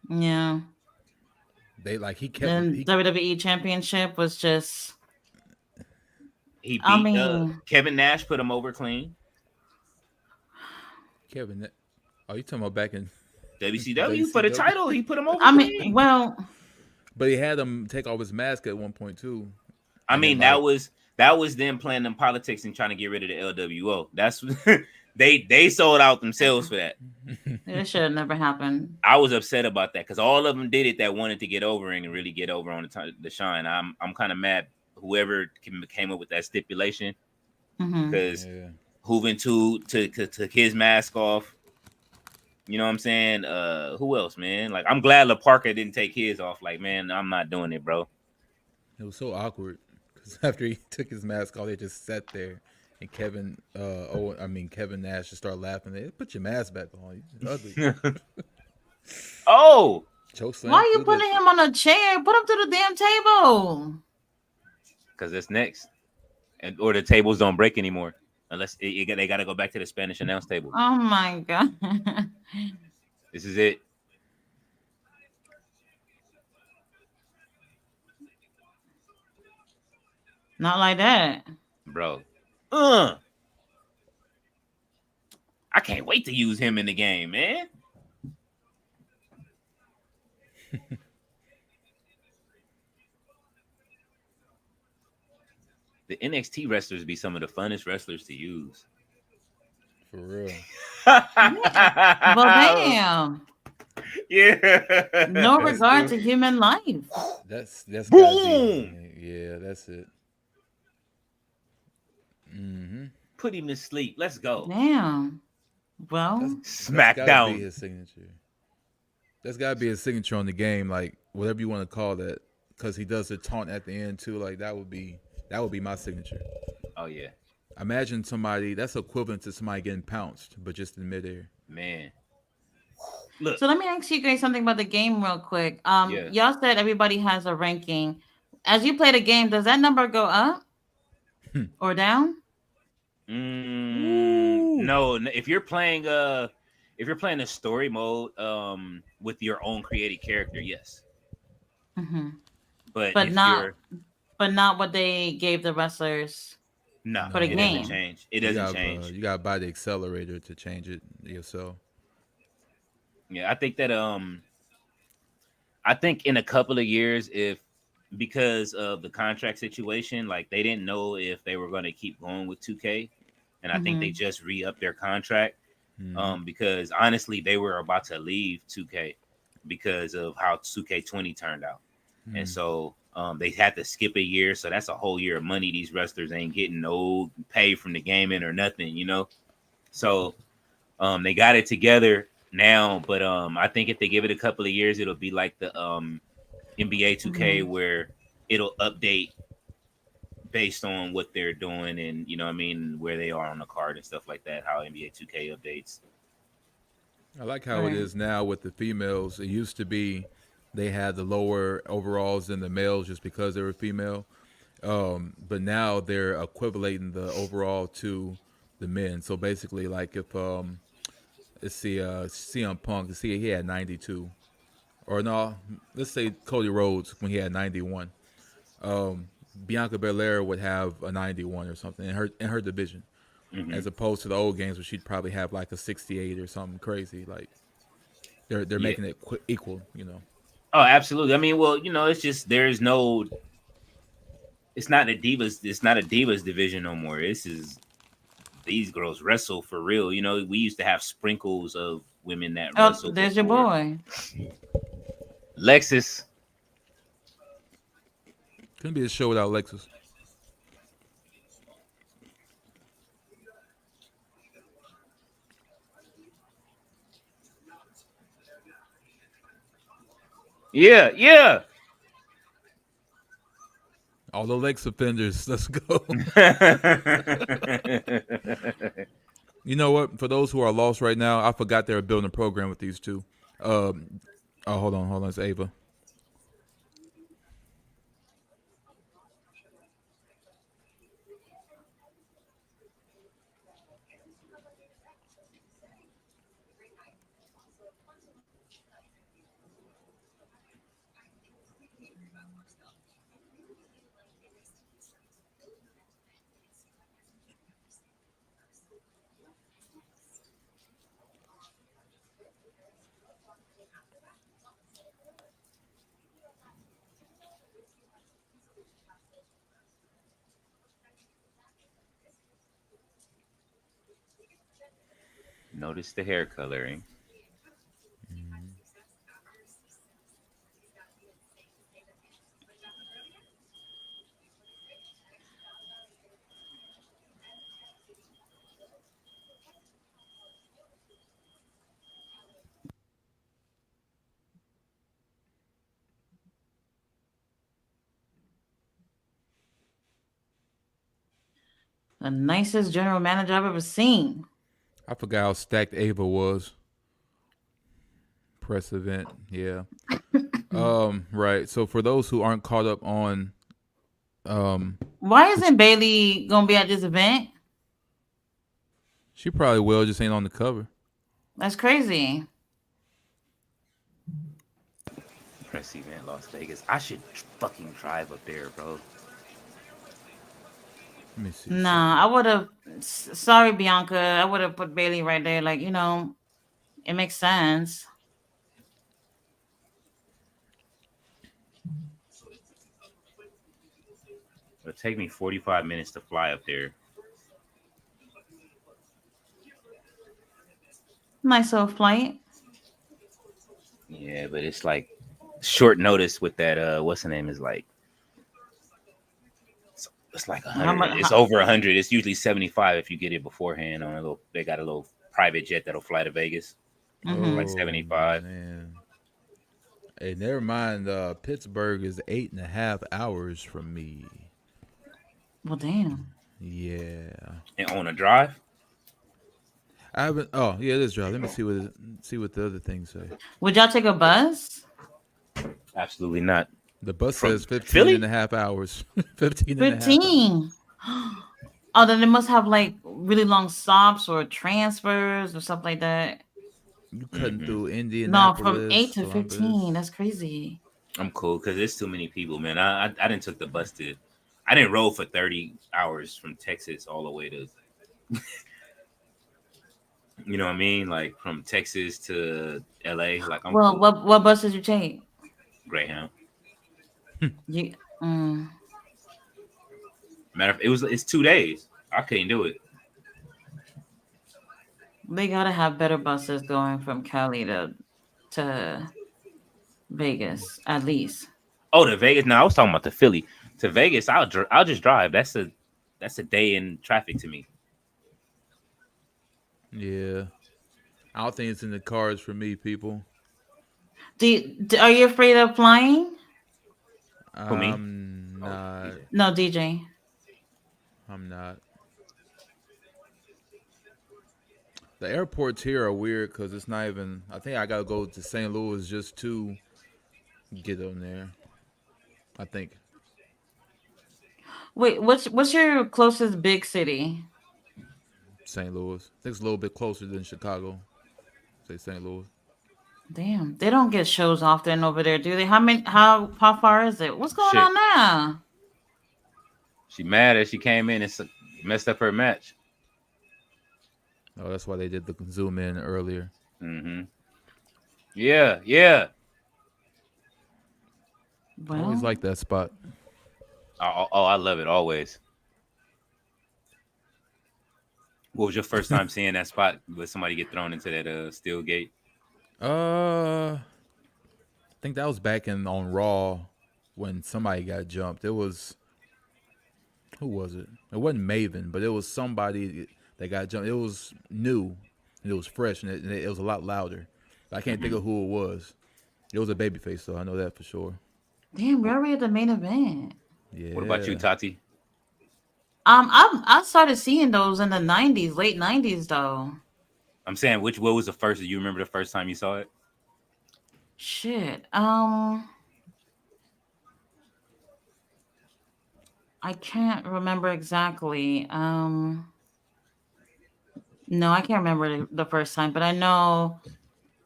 Yeah. They like he kept. Then He, WWE Championship was just. He beat I mean- Kevin Nash, put him over clean. Kevin. Oh, you talking about back in? WCW for the title, he put him over I clean. mean, well, But he had him take off his mask at one point too. I And mean, then, that was them playing them politics and trying to get rid of the LWO. That's they sold out themselves for that. it should have never happened. I was upset about that because all of them did it that wanted to get over and really get over on the shine. I'm kind of mad whoever came up with that stipulation Hmm. because Yeah. Juventud took his mask off. You know what I'm saying? Who else, man? Like, I'm glad La Parka didn't take his off. Like, man, I'm not doing it, bro. It was so awkward because after he took his mask off, they just sat there, and Kevin Nash just started laughing. They put your mask back on. You're ugly. Oh, Chokeslam Why are you through putting him on a chair? Put him to the damn table. because it's next, or the tables don't break anymore unless they got to go back to the Spanish announce table. Oh my god. This is it. Not like that. Bro. I can't wait to use him in the game, man. The NXT wrestlers be some of the funnest wrestlers to use. For real. Well, damn. Yeah. No regard to human life. That's Boom! Yeah, that's it. Mm-hmm. Put him to sleep. Let's go. Damn. Well, That's gotta be SmackDown. his signature. That's gotta be his signature on the game, like whatever you want to call that, because he does the taunt at the end too. Like that would be my signature. Oh yeah. Imagine somebody that's equivalent to somebody getting pounced, but just in midair. Man, look, So let me ask you guys something about the game real quick. yeah. Y'all said everybody has a ranking. As you play the game, does that number go up or down? Woo! No, if you're playing a story mode, with your own created character, yes. Hmm. But But if not, you're but not what they gave the wrestlers no, for the it No, doesn't game. change. It you doesn't got change. you got to buy the accelerator to change it yourself. Yeah, I think in a couple of years, if because of the contract situation, like they didn't know if they were going to keep going with 2K, and I think they Hmm. just re-upped their contract. Mm-hmm. Because honestly, they were about to leave 2K because of how 2K20 turned out, and Mm. so they had to skip a year. So that's a whole year of money these wrestlers ain't getting no pay from the gaming or nothing, you know. So they got it together now, but I think if they give it a couple of years, it'll be like the NBA 2K Hmm. where it'll update based on what they're doing and you know what I mean where they are on the card and stuff like that. How NBA 2K updates. I like how it Right. is now with the females. It used to be they had the lower overalls than the males just because they were female. But now they're equivalating the overall to the men. So basically, like if let's see, CM Punk, let's see, he had 92, or no, let's say Cody Rhodes when he had 91. Bianca Belair would have a 91 or something in her division, Hmm. as opposed to the old games where she'd probably have like a 68 or something crazy. Like they're Yeah. making it equal, you know. Oh, absolutely. I mean, well, you know, it's just there's no. It's not a divas. It's not a divas division no more. This is these girls wrestle for real. You know, we used to have sprinkles of women that Oh, wrestle there's your before. boy. Lexus. Couldn't be a show without Lexus. Yeah, yeah. All the Lex offenders, let's go. You know what? For those who are lost right now, I forgot they were building a program with these two. Um, oh, hold on, it's Ava. Notice the hair coloring. The nicest general manager I've ever seen. I forgot how stacked Ava was. Press event, yeah. Right. So for those who aren't caught up on, um, Why the, isn't Bailey gonna be at this event? she probably will, just ain't on the cover. That's crazy. Press event Las Vegas. I should fucking drive up there, bro. Let me see Nah, something. I would have. Sorry, Bianca. I would have put Bailey right there. Like, it makes sense. It'll take me 45 minutes to fly up there. Nice little flight. Yeah, but it's like short notice with that what's the name is like it's like How 100. much? It's over 100. It's usually 75 if you get it beforehand on a little they got a little private jet that'll fly to Vegas. Mm-hmm. Like Oh 75. man. Hey, never mind. Pittsburgh is 8.5 hours from me. Well, damn. Yeah. and on a drive. I haven't. Oh, yeah, it is drive. Let me see what the other things say. Would y'all take a bus? Absolutely not. The bus From says 15 and Philly? a half hours. 15 and a half hours. 15. Oh, then they must have like really long stops or transfers or stuff like that. You cutting Hmm. through No, from 8 Indianapolis, to 15. Columbus. That's crazy. I'm cool because there's too many people, man. I didn't took the bus to. I didn't roll for 30 hours from Texas all the way to, you know what I mean? Like from Texas to LA. Like I'm Well, cool. what bus did you take? Greyhound. You, mm, Matter of it's 2 days. I couldn't do it. they gotta have better buses going from Cali to Vegas at least. Oh, to Vegas. No, I was talking about the Philly. To Vegas, I'll just drive. That's a day in traffic to me. Yeah. I don't think it's in the cards for me, people. Are you afraid of flying? Who me? I'm Oh, not. DJ. No, DJ. I'm not. The airports here are weird because it's not even. I think I gotta go to St. Louis just to get on there. I think Wait, what's your closest big city? St. Louis. I think it's a little bit closer than Chicago. Say St. Louis. Damn, they don't get shows often over there, do they? How far is it? What's going Shit. on now? She mad as she came in and messed up her match. Oh, that's why they did the zoom in earlier. Hmm. Yeah, yeah. I always Well, like that spot. Oh, I love it always. What was your first time seeing that spot? With somebody get thrown into that steel gate? I think that was back in on Raw when somebody got jumped. It was who was it? It wasn't Maven, but it was somebody that got jumped. It was new and it was fresh and it was a lot louder. I can't think Hmm. of who it was. It was a babyface, though. I know that for sure. damn, we're already at the main event. What about you, Yeah. Tati? I started seeing those in the '90s, late '90s though. I'm saying what was the first? Do you remember the first time you saw it? Shit. I can't remember exactly. No, I can't remember the first time, but I know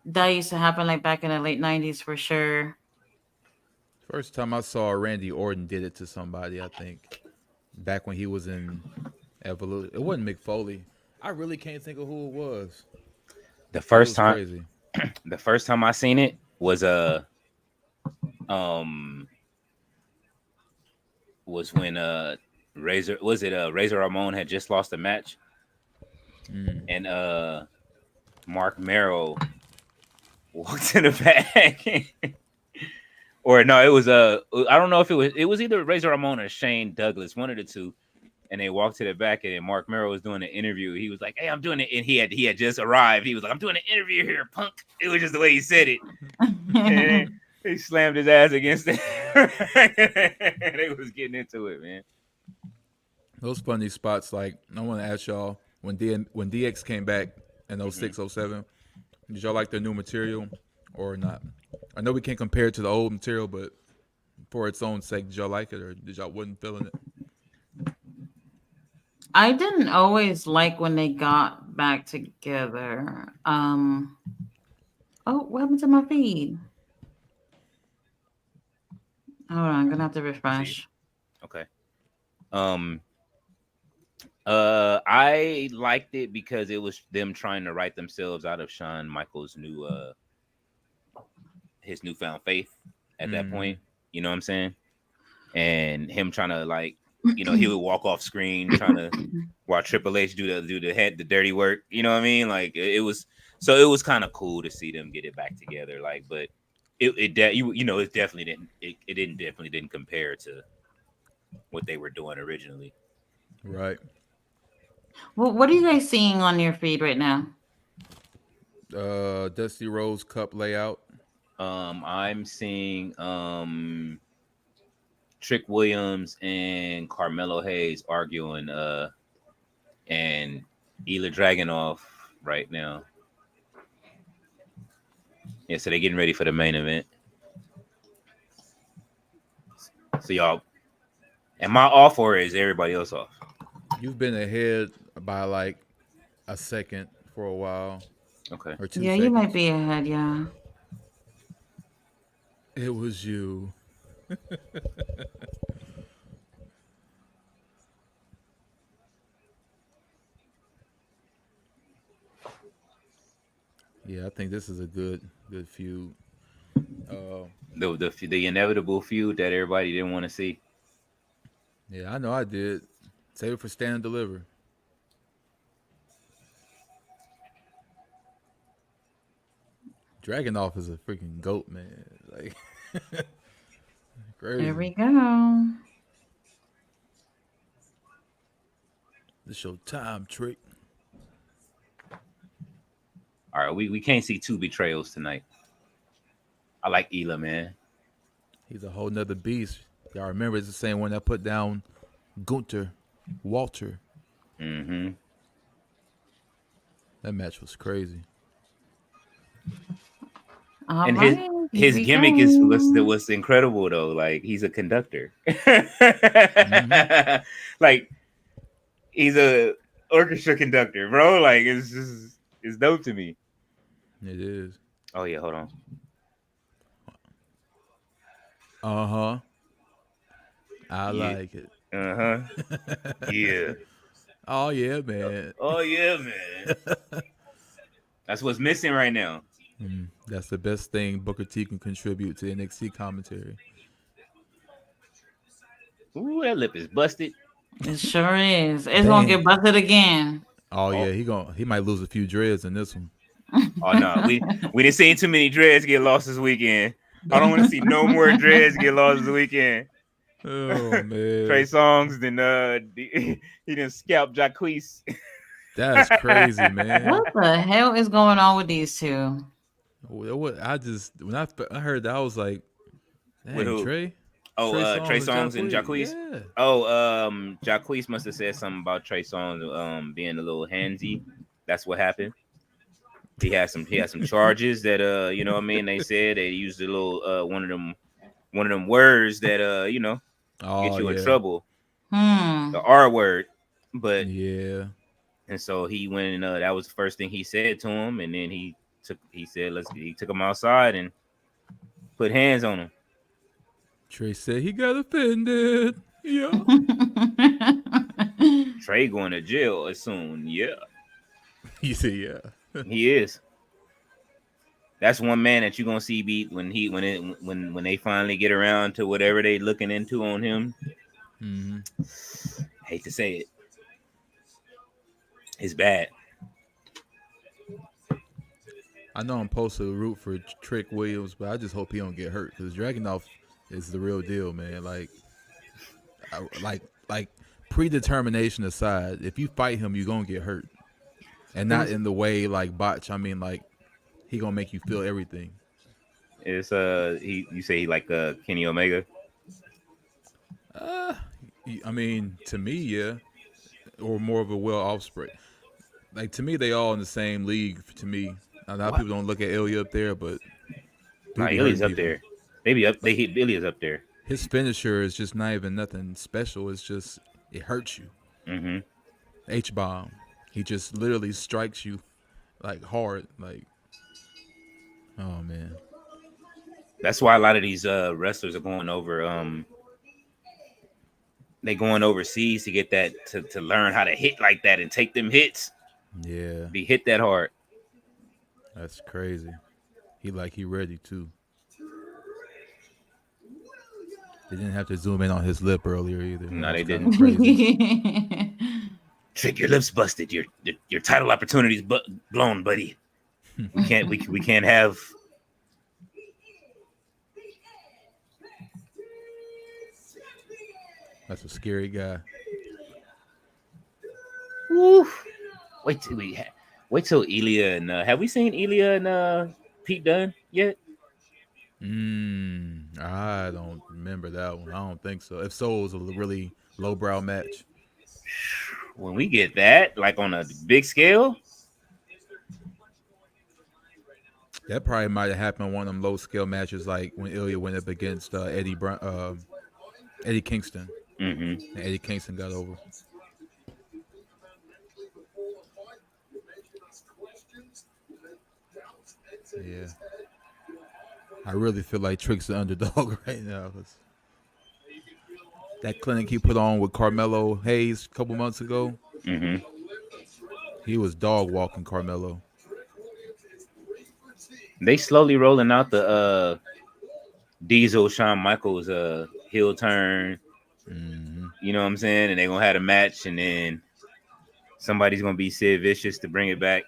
that used to happen like back in the late '90s for sure. First time I saw Randy Orton did it to somebody, I think. Back when he was in Evolution. It wasn't Mick Foley. I really can't think of who it was. The But it first was time, crazy. the first time I seen it was um was when Razor Ramon had just lost a match Mm. and Mark Merrow walked in the back. Or no, it was I don't know if it was either Razor Ramon or Shane Douglas, one of the two. And they walked to the back, and Mark Merrow was doing an interview. He was like, "Hey, I'm doing it," and he had just arrived. He was like, "I'm doing an interview here, punk." It was just the way he said it, and he slammed his ass against it. They was getting into it, man. Those funny spots, like, I want to ask y'all, when DX came back in Hmm. 06, 07, did y'all like their new material or not? I know we can't compare it to the old material, but for its own sake, did y'all like it or did y'all wasn't feeling it? I didn't always like when they got back together. Oh, what happened to my feed? Hold on, I'm gonna have to You see? refresh. Okay. Um. I liked it because it was them trying to write themselves out of Shawn Michaels' new his newfound faith at that Mm-hmm. point. You know what I'm saying? And him trying to like, he would walk off screen trying to while Triple H do the dirty work. You know what I mean? Like it was so it was kind of cool to see them get it back together. Like, but it definitely didn't it didn't definitely didn't compare to what they were doing originally. Right. What are you guys seeing on your feed right now? Dusty Rose Cup layout. I'm seeing Trick Williams and Carmelo Hayes arguing, and Ela Dragunov right now. Yeah, so they're getting ready for the main event. So y'all, am I off or is everybody else off? You've been ahead by like a second for a while Okay. or 2 Yeah, you might seconds. be ahead. Yeah. It was you. Yeah, I think this is a good feud. Uh, The inevitable feud that everybody didn't want to see. yeah, I know I did. Save it for Stand and Deliver. Dragonoff is a freaking goat, man. Like There crazy. we go. This your time, Trick. All right, we can't see two betrayals tonight. I like Ela, man. He's a whole nother beast. Y'all remember it's the same one that put down Gunter Walter. Mm-hmm. That match was crazy. All And right. Here his we gimmick go. was incredible though. Like he's a conductor. Mm-hmm. Like he's a orchestra conductor, bro. Like it's dope to me. It is. Oh yeah, hold on. Uh-huh. I Yeah. like it. Uh-huh. Yeah. Oh yeah, man. Oh yeah, man. That's what's missing right now. That's the best thing Booker T can contribute to NXT commentary. Ooh, that lip is busted. It sure is. It's gonna Damn. get busted again. Oh Oh, yeah, he might lose a few dreads in this one. oh no, we didn't see too many dreads get lost this weekend. I don't want to see no more dreads get lost this weekend. Oh Trey man, Songz, then he didn't scalp Jacquees. that's crazy, man. What the hell is going on with these two? What I just when I heard that I was like, With dang, who? Trey, Oh, Trey Songz and Songz and Jacquees. Jacquees. Yeah. Oh, Jacquees must have said something about Trey Songz being a little handsy. That's what happened. He had some charges that you know what I mean. They said they used a little one of them words that get Oh you in yeah, trouble. Hmm. The R word, but yeah. and so he went and that was the first thing he said to him, and then he said he took him outside and put hands on him. Trey said he got offended. Yeah. Trey going to jail soon. Yeah, He said yeah. he is. That's one man that you're gonna see beat when they finally get around to whatever they looking into on him. Mm-hmm. Hate to say it, it's bad. I know I'm supposed to root for Trick Williams, but I just hope he don't get hurt because Dragunov is the real deal, man. Like predetermination aside, if you fight him, you're gonna get hurt, and not in the way like botch. I mean, like he gonna make you feel everything. It's you say he like Kenny Omega. I mean, to me, yeah, or more of a Will Ospreay. Like to me, they all in the same league. To me, a lot of people don't look at Ilya up there, but Nah, dude be Ilya's hurting up people. there. Maybe up. They hit Ilya's up there. His finisher is just not even nothing special. It's just it hurts you. Mm-hmm. H-bomb. He just literally strikes you like hard. Like, oh man. That's why a lot of these wrestlers are going over. They going overseas to get that to learn how to hit like that and take them hits. Yeah, Be hit that hard. that's crazy. He ready too. They didn't have to zoom in on his lip earlier either. No, That they was kind of didn't. crazy. Trick, your lips busted. Your title opportunity's blown, buddy. We can't have. That's a scary guy. Woo. Wait till Ilya and have we seen Ilya and Pete Dunne yet? I don't remember that one. I don't think so. If so, it was a really lowbrow match. When we get that, like on a big scale, That probably might have happened on one of them low scale matches, like when Ilya went up against Eddie Kingston, mm-hmm. and Eddie Kingston got over. Yeah, I really feel like Trick's the underdog right now. That clinic he put on with Carmelo Hayes a couple months ago, Mm-hmm. he was dog walking Carmelo. They slowly rolling out the Diesel Shawn Michaels heel turn. Mm-hmm. You know what I'm saying? And they're gonna have a match, and then somebody's gonna be Sid Vicious to bring it back.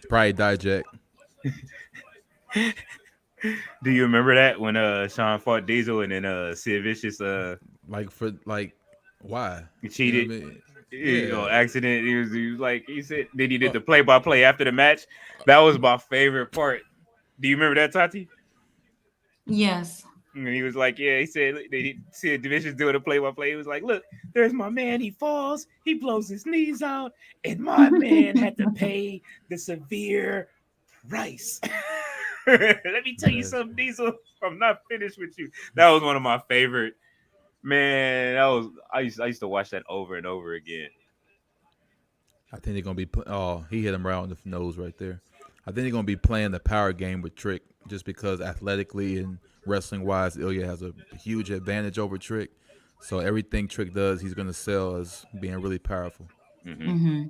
Probably Dijak. Do you remember that when Shawn fought Diesel and then Sid Vicious Why? cheated? You know what I mean? Yeah. Accident. He was like he said. Then he did the play-by-play after the match. That was my favorite part. Do you remember that, Tati? Yes. And he was like, yeah, he said they Sid Vicious doing a play-by-play. He was like, look, there's my man. He falls, he blows his knees out, and my man had to pay the severe price. Let me tell you Yes. something, Diesel. I'm not finished with you. That was one of my favorite. Man, I used to watch that over and over again. I think they're gonna be. He hit him right on the nose right there. I think they're gonna be playing the power game with Trick, just because athletically and wrestling wise, Ilya has a huge advantage over Trick. So everything Trick does, he's gonna sell as being really powerful. Mm-hmm. Mm-hmm.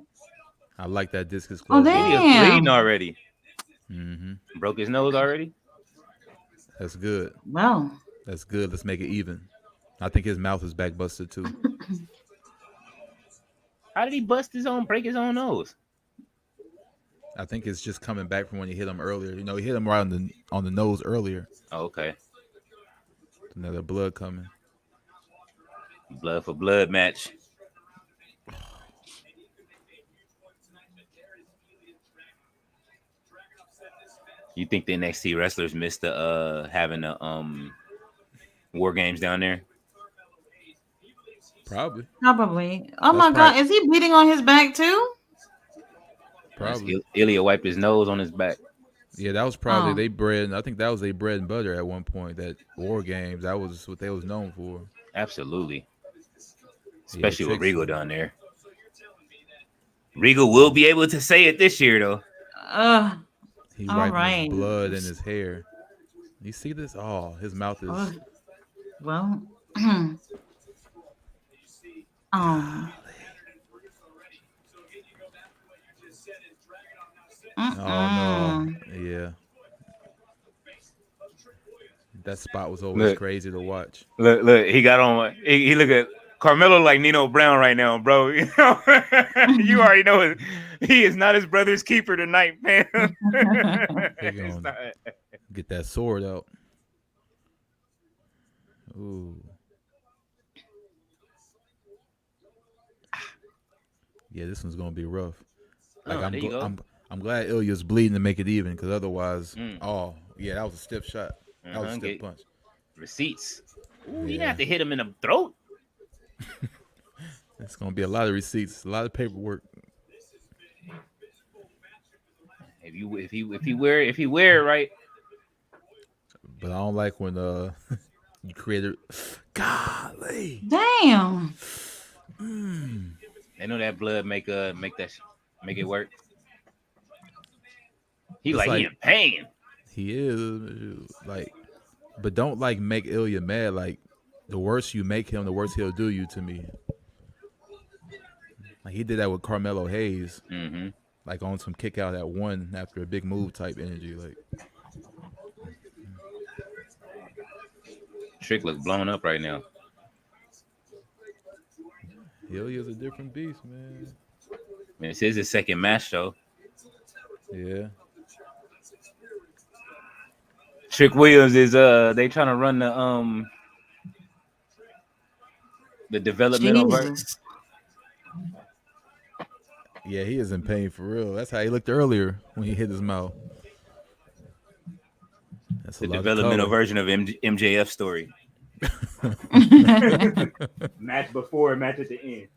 I like that discus Oh clothesline. Ilya's bleeding damn. already. Mm-hmm. Broke his nose already. That's good. Well. That's good. Let's make it even. I think his mouth is back busted too. How did he break his own nose? I think it's just coming back from when he hit him earlier. You know, he hit him right on the nose earlier. Oh, okay. Another blood coming. Blood for blood match. You think the NXT wrestlers missed the having the war games down there? Probably. Probably. Oh That's my God. probably Is he bleeding on his back too? probably. Ilya wiped his nose on his back. Yeah, that was probably Oh. they bread. I think that was their bread and butter at one point. That war games, that was what they was known for. Absolutely. Yeah, Especially with Trick's. Regal down there. Regal will be able to say it this year, though. He All wiping his right. blood in his hair. You see this? Oh, his mouth is. Well. um. Oh no. Yeah. That spot was always crazy to watch. Look, he got on. He look at Carmelo like Nino Brown right now, bro. You know, you already know it. He is not his brother's keeper tonight, man. He gonna get that sword out. Ooh. Yeah, this one's gonna be rough. Like there you go. I'm glad Ilya's bleeding to make it even, because otherwise, oh yeah, that was a stiff shot. That was a stiff punch. Receipts. Ooh, Yeah. you didn't have to hit him in the throat. It's gonna be a lot of receipts, a lot of paperwork. If he wear it right. But I don't like when you created. Golly. Damn. They know that blood make it work. He It's he in pain. He is like, but don't like make Ilya mad. Like, the worse you make him, the worse he'll do you to me. Like, he did that with Carmelo Hayes. Mm-hmm. Like, on some kick out at one after a big move type energy. Like, Trick looks blown up right now. Ilya's a different beast, man. Man, this is his second match though. Yeah. Trick Williams is they trying to run the developmental version. Yeah, he is in pain for real. That's how he looked earlier when he hit his mouth. That's a The lot of developmental color. version of MJF story. Match before, match at the end.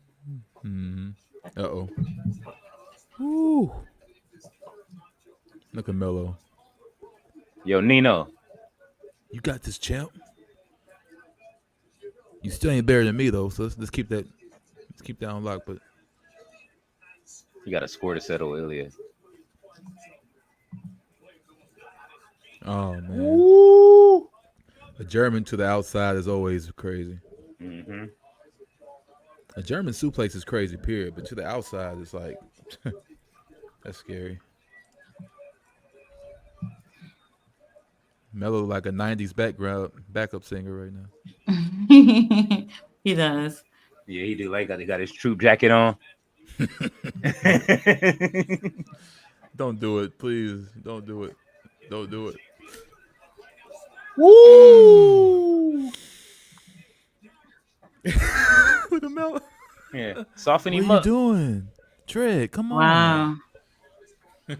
Mm-hmm. Uh-oh. Woo. Look at Melo. Yo, Nino, You got this, champ. You still ain't better than me though, so let's keep that. Let's keep that on lock. But you got a score to settle, Ilya. oh man, Woo! a German to the outside is always crazy. Mm-hmm. A German suplex is crazy, period. But to the outside, it's like that's scary. Melo like a '90s backup singer right now. He does. Yeah, he do like that. He got his troop jacket on. Don't do it, please. Don't do it. Don't do it. Woo! Look at Melo. Yeah, soften What are him you up. doing, Trey? Come on. Wow.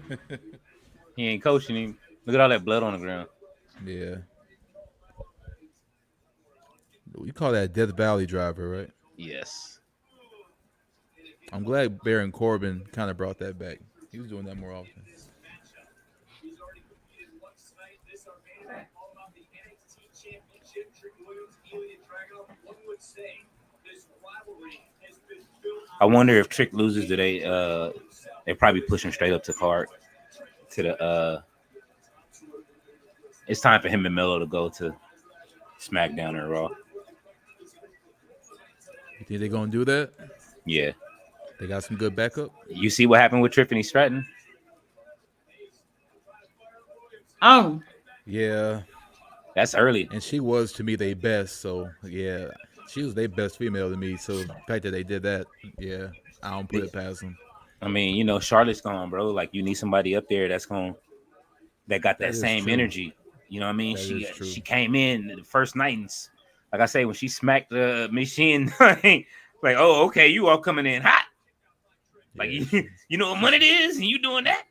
He ain't coaching him. Look at all that blood on the ground. Yeah. You call that Death Valley driver, right? Yes. I'm glad Baron Corbin kind of brought that back. He was doing that more often. I wonder if Trick loses today. They probably push him straight up to card to the. It's time for him and Melo to go to SmackDown or Raw. You think they're gonna do that? Yeah. They got some good backup. You see what happened with Tiffany Stratton? Oh, Yeah, That's early. and she was to me their best. So yeah, she was their best female to me. So the fact that they did that, yeah, I don't put it past them. I mean, you know, Charlotte's gone, bro. Like you need somebody up there that got That that is same true. energy. You know what I mean? That is true. She came in the first night and like I say, when she smacked the machine, like, oh, okay, you all coming in hot. Like Yeah, you know what money it is, and you doing that?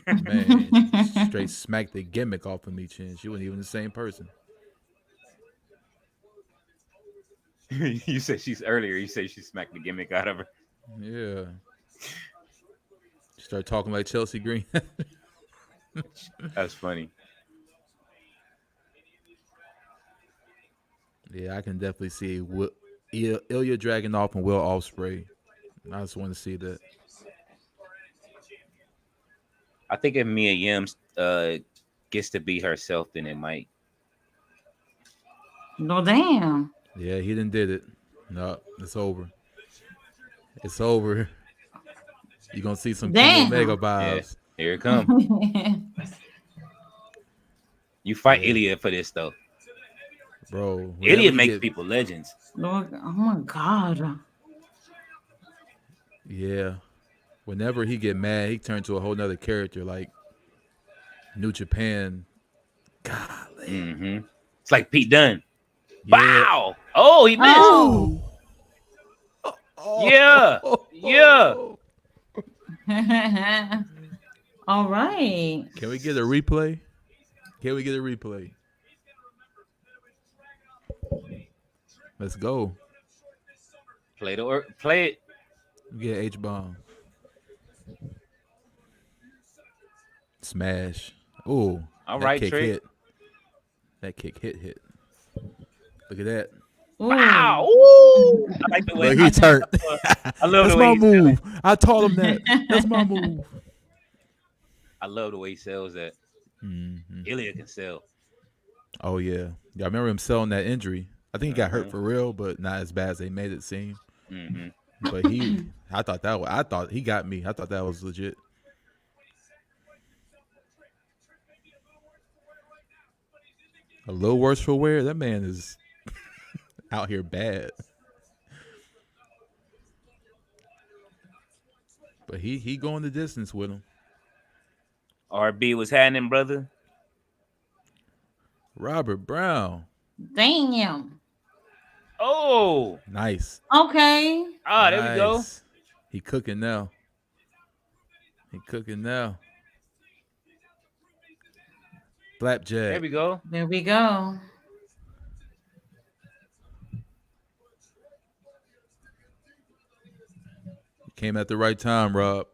man, straight smacked the gimmick off of me, Chin. She wasn't even the same person. You said she's earlier. You said she smacked the gimmick out of her. Yeah, she started talking like Chelsea Green. That's funny. Yeah, I can definitely see Ilya Dragunov and Will Ospreay. I just want to see that. I think if Mia Yim gets to be herself, then it might. no damn. Yeah, he didn't did it. No, it's over. It's over. You're gonna see some Kenny Omega Damn. Yeah, vibes. here it come. You fight Yeah. Ilya for this though. Bro. Ilya makes people legends. Lord, oh my God. Yeah. Whenever he get mad, he turns to a whole nother character like New Japan. Golly. Mm-hmm. It's like Pete Dunne. Yeah. Wow! Oh, he missed. Oh. Yeah, yeah. All right. Can we get a replay? Can we get a replay? Let's go. Play it. We get H-bomb. Smash. Ooh. All that right, kick Trick. hit. That kick hit. Look at that. Ooh. Wow! Ooh. I like the way Look, he turned. I love That's the way my he sells move. I taught him that. That's my move. I love the way he sells that. Mm-hmm. Ilya can sell. Oh yeah. Yeah, I remember him selling that injury. I think he got hurt Mhm. for real, but not as bad as they made it seem. Mm-hmm. But I thought he got me. I thought that was legit. A little worse for wear. That man is out here bad. But he going the distance with him. RB was happening, brother. Robert Brown. Damn. Oh, Nice. Okay. there we go. Nice. He cooking now. He cooking now. There Flapjack. we go. There we go. Came at the right time, Rob.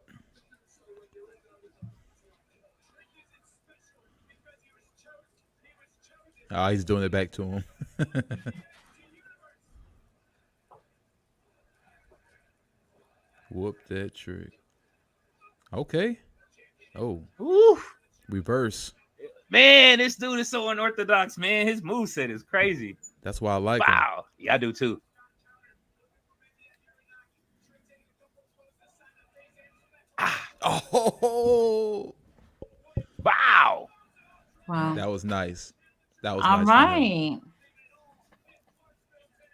Oh, he's doing it back to him. Whoop that trick. Okay. Oh, Woo. reverse. Man, this dude is so unorthodox, man. His moveset is crazy. That's why I like him. Wow. Yeah, I do too. Oh, Wow. Wow. that was nice. That was All nice from him. right.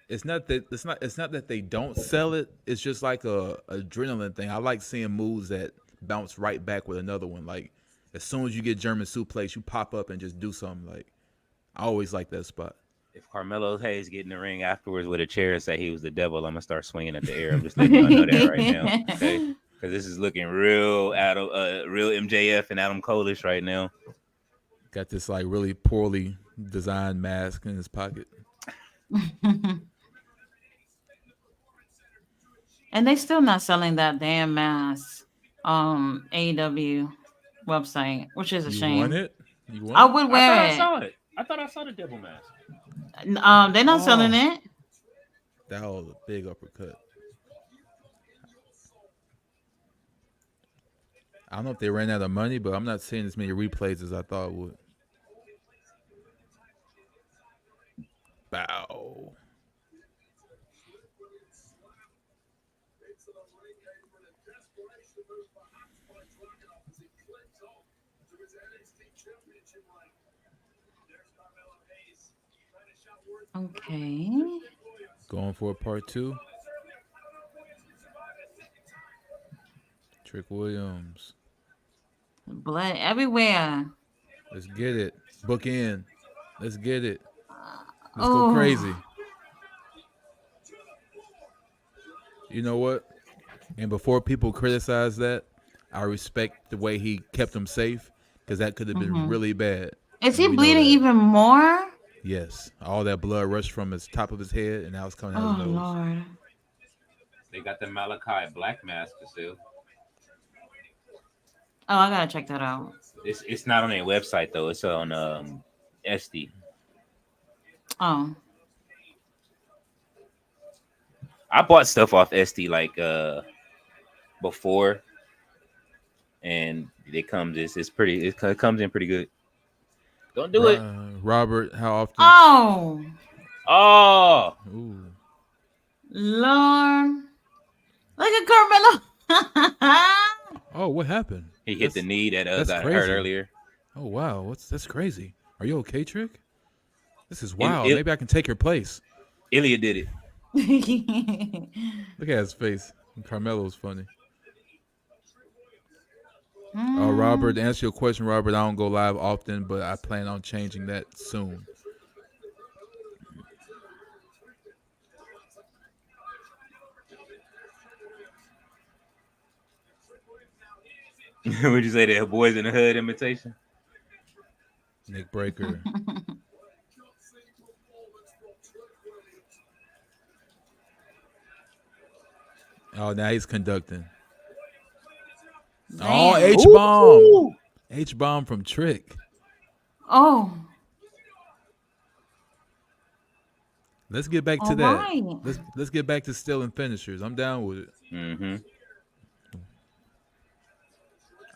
It's not that they don't sell it. It's just like a adrenaline thing. I like seeing moves that bounce right back with another one. Like as soon as you get German suplex, you pop up and just do something. Like I always like that spot. If Carmelo Hayes get in the ring afterwards with a chair and say he was the devil, I'm gonna start swinging at the air. I'm just letting y'all know that right now, okay? Because this is looking real real MJF and Adam Cole-ish right now. Got this like really poorly designed mask in his pocket. And they still not selling that damn mask. AEW website, which is a You shame. want it? You want I it? would I thought wear I it. saw it. I thought I saw the devil mask. They're not selling it. That was a big uppercut. I don't know if they ran out of money, but I'm not seeing as many replays as I thought it would. Bow. Okay. Going for a part two. Trick Williams. Blood everywhere. Let's get it. Book in. Let's get it. Let's Oh. go crazy. You know what? And before people criticize that, I respect the way he kept him safe because that could have been really bad. Is And he we know bleeding that. even more? Yes. All that blood rushed from his top of his head and now it's coming out Oh his nose. Lord. They got the Malachi Black mask for sale. Oh, I gotta check that out. It's not on their website though. It's on SD. Oh. I bought stuff off SD like before, and it comes. It's pretty. It comes in pretty good. Don't do it. Robert, how often? Oh. Oh, Ooh. Lord. Look at Carmelo. Oh, what happened? he hit the knee that that's got crazy. hurt earlier. Oh wow, that's crazy. Are you okay, Trick? This is wild. it- Maybe I can take your place. Ilya did it. Look at his face. Carmelo's funny. Robert, to answer your question, Robert, I don't go live often, but I plan on changing that soon. Would you say that Boys in the Hood imitation? Nick Breaker. Oh, now he's conducting. Oh, Damn. H-bomb. H-bomb from Trick. Oh. Let's get back to All that. right. Let's get back to stealing finishers. I'm down with it. Mm-hmm.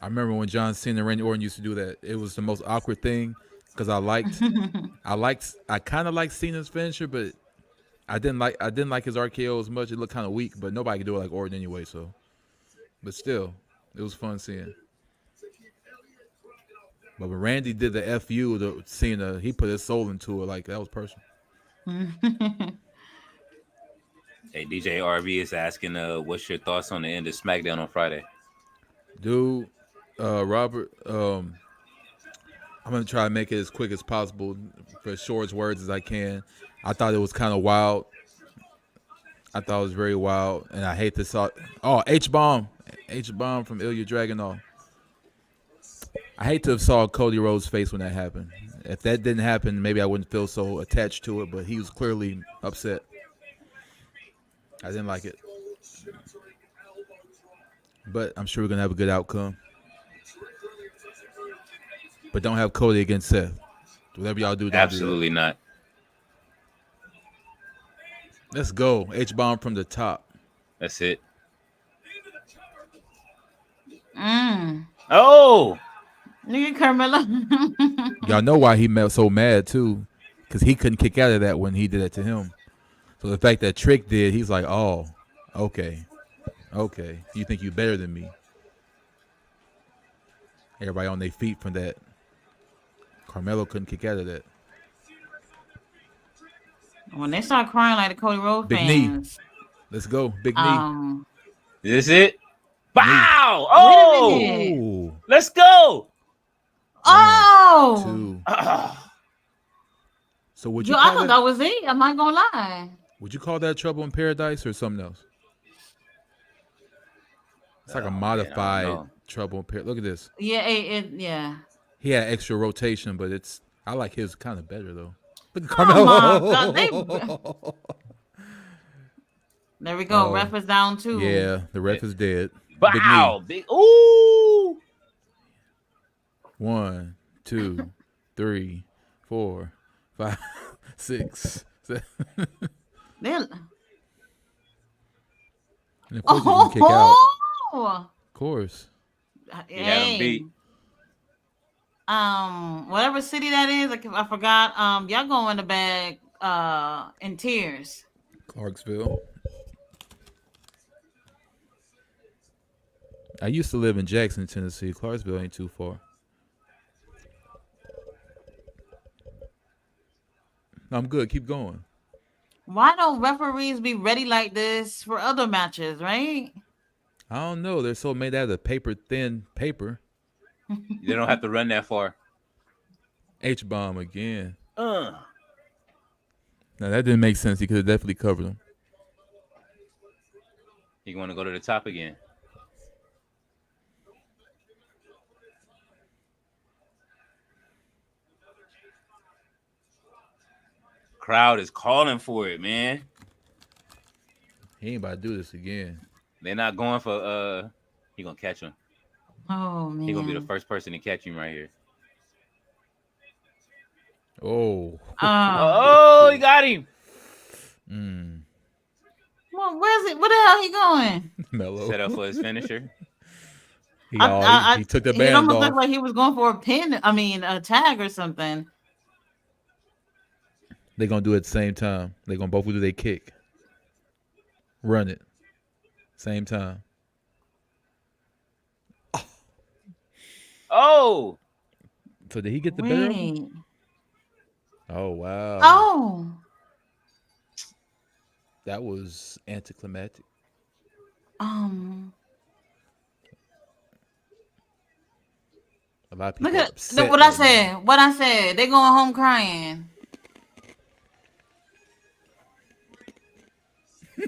I remember when John Cena and Randy Orton used to do that. It was the most awkward thing because I kind of liked Cena's finisher, but I didn't like his RKO as much. It looked kind of weak, but nobody could do it like Orton anyway. So, but still, it was fun seeing. But when Randy did the FU to Cena, he put his soul into it. Like that was personal. Hey, DJ RV is asking, what's your thoughts on the end of SmackDown on Friday? Dude, Robert, I'm gonna try to make it as quick as possible for as short as words as I can. I thought it was kind of wild. I thought it was very wild, and I hate this. Oh, H-bomb from Ilya Dragunov. I hate to have saw Cody Rhodes' face when that happened. If that didn't happen, maybe I wouldn't feel so attached to it. But he was clearly upset. I didn't like it. But I'm sure we're gonna have a good outcome. But don't have Cody against Seth. Whatever y'all do, don't Absolutely do not. that. Let's go. H-bomb from the top. That's it. Oh, Oh, look at Carmelo. Y'all know why he so mad too, because he couldn't kick out of that when he did it to him. So the fact that Trick did, he's like, oh, okay. You think you better than me? Everybody on their feet from that. Carmelo couldn't kick out of that. When they start crying like the Cody Rhodes Big knee. fans, Let's go. Big knee. is this it? Wow! Wait a Oh, minute. Ooh. let's go. Oh, 2. Ah, So would you I call thought that was it. I'm not gonna lie. Would you call that Trouble in Paradise or something else? It's like a modified Trouble in Paradise. Look at this. Yeah, yeah. He had extra rotation, but I like his kind of better though. Look at Oh Carmelo. my God, there we go. Oh. Ref is down too. Yeah, the ref is dead. wow! Big knee. Big, ooh! 1, 2, 3, 4, 5, 6, 7. Then, And of course he's gonna kick out. oh, Of course. He had him beat. Whatever city that is, I forgot. Y'all go in the bag in tears. Clarksville. I used to live in Jackson, Tennessee. Clarksville ain't too far. I'm good. Keep going. Why don't referees be ready like this for other matches, right? I don't know. They're so made out of thin paper. They don't have to run that far. H-bomb again. Now that didn't make sense. He could have definitely covered him. You want to go to the top again? Crowd is calling for it, man. He ain't about to do this again. They're not going for he gonna catch him. Oh man. He gonna be the first person to catch him right here. Oh. Oh, he got him. Well, where's it? Where the hell he going? Mellow. Set up for his finisher. He took the band It almost off. looked like he was going for a pin. I mean, a tag or something. They're going to do it at the same time. They're going to both do their kick. Run it. Same time. Oh. So did he get the better of him? Wait. Oh, wow. Oh. That was anticlimactic. A lot of people Look are at upset what I right said. now. What I said. They going home crying.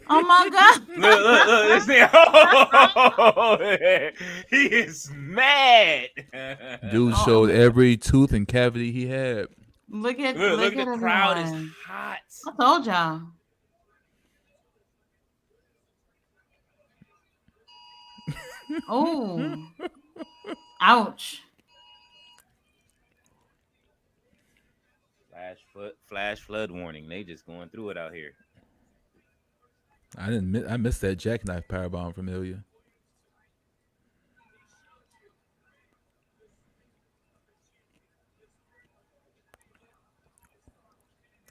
Oh my God. Look, this thing. Oh, he is mad. Dude showed every tooth and cavity he had. Look at the crowd is everyone. hot. I told y'all. Oh. Ouch. Flash flood warning. They just going through it out here. I missed that jackknife powerbomb from Ilya.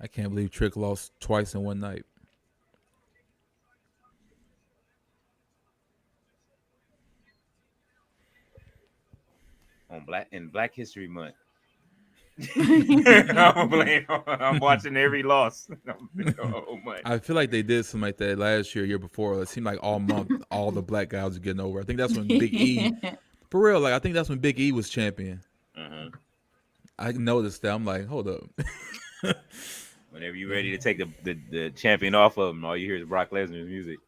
I can't believe Trick lost twice in one night. On Black History Month. I'm watching every loss. Oh my! I feel like they did something like that last year before. It seemed like all month, all the black guys were getting over. I think that's when Big E, for real, like I think that's when Big E was champion. I noticed that. I'm like, hold up. Whenever you're ready to take the champion off of him, all you hear is Brock Lesnar's music.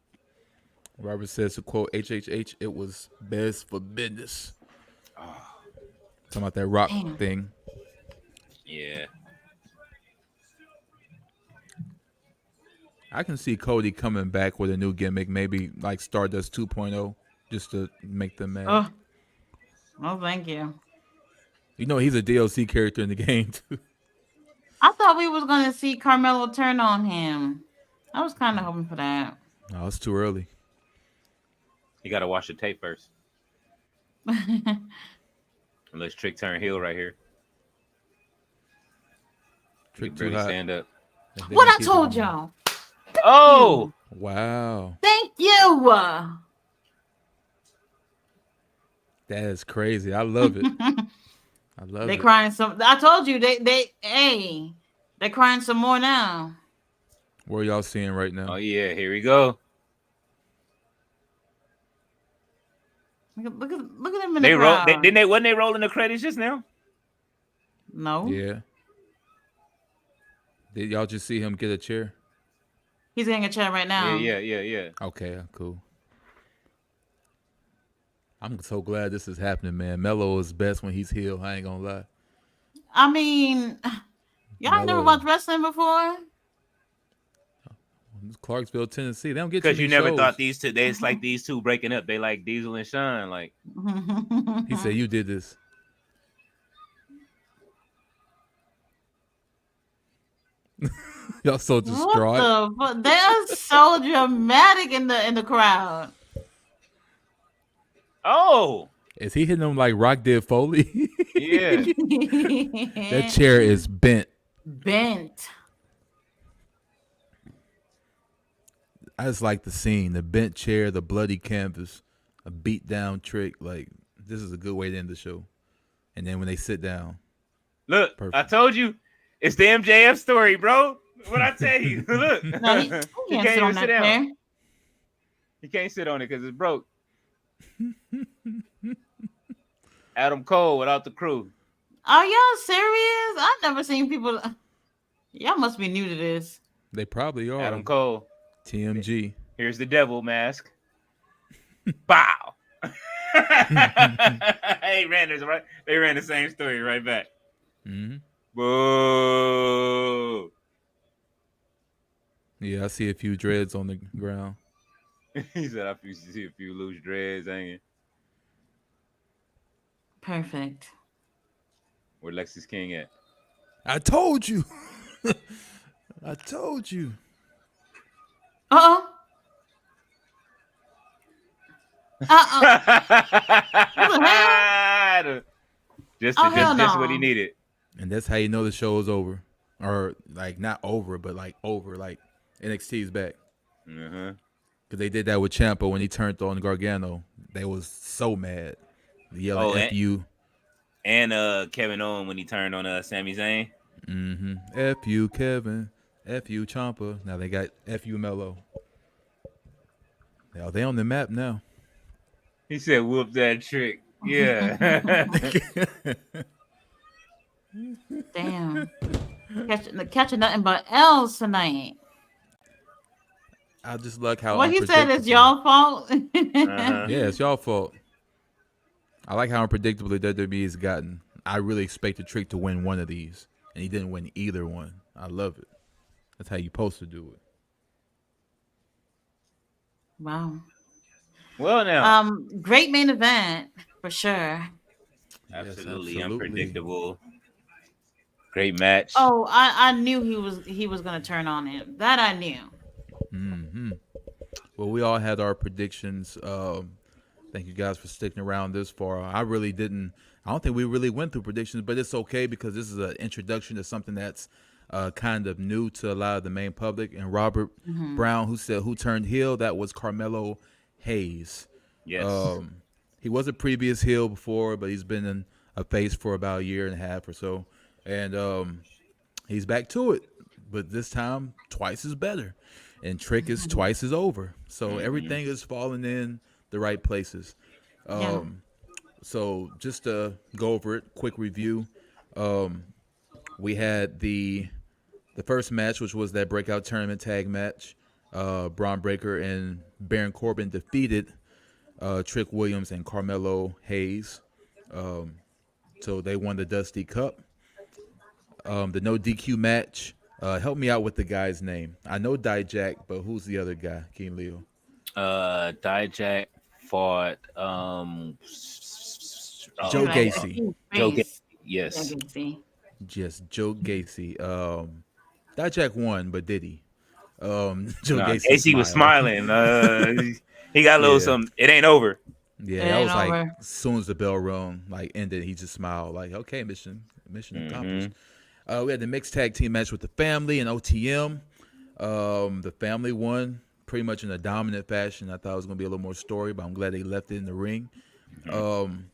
Robert says to quote HHH, it was best for business. Talking about that rock thing. Yeah. I can see Cody coming back with a new gimmick, maybe like Stardust 2.0, just to make them mad. Oh, no, thank you. You know, he's a DLC character in the game too. I thought we was gonna see Carmelo turn on him. I was kind of hoping for that. No, it's too early. You got to watch the tape first. Unless Trick turn heel right here. He Trick can too barely hot. stand up. They What gonna I keep it told going. y'all. Oh, Wow, Thank you. that is crazy. I love it. I love They it. crying some. I told you hey, they crying some more now. What are y'all seeing right now? oh yeah, here we go. Look at them in the crowd. Didn't they? Wasn't they rolling the credits just now? No, Yeah. Did y'all just see him get a chair? he's getting a chair right now. Yeah. Okay, cool. I'm so glad this is happening, man. Mello is best when he's healed. I ain't gonna lie. I mean, y'all ain't never Mello. watched wrestling before. It's Clarksville, Tennessee. They don't get too Because you many never shows. thought these two. It's like these two breaking up. They like Diesel and Sean. Like He said you did this. Y'all so What distraught. the fuck? They're so dramatic in the crowd. oh Is he hitting him like Rock did Foley? yeah. That chair is bent. Bent. I just like the scene. The bent chair, the bloody canvas, a beat down Trick. Like, this is a good way to end the show. And then when they sit down. Look, Perfect. I told you, it's the MJF story, bro. What I tell you? Look, No, he he can't can't sit on even that sit chair. down. He can't sit on it because it's broke. Adam Cole without the crew. Are y'all serious? I've never seen people. Y'all must be new to this. They probably are. Adam Cole. TMG. Here's the devil mask. Bow. They ran the same story right back. Mm-hmm. Boo. Yeah, I see a few dreads on the ground. He said, I see a few loose dreads hanging. Perfect. Where Lexus King at? I told you. I told you. Uh-oh. Just Oh, hell what he no. needed. And that's how you know the show is over. Or, like, not over, but, like, over. Like, NXT's back. Uh-huh. Because they did that with Ciampa when he turned on Gargano. They was so mad. Yelling F you. And Kevin Owens when he turned on Sami Zayn. Mm-hmm. F you, Kevin. F you, Ciampa. Now they got F you, Mello. Now they on the map now. He said, whoop that trick. Yeah. Damn. Catching nothing but L's tonight. I just like how What he said is unpredictable- y'all fault. Uh-huh. Yeah, it's y'all fault. I like how unpredictable the WWE has gotten. I really expected Trick to win one of these, and he didn't win either one. I love it. That's how you supposed to do it. Wow. Well, now. Great main event for sure. Absolutely Yes, unpredictable. Great match. Oh, I knew he was gonna turn on him. That I knew. Mm-hmm. Well, we all had our predictions. Thank you guys for sticking around this far. I really didn't. I don't think we really went through predictions, but it's okay because this is an introduction to something that's kind of new to a lot of the main public. And Robert Brown, who said who turned heel, that was Carmelo Hayes. Yes. He was a previous heel before, but he's been in a face for about a year and a half or so, and he's back to it. But this time, twice is better, and Trick is twice as over. So everything is falling in the right places. Yeah. So just to go over it, quick review. We had the first match, which was that breakout tournament tag match. Braun Breaker and Baron Corbin defeated Trick Williams and Carmelo Hayes. So they won the Dusty Cup. The no DQ match. Help me out with the guy's name. I know Dijak, but who's the other guy? King Leo. Dijak fought Joe Dude, I Gacy. see his Joe Gacy. face. Yeah, I Yes. can see. Just Joe Gacy. Dijak won, but did he? Joe No, Gacy Gacy was smiled. smiling. He got a little Yeah. something. It ain't over. It Yeah, that ain't was like over. as soon as the bell rung, like ended, he just smiled, like, okay, mission accomplished. Hmm. We had the mixed tag team match with the family and OTM. The family won pretty much in a dominant fashion. I thought it was gonna be a little more story, but I'm glad they left it in the ring. Hmm. Um,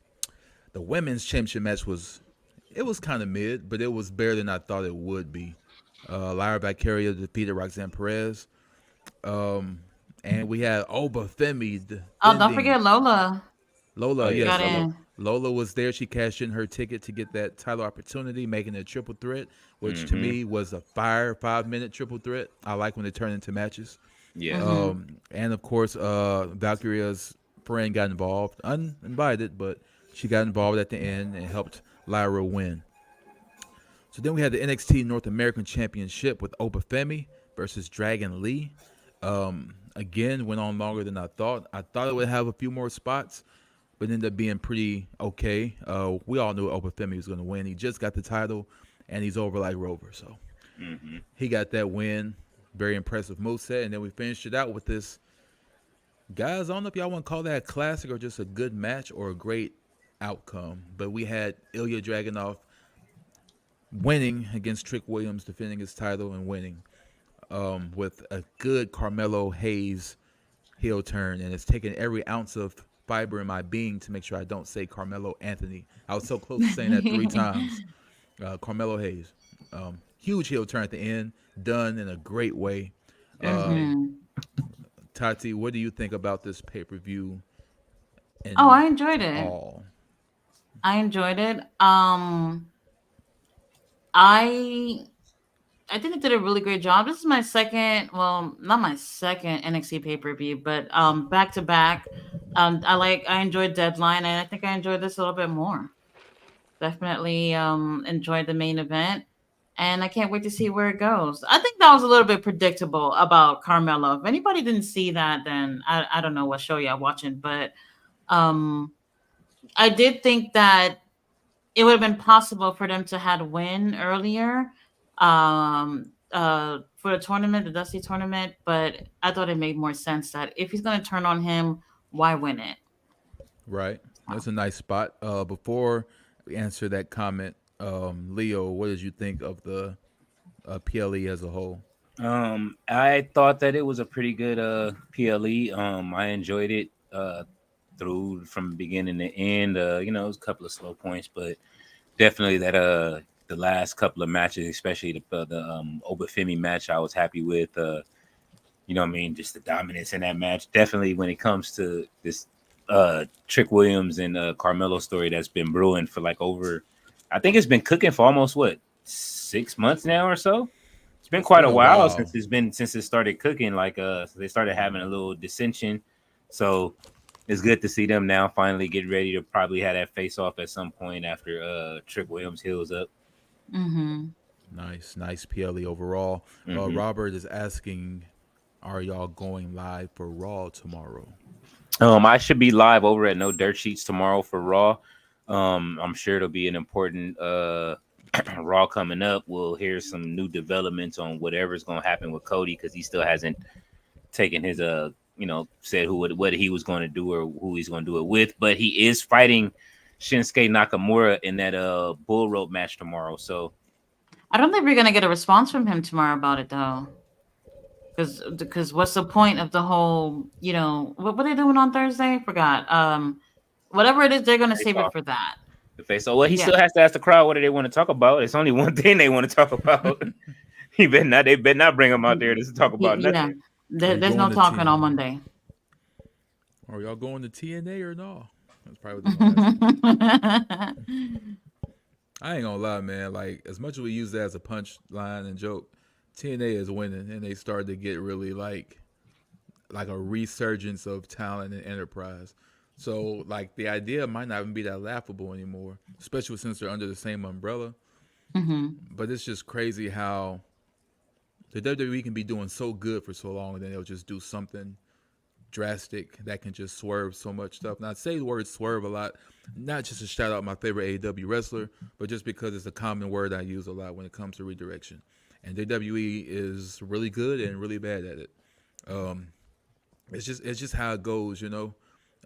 the women's championship match was kind of mid, but it was better than I thought it would be. Lyra Valkyria defeated Roxanne Perez. Um, and we had Oba Femi Oh, don't defending forget Lola Oh Lola. yeah, got Yes, Lolo. in. Lola was there. She cashed in her ticket to get that title opportunity, making it a triple threat, which to Hmm. me was a fire 5 minute triple threat. I like when they turn into matches. Yeah. Mm-hmm. And of course, Valkyria's friend got involved, uninvited, but she got involved at the end and helped Lyra win. So then we had the NXT North American Championship with Oba Femi versus Dragon Lee. Again, went on longer than I thought. I thought it would have a few more spots, but ended up being pretty okay. We all knew Oba Femi was going to win. He just got the title, and he's over like Rover. So Hmm. he got that win. Very impressive moveset. And then we finished it out with this. Guys, I don't know if y'all want to call that a classic or just a good match or a great outcome, but we had Ilya Dragunov winning against Trick Williams, defending his title and winning with a good Carmelo Hayes heel turn. And it's taken every ounce of fiber in my being to make sure I don't say Carmelo Anthony. I was so close to saying that 3 times. Carmelo Hayes. Huge heel turn at the end, done in a great way. Definitely. Mm-hmm. Tati, what do you think about this pay per view Oh, in I enjoyed it. all? I enjoyed it. I I think they did a really great job. This is my second, well, not my second NXT pay per view, but back to back. I enjoyed Deadline, and I think I enjoyed this a little bit more. Definitely enjoyed the main event, and I can't wait to see where it goes. I think that was a little bit predictable about Carmelo. If anybody didn't see that, then I don't know what show y'all watching, but um, I did think that it would have been possible for them to had win earlier for the tournament, the Dusty tournament, but I thought it made more sense that if he's going to turn on him, why win it? Right. That's a nice spot. Before we answer that comment, Leo, what did you think of the PLE as a whole? I thought that it was a pretty good PLE. I enjoyed it through from beginning to end. It was a couple of slow points, but definitely that the last couple of matches, especially the Obafemi match, I was happy with. What I mean, just the dominance in that match. Definitely when it comes to this Trick Williams and Carmelo story that's been brewing for like over, I think it's been cooking for almost what 6 months now or so. It's been It's quite been a a while while. since it started cooking. Like so they started having a little dissension. So it's good to see them now finally get ready to probably have that face off at some point after Trick Williams heals up. Mm-hmm. Nice PLE overall. Hmm. Robert is asking, are y'all going live for Raw tomorrow? I should be live over at No Dirt Sheets tomorrow for Raw. I'm sure it'll be an important Raw coming up. We'll hear some new developments on whatever's going to happen with Cody because he still hasn't taken his said what he was going to do or who he's going to do it with. But he is fighting Shinsuke Nakamura in that bull rope match tomorrow. So I don't think we're going to get a response from him tomorrow about it, though. Because what's the point of the whole, what are they doing on Thursday? I forgot. Whatever it is, they're going to face save it off for that. the face. So well, he Yeah. still has to ask the crowd what do they want to talk about. It's only one thing they want to talk about. He better not. They better not bring him out there to talk about Yeah. nothing. Are you There's going no to talking T? on Monday. Are y'all going to TNA or no? That's probably what they're gonna ask him. I ain't gonna lie, man. Like as much as we use that as a punch line and joke, TNA is winning, and they started to get really like a resurgence of talent and enterprise. So like the idea might not even be that laughable anymore, especially since they're under the same umbrella. Mm-hmm. But it's just crazy how the WWE can be doing so good for so long, and then they'll just do something drastic that can just swerve so much stuff. And I say the word swerve a lot, not just to shout out my favorite AEW wrestler, but just because it's a common word I use a lot when it comes to redirection. And WWE is really good and really bad at it. Um, it's just how it goes, you know.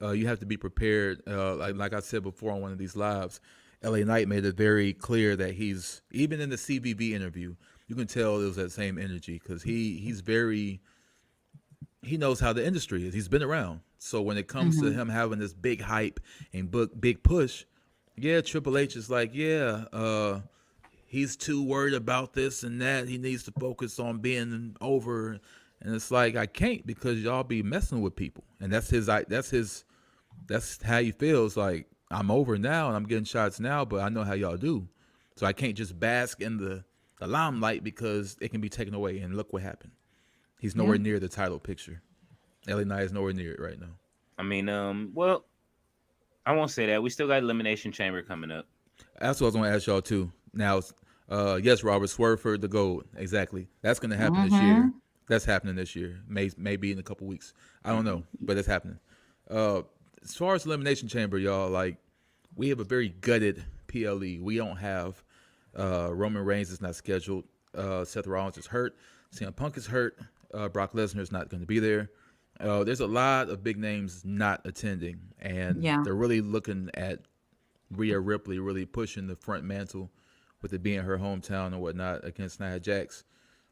You have to be prepared. Like I said before on one of these lives, LA Knight made it very clear that he's even in the CBB interview. You can tell it was that same energy because he knows how the industry is. He's been around. So when it comes to Mm-hmm. him having this big hype and big push, yeah, Triple H is like, yeah, he's too worried about this and that. He needs to focus on being over. And it's like I can't because y'all be messing with people, and that's how he feels. Like I'm over now and I'm getting shots now, but I know how y'all do, so I can't just bask in the limelight because it can be taken away. And look what happened. He's Yeah. nowhere near the title picture. LA Knight is nowhere near it right now. I mean, well, I won't say that. We still got Elimination Chamber coming up. That's what I was going to ask y'all too. Now, yes, Robert, swerve for the gold. Exactly. That's going to happen this year. Mm-hmm. That's happening this year. Maybe in a couple weeks. I don't know, but it's happening. Uh, as far as elimination chamber, y'all, like we have a very gutted PLE. We don't have Roman Reigns is not scheduled. Seth Rollins is hurt. CM Punk is hurt. Brock Lesnar is not going to be there. There's a lot of big names not attending, and Yeah. they're really looking at Rhea Ripley really pushing the front mantle with it being her hometown and whatnot against Nia Jax.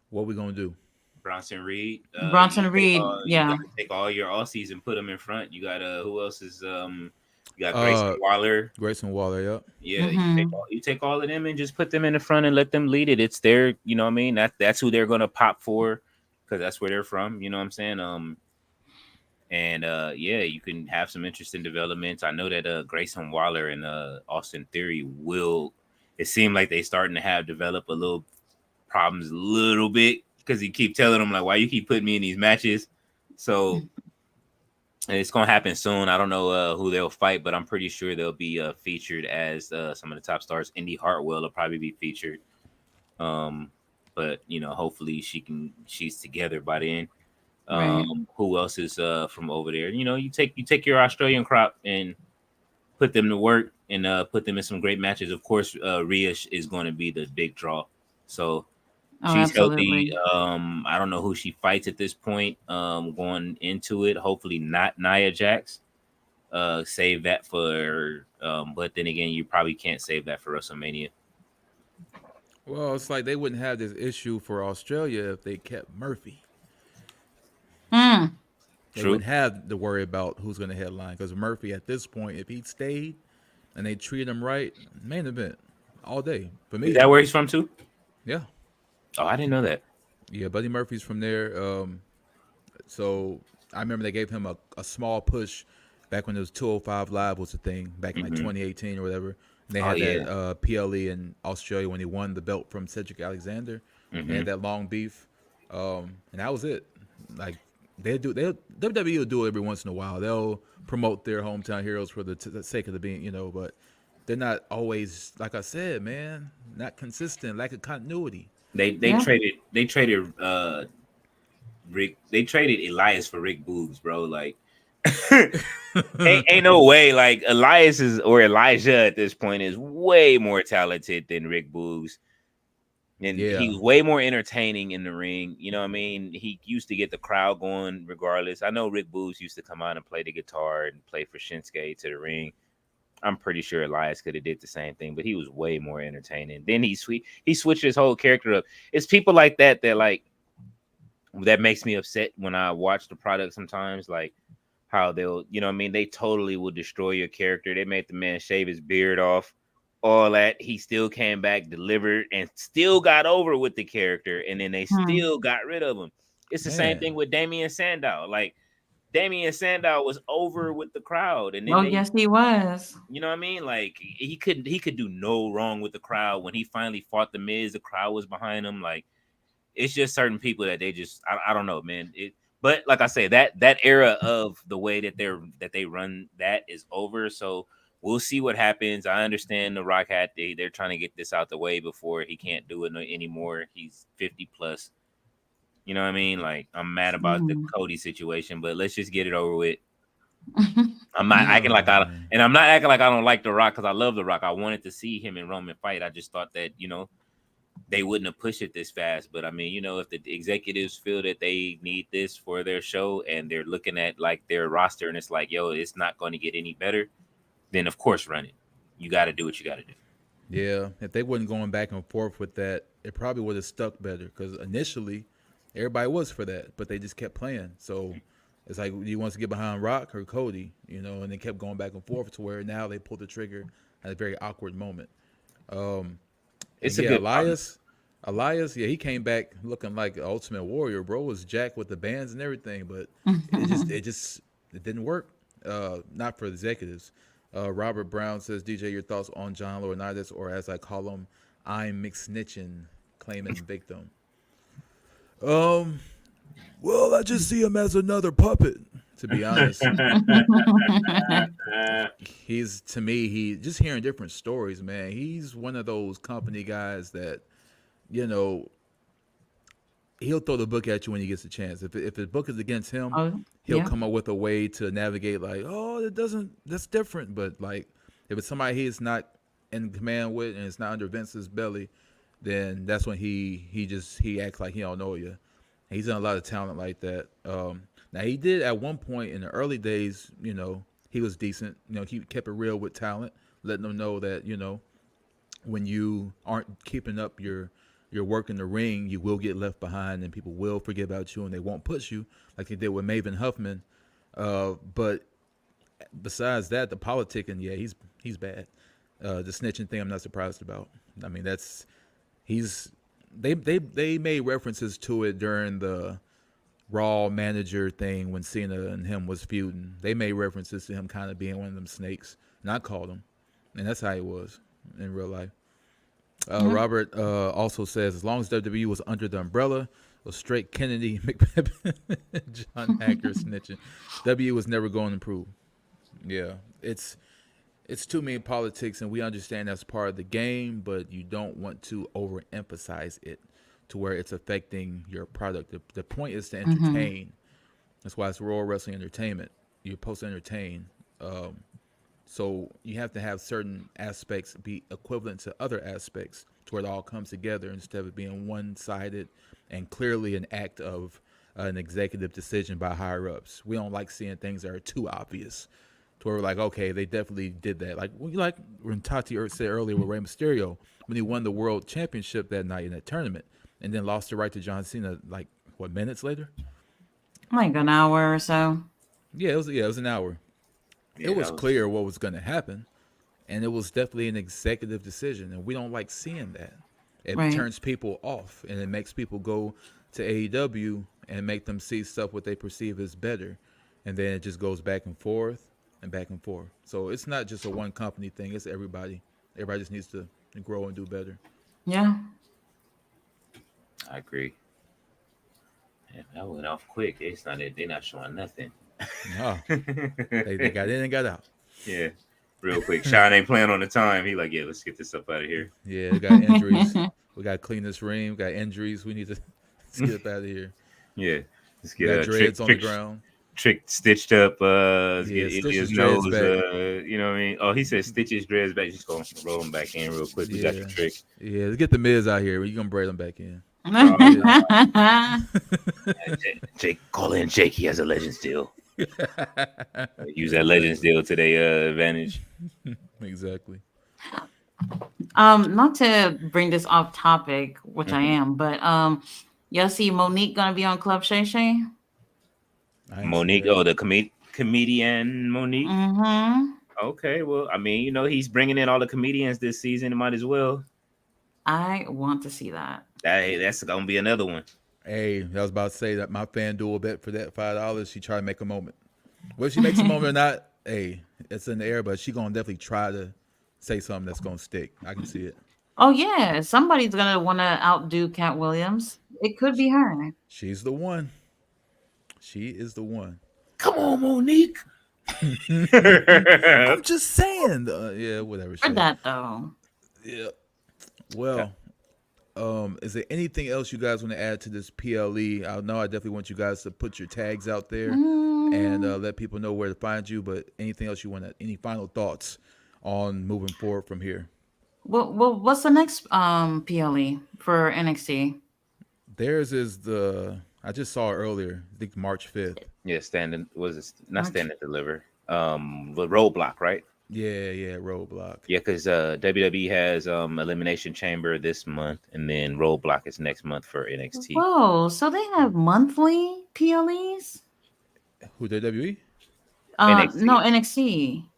What we gonna do? Bronson Reed. Bronson Reed. You got Yeah. to take all your Aussies and put them in front. You got who else is you got Grayson Uh, Waller. Grayson Waller. Yep. Yeah, Mm-hmm. you take all of them and just put them in the front and let them lead it. It's their, you know what I mean? That's who they're gonna pop for because that's where they're from. You know what I'm saying? And yeah, you can have some interesting developments. I know that Grayson Waller and Austin Theory will. It seemed like they starting to have develop a little problems a little bit because he keep telling them like, why you keep putting me in these matches? So it's gonna happen soon. I don't know who they'll fight, but I'm pretty sure they'll be featured as some of the top stars. Indy Hartwell will probably be featured. Um, but you know, hopefully she's together by then. Right. Who else is from over there? You know, you take your Australian crop and put them to work and put them in some great matches. Of course, Rhea is going to be the big draw. So Oh, she's healthy. absolutely. I don't know who she fights at this point. Going into it, hopefully not Nia Jax. Save that for. But then again, you probably can't save that for WrestleMania. Well, it's like they wouldn't have this issue for Australia if they kept Murphy. Mm. They True. wouldn't have to worry about who's going to headline because Murphy at this point, if he stayed and they treated him right, main event all day for Is me. that where he's from too? Yeah, Oh, I didn't know that. yeah. Buddy Murphy's from there. So I remember they gave him a small push back when it was 205 Live was a thing back in like Hmm. 2018 or whatever. And they Oh had yeah. that PLE in Australia when he won the belt from Cedric Alexander. They Hmm. had that long beef, and that was it. Like they WWE will do it every once in a while. They'll promote their hometown heroes for the sake of the being, but they're not always like I said, man, not consistent, lack of continuity. They Yeah. traded Rick. They traded Elias for Rick Boogs, bro. Like ain't no way. Like Elias is or Elijah at this point is way more talented than Rick Boogs. And he Yeah, was way more entertaining in the ring. You know what I mean? He used to get the crowd going regardless. I know Rick Boogs used to come out and play the guitar and play for Shinsuke to the ring. I'm pretty sure Elias could have did the same thing, but he was way more entertaining. Then he switched his whole character up. It's people like that like that makes me upset when I watch the product sometimes, like how they'll, you know what I mean, they totally will destroy your character. They made the man shave his beard off, all that. He still came back, delivered, and still got over with the character, and then they Hmm. still got rid of him. It's the same man. thing with Damian Sandow. Like Damian Sandow was over with the crowd, and then Oh, they, yes, he was. you know what I mean? Like he could do no wrong with the crowd. When he finally fought the Miz, the crowd was behind him. Like it's just certain people that they just I don't know, man. But like I say, that era of the way that they run that is over. So we'll see what happens. I understand the Rock had they're trying to get this out the way before he can't do it anymore. He's 50 plus. You know what I mean? Like, I'm mad about the Mm. Cody situation, but let's just get it over with. I'm not acting Oh like I man. and I'm not acting like I don't like the Rock because I love the Rock. I wanted to see him and Roman fight. I just thought that they wouldn't have pushed it this fast. But I mean, if the executives feel that they need this for their show and they're looking at like their roster and it's like, yo, it's not going to get any better, then of course run it. You got to do what you got to do. Yeah, if they wasn't going back and forth with that, it probably would have stuck better. Because initially, everybody was for that, but they just kept playing. So it's like, do you want to get behind Rock or Cody? And they kept going back and forth to where now they pulled the trigger at a very awkward moment. Um, and It's a yeah, good partner. Elias, yeah, he came back looking like an Ultimate Warrior. Bro was jacked with the bands and everything, but it didn't work. Not for the executives. Robert Brown says, DJ, your thoughts on John Laurinaitis, or as I call him, I'm McSnitching, claiming victim. Um, well, I just see him as another puppet. To be honest, he's to me, he just hearing different stories, man. He's one of those company guys that you know he'll throw the book at you when he gets a chance. If the book is against him, Oh, he'll yeah. come up with a way to navigate. Like, oh, it doesn't. That's different. But like, if it's somebody he's not in command with and it's not under Vince's belly, then that's when he acts like he don't know you. He's done a lot of talent like that. Now he did at one point in the early days. He was decent. He kept it real with talent, letting them know that when you aren't keeping up your work in the ring, you will get left behind, and people will forget about you, and they won't push you like they did with Maven Huffman. But besides that, the politicking, yeah, he's bad. The snitching thing, I'm not surprised about. I mean, he's they made references to it during the Raw manager thing when Cena and him was feuding. They made references to him kind of being one of them snakes, and I called him, and that's how he was in real life. Yeah. Robert also says, as long as WWE was under the umbrella of straight Kennedy, McPeppin, John Hacker snitching, W was never going to improve. Yeah, it's too many politics, and we understand that's part of the game, but you don't want to overemphasize it to where it's affecting your product. The point is to Mm-hmm. entertain. That's why it's Royal Wrestling Entertainment. You're supposed to entertain. So you have to have certain aspects be equivalent to other aspects to where it all comes together instead of it being one-sided and clearly an act of an executive decision by higher ups. We don't like seeing things that are too obvious. To where we're like, okay, they definitely did that. Like when Tati said earlier with Rey Mysterio when he won the world championship that night in that tournament, and then lost the right to John Cena like what minutes later? Like an hour or so. Yeah, it was an hour. It Yeah, was that was clear what was going to happen, and it was definitely an executive decision, and we don't like seeing that. It Right. turns people off, and it makes people go to AEW and make them see stuff what they perceive as better, and then it just goes back and forth and back and forth. So it's not just a one company thing; it's everybody. Everybody just needs to grow and do better. Yeah. I agree. Man, that went off quick. They're not showing nothing. Ah, they got in and got out. Yeah, real quick. Sean ain't playing on the time. He like, yeah, let's get this up out of here. Yeah, they got injuries. We got to clean this ring. We got injuries. We need to let's get up out of here. Yeah, let's We get got a trick, dreads on the trick, ground. trick stitched up. Let's Yeah, get stitch Ilya's his dreads nose. back. You know what I mean? Oh, he said stitch his dreads back. Just gonna roll them back in real quick. We got the Yeah, trick. yeah. Let's get the Miz out here. You gonna braid them back in? Uh, Yeah. Jake, call in Jake. He has a legend still. Use that legend Exactly. still to their advantage. Exactly. Not to bring this off topic, which I am, but y'all see Monique gonna be on Club Shay Shay? I ain't see Monique, that. oh, the comedian Monique. Mm-hmm. Okay, well, I mean, he's bringing in all the comedians this season. Might as well. I want to see that. That's gonna be another one. Hey, I was about to say that my fan duel bet for that $5. She tried to make a moment. Whether she makes a moment or not, hey, it's in the air. But she gonna definitely try to say something that's gonna stick. I can see it. Oh yeah, somebody's gonna want to outdo Cat Williams. It could be her. She's the one. She is the one. Come on, Monique. I'm just saying. Yeah, whatever. For So, that though. yeah. Well, is there anything else you guys want to add to this PLE? I know I definitely want you guys to put your tags out there and Mm, let people know where to find you. But anything else you want to? Any final thoughts on moving forward from here? what's the next PLE for NXT? Theirs is the I just saw it earlier. I think March 5th. Yeah, standing was it not March. standing deliver. The roadblock, right? Yeah, yeah, Roadblock. Yeah, because WWE has Elimination Chamber this month, and then Roadblock is next month for NXT. Whoa, so they have monthly PLEs? Who WWE? No NXT NXT.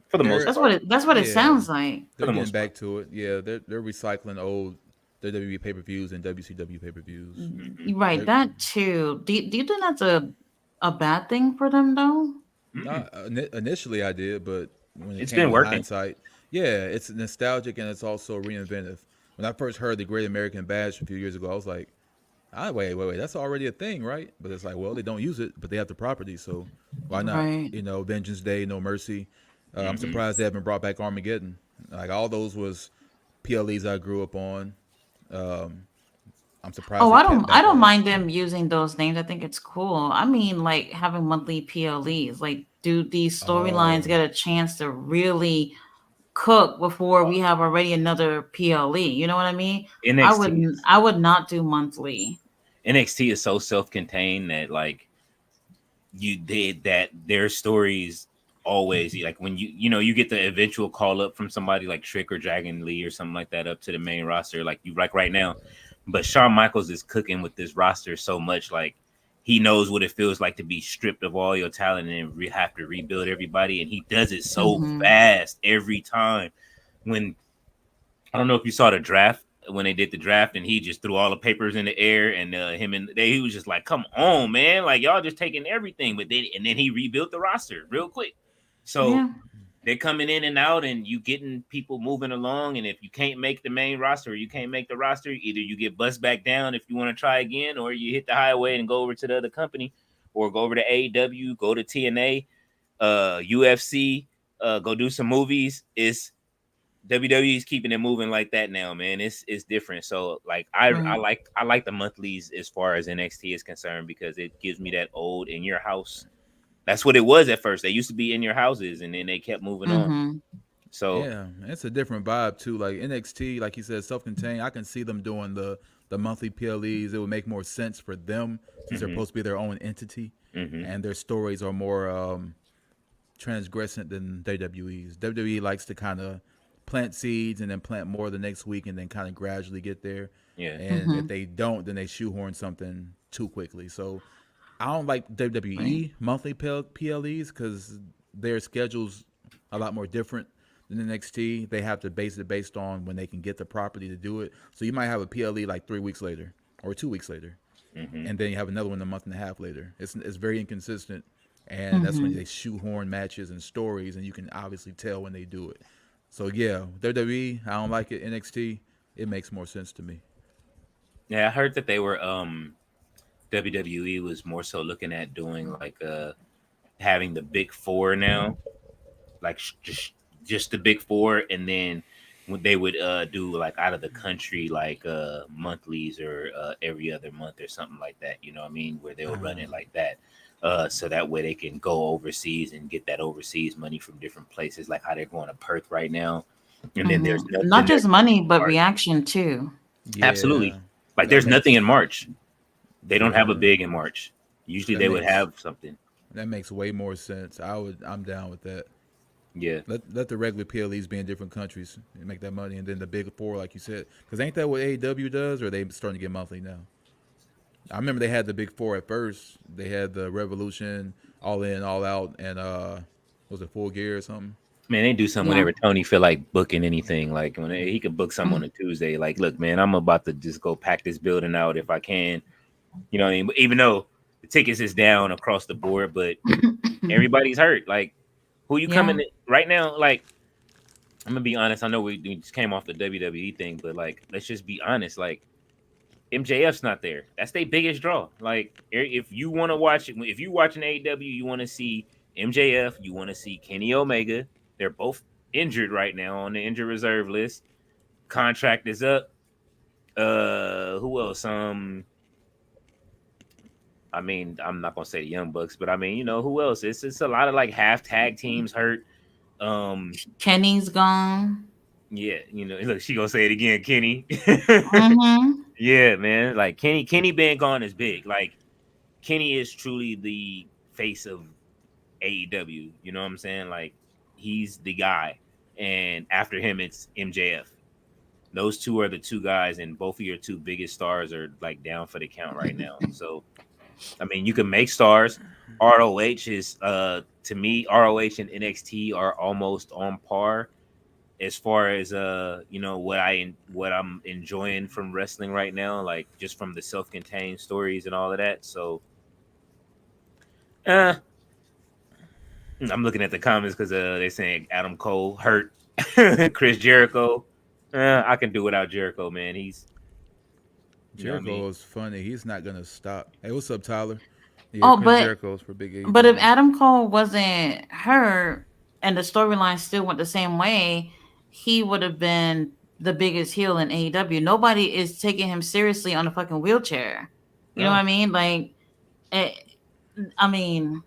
for the most They're part. That's what it yeah, sounds like. For they're the getting most part. back to it. Yeah, they're recycling old WWE pay per views and WCW pay per views. Hmm. Right, that too. Do you think that's a bad thing for them though? Mm-mm. Initially, I did, but when it It's came been to working. hindsight, yeah, it's nostalgic and it's also reinventive. When I first heard the Great American Bash a few years ago, I was like, wait, that's already a thing, right? But it's like, well, they don't use it, but they have the property, so why not? Right. Vengeance Day, No Mercy. I'm Hmm. surprised they haven't brought back Armageddon. Like all those was PLEs I grew up on. Um, I'm surprised Oh, they kept I back don't on. mind them using those names. I think it's cool. I mean, like having monthly PLEs. Like, do these storylines Oh, get a chance to really cook before we have already another PLE? You know what I mean? NXT is I would not do monthly. NXT is so self-contained that like you did that their stories always like when you get the eventual call up from somebody like Trick or Dragon Lee or something like that up to the main roster like you like right now, but Shawn Michaels is cooking with this roster so much like he knows what it feels like to be stripped of all your talent and have to rebuild everybody, and he does it so Mm-hmm. fast every time. When I don't know if you saw the draft when they did the draft, and he just threw all the papers in the air, and he was just like, "Come on, man! Like y'all just taking everything." But then he rebuilt the roster real quick. So Yeah. they're coming in and out, and you getting people moving along. And if you can't make the main roster, or you can't make the roster, either you get bust back down if you want to try again, or you hit the highway and go over to the other company, or go over to AEW, go to TNA, UFC, go do some movies. It's WWE is keeping it moving like that now, man. It's different. So like Right. I like the monthlies as far as NXT is concerned because it gives me that old in your house. That's what it was at first. They used to be in your houses, and then they kept moving on. Mm-hmm. So yeah, it's a different vibe too. Like NXT, like you said, self-contained. I can see them doing the monthly PLEs. It would make more sense for them since they're hmm supposed to be their own entity, hmm and their stories are more transgressant than WWE's. WWE likes to kind of plant seeds and then plant more the next week and then kind of gradually get there. yeah. And if Mm-hmm. they don't, then they shoehorn something too quickly. So I don't like Right. WWE monthly PLEs because their schedule's a lot more different than NXT. They have to base it based on when they can get the property to do it. So you might have a PLE like 3 weeks later or 2 weeks later, hmm and then you have another one a month and a half later. It's very inconsistent, and that's when Mm-hmm. they shoehorn matches and stories, and you can obviously tell when they do it. So yeah, WWE, I don't like it. NXT, it makes more sense to me. Yeah, I heard that they were WWE was more so looking at doing like having the big four now, like just the big four, and then when they would do like out of the country like monthlies or every other month or something like that, you know what I mean, where they would run it like that, so that way they can go overseas and get that overseas money from different places, like how they're going to Perth right now. And then Mm-hmm. then Not there's just money, but March. reaction too. Absolutely. Yeah, Like that there's nothing makes in March. They don't have a yeah big in March. Usually that they would makes have something. that makes way more sense. I'm down with that. Yeah. Let the regular PLEs be in different countries and make that money, and then the big four, like you said, because ain't that what AEW does, or are they starting to get monthly now? I remember they had the big four at first. They had the Revolution, All In, All Out, and was it Full Gear or something? Man, they do something Yeah. whenever Tony feel like booking anything. Like when he could book something on a Tuesday. Like, look, man, I'm about to just go pack this building out if I can. You know what I mean? But even though the tickets is down across the board, but everybody's hurt. Like, who you Yeah. coming in right now? Like, I'm gonna be honest. I know we just came off the WWE thing, but like, let's just be honest. Like, MJF's not there. That's their biggest draw. Like, if you want to watch it, if you watching AEW, you want to see MJF, you want to see Kenny Omega. They're both injured right now on the injured reserve list. Contract is up. Who else? I mean, I'm not gonna say the Young Bucks, but I mean, who else? It's a lot of like half tag teams hurt. Kenny's gone. Yeah, look, she gonna say it again, Kenny. Mm-hmm. Yeah, man. Like Kenny being gone is big. Like Kenny is truly the face of AEW. You know what I'm saying? Like he's the guy, and after him, it's MJF. Those two are the two guys, and both of your two biggest stars are like down for the count right now. So, I mean, you can make stars. ROH is to me, ROH and NXT are almost on par as far as what I'm enjoying from wrestling right now, like just from the self-contained stories and all of that. So I'm looking at the comments because they're saying Adam Cole hurt. Chris Jericho. I can do without Jericho, man. He's Jericho is funny. He's not gonna stop. Hey, what's up, Tyler? Yeah, Oh, Chris but Jericho's for big but if AEW. Adam Cole wasn't hurt and the storyline still went the same way, he would have been the biggest heel in AEW. Nobody is taking him seriously on a fucking wheelchair. You know what No, I mean? Like, it, I mean,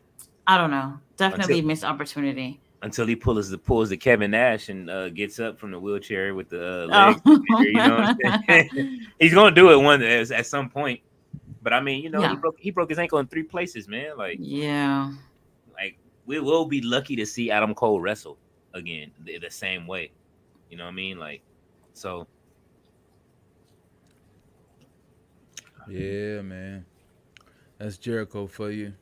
I don't know. until Definitely missed opportunity. until he pulls the Kevin Nash and gets up from the wheelchair with the legs. You know what I'm saying? Oh. He's gonna do it at some point. But I mean, Yeah. he broke his ankle in 3 places, man. Yeah. Like we will be lucky to see Adam Cole wrestle again the same way. You know what I mean? Like, so Yeah, man. That's Jericho for you.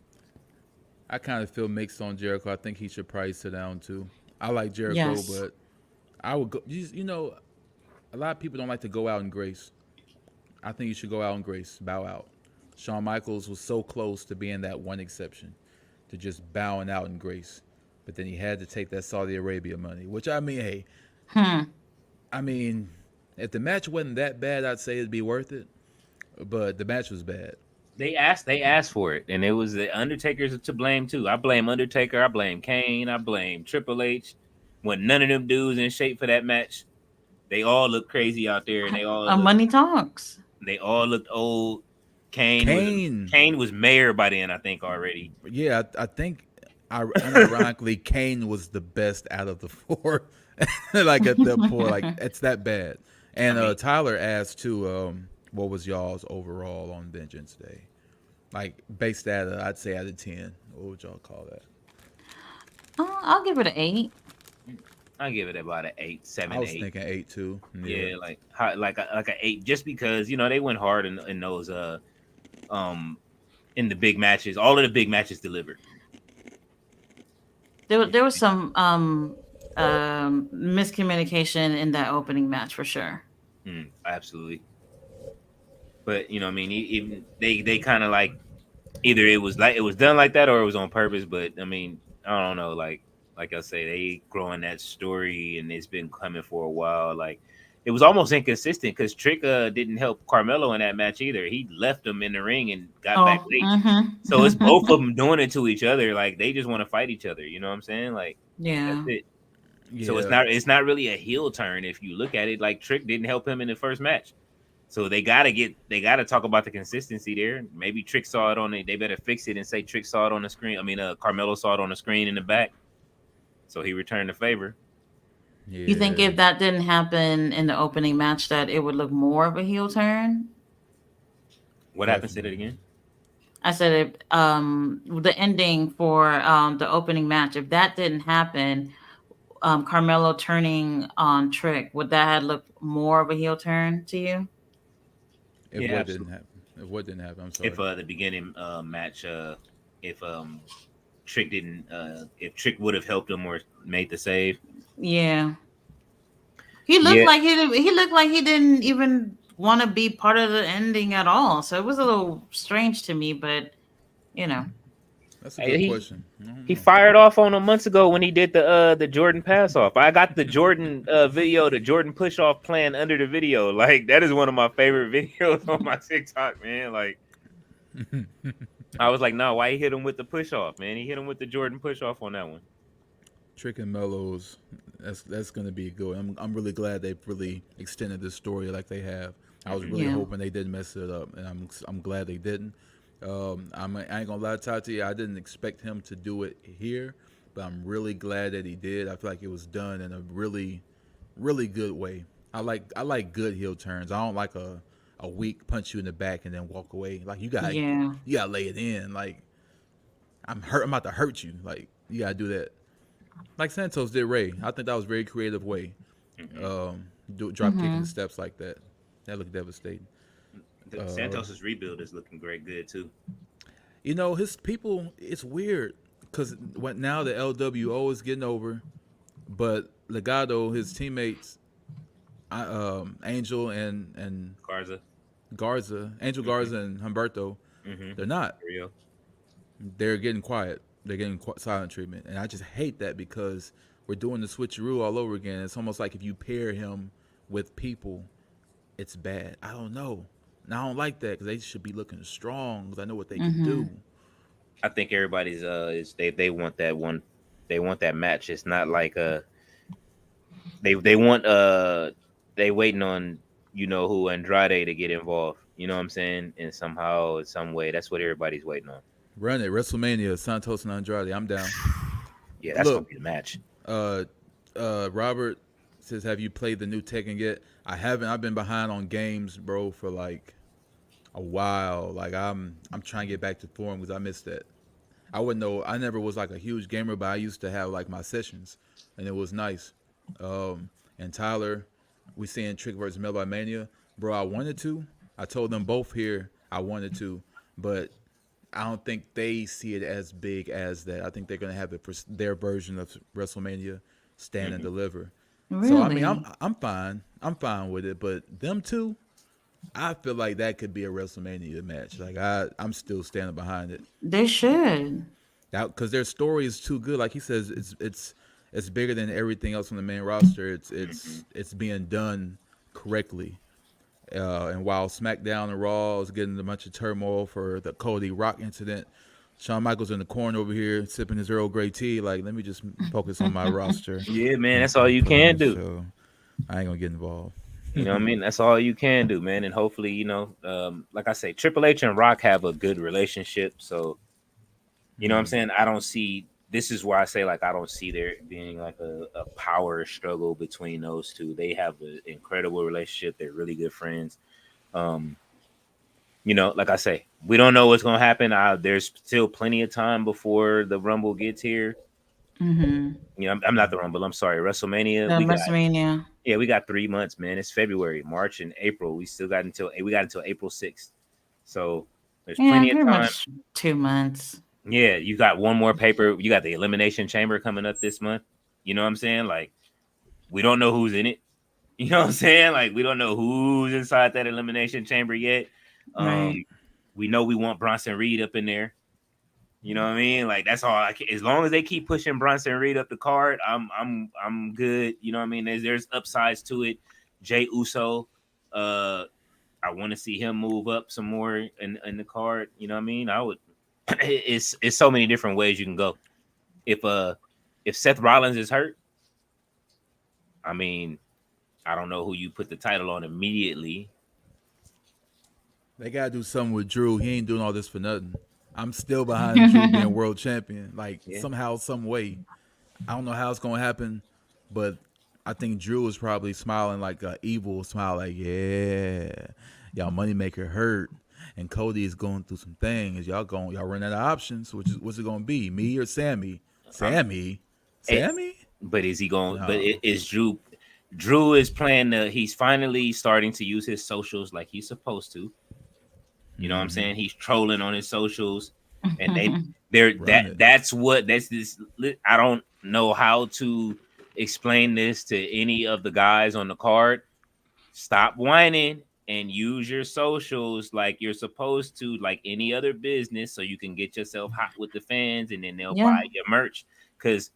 I kind of feel mixed on Jericho. I think he should probably sit down too. I like Jericho, Yes. but I would go. A lot of people don't like to go out in grace. I think you should go out in grace, bow out. Shawn Michaels was so close to being that one exception, to just bowing out in grace, but then he had to take that Saudi Arabia money. Which I mean, hey, Hmm. I mean, if the match wasn't that bad, I'd say it'd be worth it. But the match was bad. they asked for it, and it was the Undertaker's to blame too. I blame Undertaker. I blame Kane. I blame Triple H. When none of them dudes in shape for that match, they all look crazy out there, and Money talks. they all looked old. Kane, Kane was mayor by then, I think already. yeah, I think, unironically, Kane was the best out of the four. Like at that point, like it's that bad. And I mean, Tyler asked too, what was y'all's overall on Vengeance Day? Like based at I'd say out of 10. What would y'all call that? I'll give it an 8. I give it about an 8, 7, I was 8. thinking 8 too. Yeah, like an 8, just because they went hard in those in the big matches. All of the big matches delivered. There was some miscommunication in that opening match for sure. Absolutely. But I mean, even they kind of like either it was done like that or it was on purpose. But I mean, I don't know. Like I say, they growing that story and it's been coming for a while. Like it was almost inconsistent because Trick didn't help Carmelo in that match either. He left him in the ring and got back Oh, late. So it's both mm-hmm. of them doing it to each other. Like they just want to fight each other. You know what I'm saying? Like that's Yeah. it. So Yeah, it's not really a heel turn if you look at it. Like Trick didn't help him in the first match. So they gotta talk about the consistency there. Maybe Trick saw it they better fix it and say Trick saw it on the screen. I mean, Carmelo saw it on the screen in the back, so he returned the favor. You think yeah. if that didn't happen in the opening match, that it would look more of a heel turn? What happened? Say that again. I said it. The ending for the opening match, if that didn't happen, Carmelo turning on Trick, would that have looked more of a heel turn to you? If Yeah, what didn't absolutely. happen? If what didn't happen? I'm If sorry. the beginning match, if Trick didn't, if Trick would have helped him or made the save, Yeah, he looked yeah, like he looked like he didn't even want to be part of the ending at all. So it was a little strange to me, but you know. That's a good he question. I don't he know. fired off on him months ago when he did the Jordan pass off. I got the Jordan video, the Jordan push off plan under the video. Like that is one of my favorite videos on my TikTok, man. Like I was like, no, why he hit him with the push off, man? He hit him with the Jordan push off on that one. Trick and Mellows, that's gonna be good. I'm really glad they've really extended this story like they have. I was really Mm-hmm. Yeah. hoping they didn't mess it up, and I'm glad they didn't. I ain't gonna lie, Tati. I didn't expect him to do it here, but I'm really glad that he did. I feel like it was done in a really good way. I like good heel turns. I don't like a weak punch you in the back and then walk away. Like Yeah. you gotta lay it in. Like I'm hurt. I'm about to hurt you. Like you gotta do that. Like Santos did Ray. I think that was a very creative way. Mm-hmm. Drop kicking the Mm-hmm. steps like that. That looked devastating. Uh, Santos's rebuild is looking great, good too. his people. It's weird because what now the LWO is getting over, but Legado, his teammates, Angel and Garza. Garza, Angel Mm-hmm. Garza and Humberto, Mm-hmm. they're not. Rio. They're getting quiet. They're getting silent treatment, and I just hate that because we're doing the switcheroo all over again. It's almost like if you pair him with people, it's bad. I don't know. And I don't like that because they should be looking strong because I know what they can Mm-hmm. do. I think everybody's is they want that one. They want that match. It's not like they want they waiting on you know who Andrade to get involved. You know what I'm saying? And somehow, in some way, that's what everybody's waiting on. Run it, WrestleMania, Santos and Andrade. I'm down. Yeah, that's gonna Look, be the match. uh, Robert says, "Have you played the new Tekken yet?" I haven't. I've been behind on games, bro, for like a while. Like I'm trying to get back to form because I missed that. I wouldn't know. I never was like a huge gamer, but I used to have like my sessions, and it was nice. And Tyler, we seeing Trick versus Melo Mania, bro. I wanted to. I told them both here I wanted to, but I don't think they see it as big as that. I think they're gonna have it for their version of WrestleMania, stand and Hmm. deliver. So I mean, Really? I'm fine. I'm fine with it. But them two, I feel like that could be a WrestleMania match. Like I'm still standing behind it. They should. That because their story is too good. Like he says, it's bigger than everything else on the main roster. It's Hmm. it's it's being done correctly. And while SmackDown and Raw is getting a bunch of turmoil for the Cody Rock incident, Shawn Michaels in the corner over here sipping his Earl Grey tea. Like, let me just focus on my roster Yeah, man, and that's all you put on can this do. show. I ain't gonna get involved. You know what I mean? That's all you can do, man. And hopefully, like I say, Triple H and Rock have a good relationship. So, you know what I'm Mm. saying? I don't see this is where I say like I don't see there being like a power struggle between those two. They have an incredible relationship. They're really good friends. Um, like I say, we don't know what's gonna happen. There's still plenty of time before the Rumble gets here. Mm-hmm. I'm not the Rumble. I'm sorry, WrestleMania. The WrestleMania. We got 3 months, man. It's February, March, and April. We got until April 6th. So there's Yeah, plenty of pretty time. much 2 months. Yeah, you got one more paper. You got the Elimination Chamber coming up this month. You know what I'm saying? Like we don't know who's in it. You know what I'm saying? Like we don't know who's inside that Elimination Chamber yet. Right. Um, we know we want Bronson Reed up in there. You know what I mean? Like that's all. As long as they keep pushing Bronson Reed up the card, I'm good. You know what I mean? There's upsides to it. Jay Uso, uh, I want to see him move up some more in the card. You know what I mean? I would. It's so many different ways you can go. If Seth Rollins is hurt, I mean, I don't know who you put the title on immediately. They gotta do something with Drew. He ain't doing all this for nothing. I'm still behind Drew being world champion. Like Yeah. somehow, some way. I don't know how it's gonna happen, but I think Drew is probably smiling like an evil smile, like yeah, y'all moneymaker hurt, and Cody is going through some things. Y'all run out of options. What's it gonna be? Me or Sammy? Um, Sammy? it, Sammy? but is he going? But No. is Drew? Drew is playing the. He's finally starting to use his socials like he's supposed to. You know what I'm Mm-hmm. saying? He's trolling on his socials, and they're Run it. that's this. I don't know how to explain this to any of the guys on the card. Stop whining and use your socials like you're supposed to, like any other business, so you can get yourself hot with the fans, and then they'll Yeah. buy your merch. Because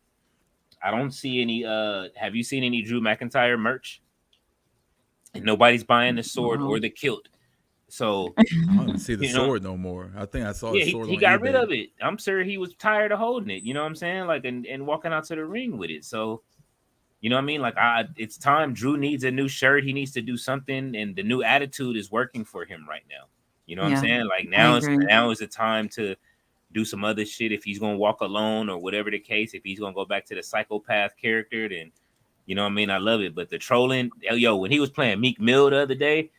I don't see any. Have you seen any Drew McIntyre merch? And nobody's buying the sword or Well, the kilt. So I don't even see the you know, sword no more. I think I saw yeah, his he sword he on got rid eBay. of it. I'm sure he was tired of holding it. You know what I'm saying? Like and walking out to the ring with it. So you know what I mean? Like it's time. Drew needs a new shirt. He needs to do something, and the new attitude is working for him right now. You know what I'm Yeah, saying? Like I agree. now is the time to do some other shit. If he's gonna walk alone or whatever the case, if he's gonna go back to the psychopath character, then you know what I mean. I love it. But the trolling, yo, when he was playing Meek Mill the other day,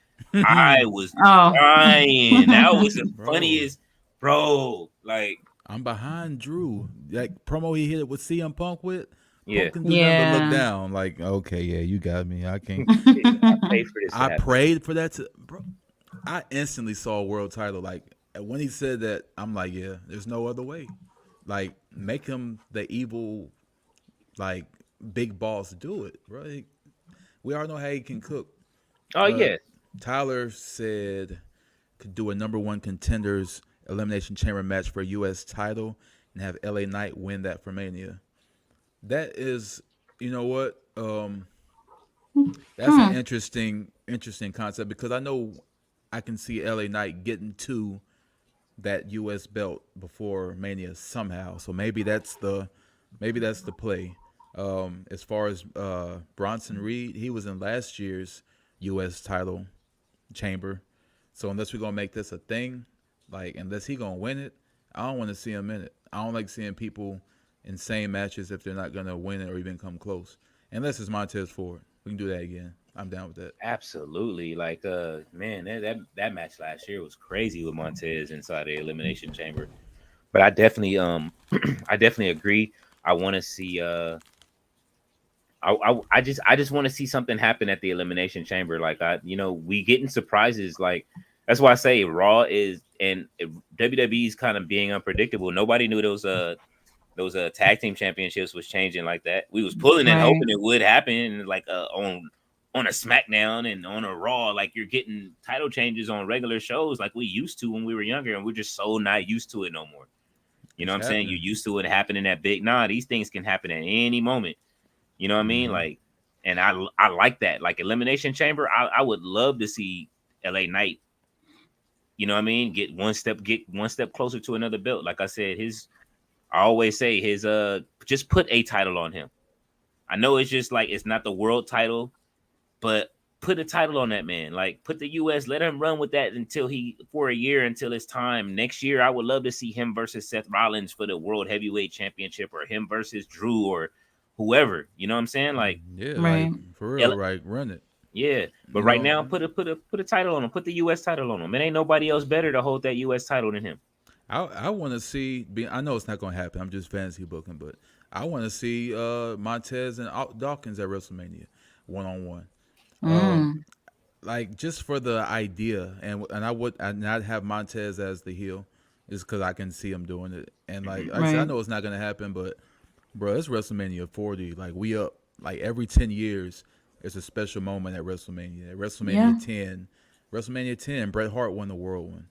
I was Oh. dying. That was the Bro, funniest, bro. Like, I'm behind Drew. Like promo he hit it with CM Punk with. yeah, Punk can do nothing but look Yeah. down. Like, okay, yeah, you got me. I can't. shit, I paid for this to I happen. prayed for that to, bro. I instantly saw a world title. Like when he said that, I'm like, yeah, there's no other way. Like make him the evil, like big boss. Do it, bro. We all know how he can cook. Oh Uh, yeah, Tyler said could do a number one contenders elimination chamber match for a U.S. title and have LA Knight win that for Mania. That is, you know what? That's an Hmm. interesting concept because I know I can see LA Knight getting to that US belt before Mania somehow. So maybe that's the play. As far as Bronson Reed, he was in last year's US title chamber. So unless we're gonna make this a thing, like unless he gonna win it, I don't want to see him in it. I don't like seeing people in same matches if they're not gonna win it or even come close. Unless it's Montez Ford, we can do that again. I'm down with that. absolutely. Like, man, that match last year was crazy with Montez inside the elimination chamber. But I definitely, I definitely agree. I want to see, I just want to see something happen at the elimination chamber. Like we getting surprises. Like that's why I say Raw is and WWE's kind of being unpredictable. Nobody knew those tag team championships was changing like that. We was pulling and Right. hoping it would happen like on a SmackDown and on a Raw. Like you're getting title changes on regular shows like we used to when we were younger, and we're just so not used to it no more. You know It's what I'm saying? You're happening. used to it happening that big. Nah, these things can happen at any moment. You know what I mean? Hmm. Like, and I like that. Like Elimination Chamber, I would love to see LA Knight. You know what I mean? Get one step closer to another belt. Like I said, I always say just put a title on him. I know it's just like it's not the world title, but put a title on that man. Like put the US, let him run with that until he for a year until it's time. Next year, I would love to see him versus Seth Rollins for the World Heavyweight Championship or him versus Drew or whoever. You know what I'm saying? Like Yeah, like Right. for real, L- like run it. yeah. But You right know, now, put a title on him. Put the US title on him. It ain't nobody else better to hold that US title than him. I want to see. I know it's not going to happen. I'm just fantasy booking, but I want to see Montez and Dawkins at WrestleMania, 1-on-1. Mm. Like just for the idea, and I would I not have Montez as the heel, just because I can see him doing it. And like I said, I Right. know it's not going to happen, but bro, it's WrestleMania 40. Like we up. Like every 10 years, it's a special moment at WrestleMania. At Yeah. WrestleMania 10, Bret Hart won the World one.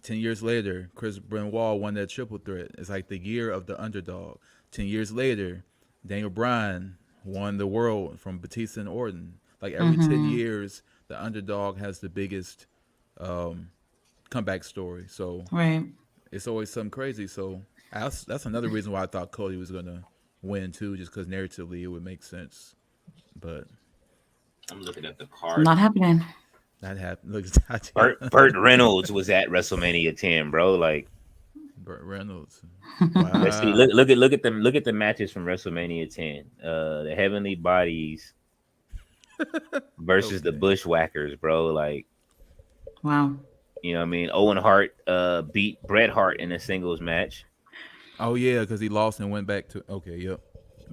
10 years later, Chris Benoit won that triple threat. It's like the year of the underdog. 10 years later, Daniel Bryan won the world from Batista and Orton. Like every ten Mm-hmm. years, the underdog has the biggest um, comeback story. So Right. it's always something crazy. So that's another reason why I thought Cody was gonna win too, just because narratively it would make sense. But I'm looking at the card. Not happening. that happened. Look, Burt Reynolds was at WrestleMania 10, bro. Like, Burt Reynolds. let's see. Wow. Look at the matches from WrestleMania 10. The Heavenly Bodies versus the Okay. Bushwhackers, bro. Like, Wow. you know what I mean? Owen Hart beat Bret Hart in a singles match. Oh yeah, because he lost and went back to. Okay, yep.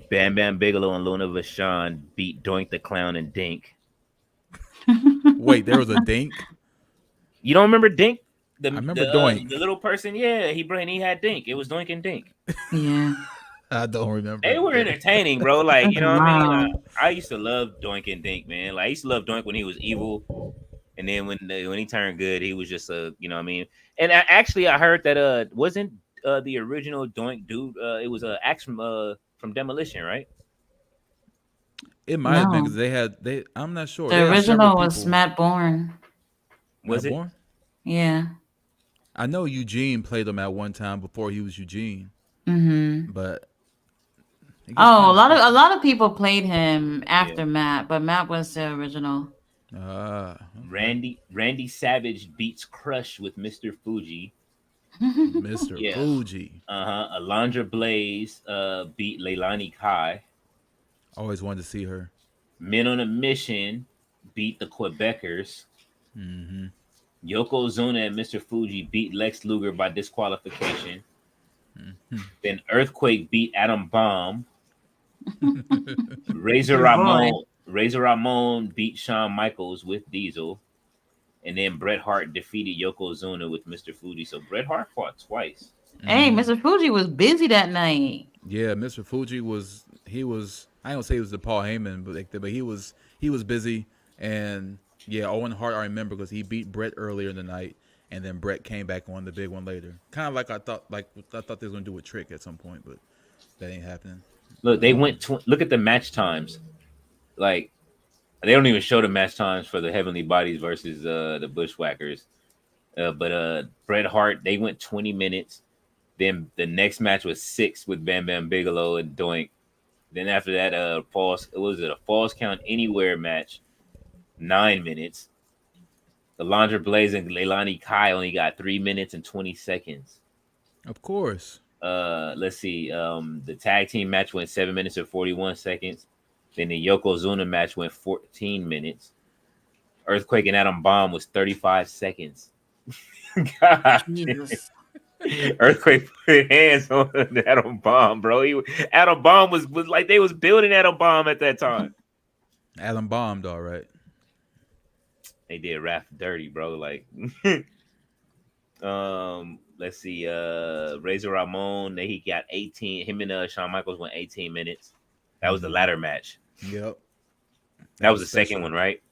Bam Bam Bigelow and Luna Vachon beat Doink the Clown and Dink. Wait, there was a dink. You don't remember Dink? I The remember the Doink. the little person, yeah, he had Dink. It was Doink and Dink. Yeah. I don't remember They were that. entertaining, bro. Like, you know what I mean? Wow. I used to love Doink and Dink, man. Like I used to love Doink when he was evil, and then when he turned good, he was just a you know what I mean. And actually, I heard that wasn't the original Doink dude. It was Axe from Demolition, right? It might have been No. because they had they. I'm not sure. The They had several original was people. Matt Bourne. Was Matt it? Bourne. Yeah. I know Eugene played him at one time before he was Eugene, Mm-hmm. but it gets kind Oh, of sketchy. a lot of people played him Yeah. after Matt, but Matt was the original. Ah, okay. Randy Savage beats Crush with Mr. Fuji. Mr. Yeah. Fuji. Alondra Blaze beat Leilani Kai. Always wanted to see her. Men on a Mission beat the Quebecers. Mm-hmm. Yokozuna and Mr. Fuji beat Lex Luger by disqualification. Mm-hmm. Then Earthquake beat Adam Bomb. Your boy. Razor Ramon beat Shawn Michaels with Diesel. And then Bret Hart defeated Yokozuna with Mr. Fuji. So Bret Hart fought twice. Hey, Mm-hmm. Mr. Fuji was busy that night. Yeah, Mr. Fuji was he was I don't say he was the Paul Heyman, but he was busy and yeah, Owen Hart I remember because he beat Brett earlier in the night and then Brett came back on the big one later. Kind of like I thought they was gonna do a trick at some point, but that ain't happening. Look, they went. Look at the match times. Like they don't even show the match times for the Heavenly Bodies versus the Bushwhackers. But Bret Hart, they went 20 minutes. Then the next match was 6 with Bam Bam Bigelow and Doink. Then after that, a falls count anywhere match, 9 minutes. Alondra Blaze and Leilani Kai only got 3 minutes and 20 seconds. Of course. Let's see. The tag team match went 7 minutes and 41 seconds. Then the Yokozuna match went 14 minutes. Earthquake and Adam Bomb was 35 seconds. God. Jesus. Earthquake put hands on Adam Bomb, bro. Adam Bomb was like they was building Adam Bomb at that time. Adam bombed all right. They did Raph dirty, bro. Like let's see, Razor Ramon, he got 18. Him and Shawn Michaels went 18 minutes. That was the ladder match. Yep. That was the special. second one, right?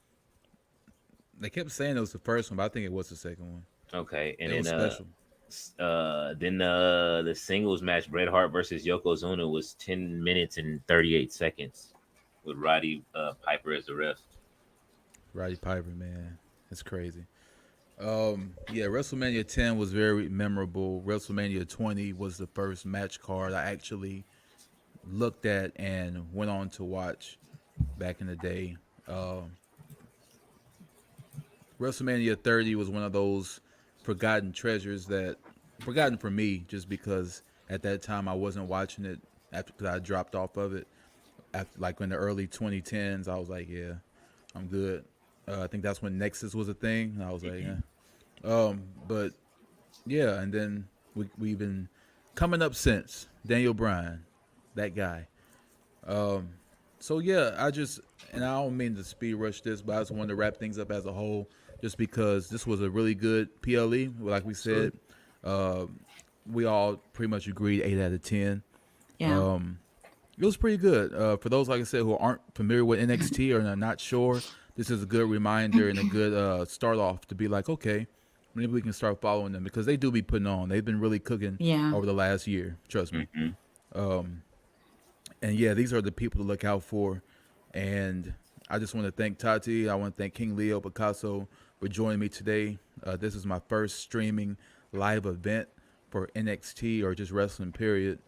They kept saying it was the first one, but I think it was the second one. Okay. And It was special. then the singles match, Bret Hart versus Yokozuna, was 10 minutes and 38 seconds with Roddy Piper as the ref. Roddy Piper, man. It's crazy. Yeah, WrestleMania 10 was very memorable. WrestleMania 20 was the first match card I actually looked at and went on to watch back in the day. WrestleMania 30 was one of those forgotten treasures that forgotten for me just because at that time I wasn't watching it after because I dropped off of it. After, like in the early 2010s, I was like, yeah, I'm good. I think that's when Nexus was a thing. And I was like, yeah. But yeah, and then we've been coming up since Daniel Bryan, that guy. So yeah, and I don't mean to speed rush this, but I just wanted to wrap things up as a whole, just because this was a really good PLE. Like we said, we all pretty much agreed 8 out of 10. Yeah. It was pretty good. For those, like I said, who aren't familiar with NXT or are not sure, this is a good reminder and a good start off to be like, okay, maybe we can start following them because they do be putting on. They've been really cooking Yeah. over the last year. Trust me. Mm-hmm. And yeah, these are the people to look out for. And I just want to thank Tati. I want to thank King Leo Picasso for joining me today. This is my first streaming live event for NXT or just wrestling, period.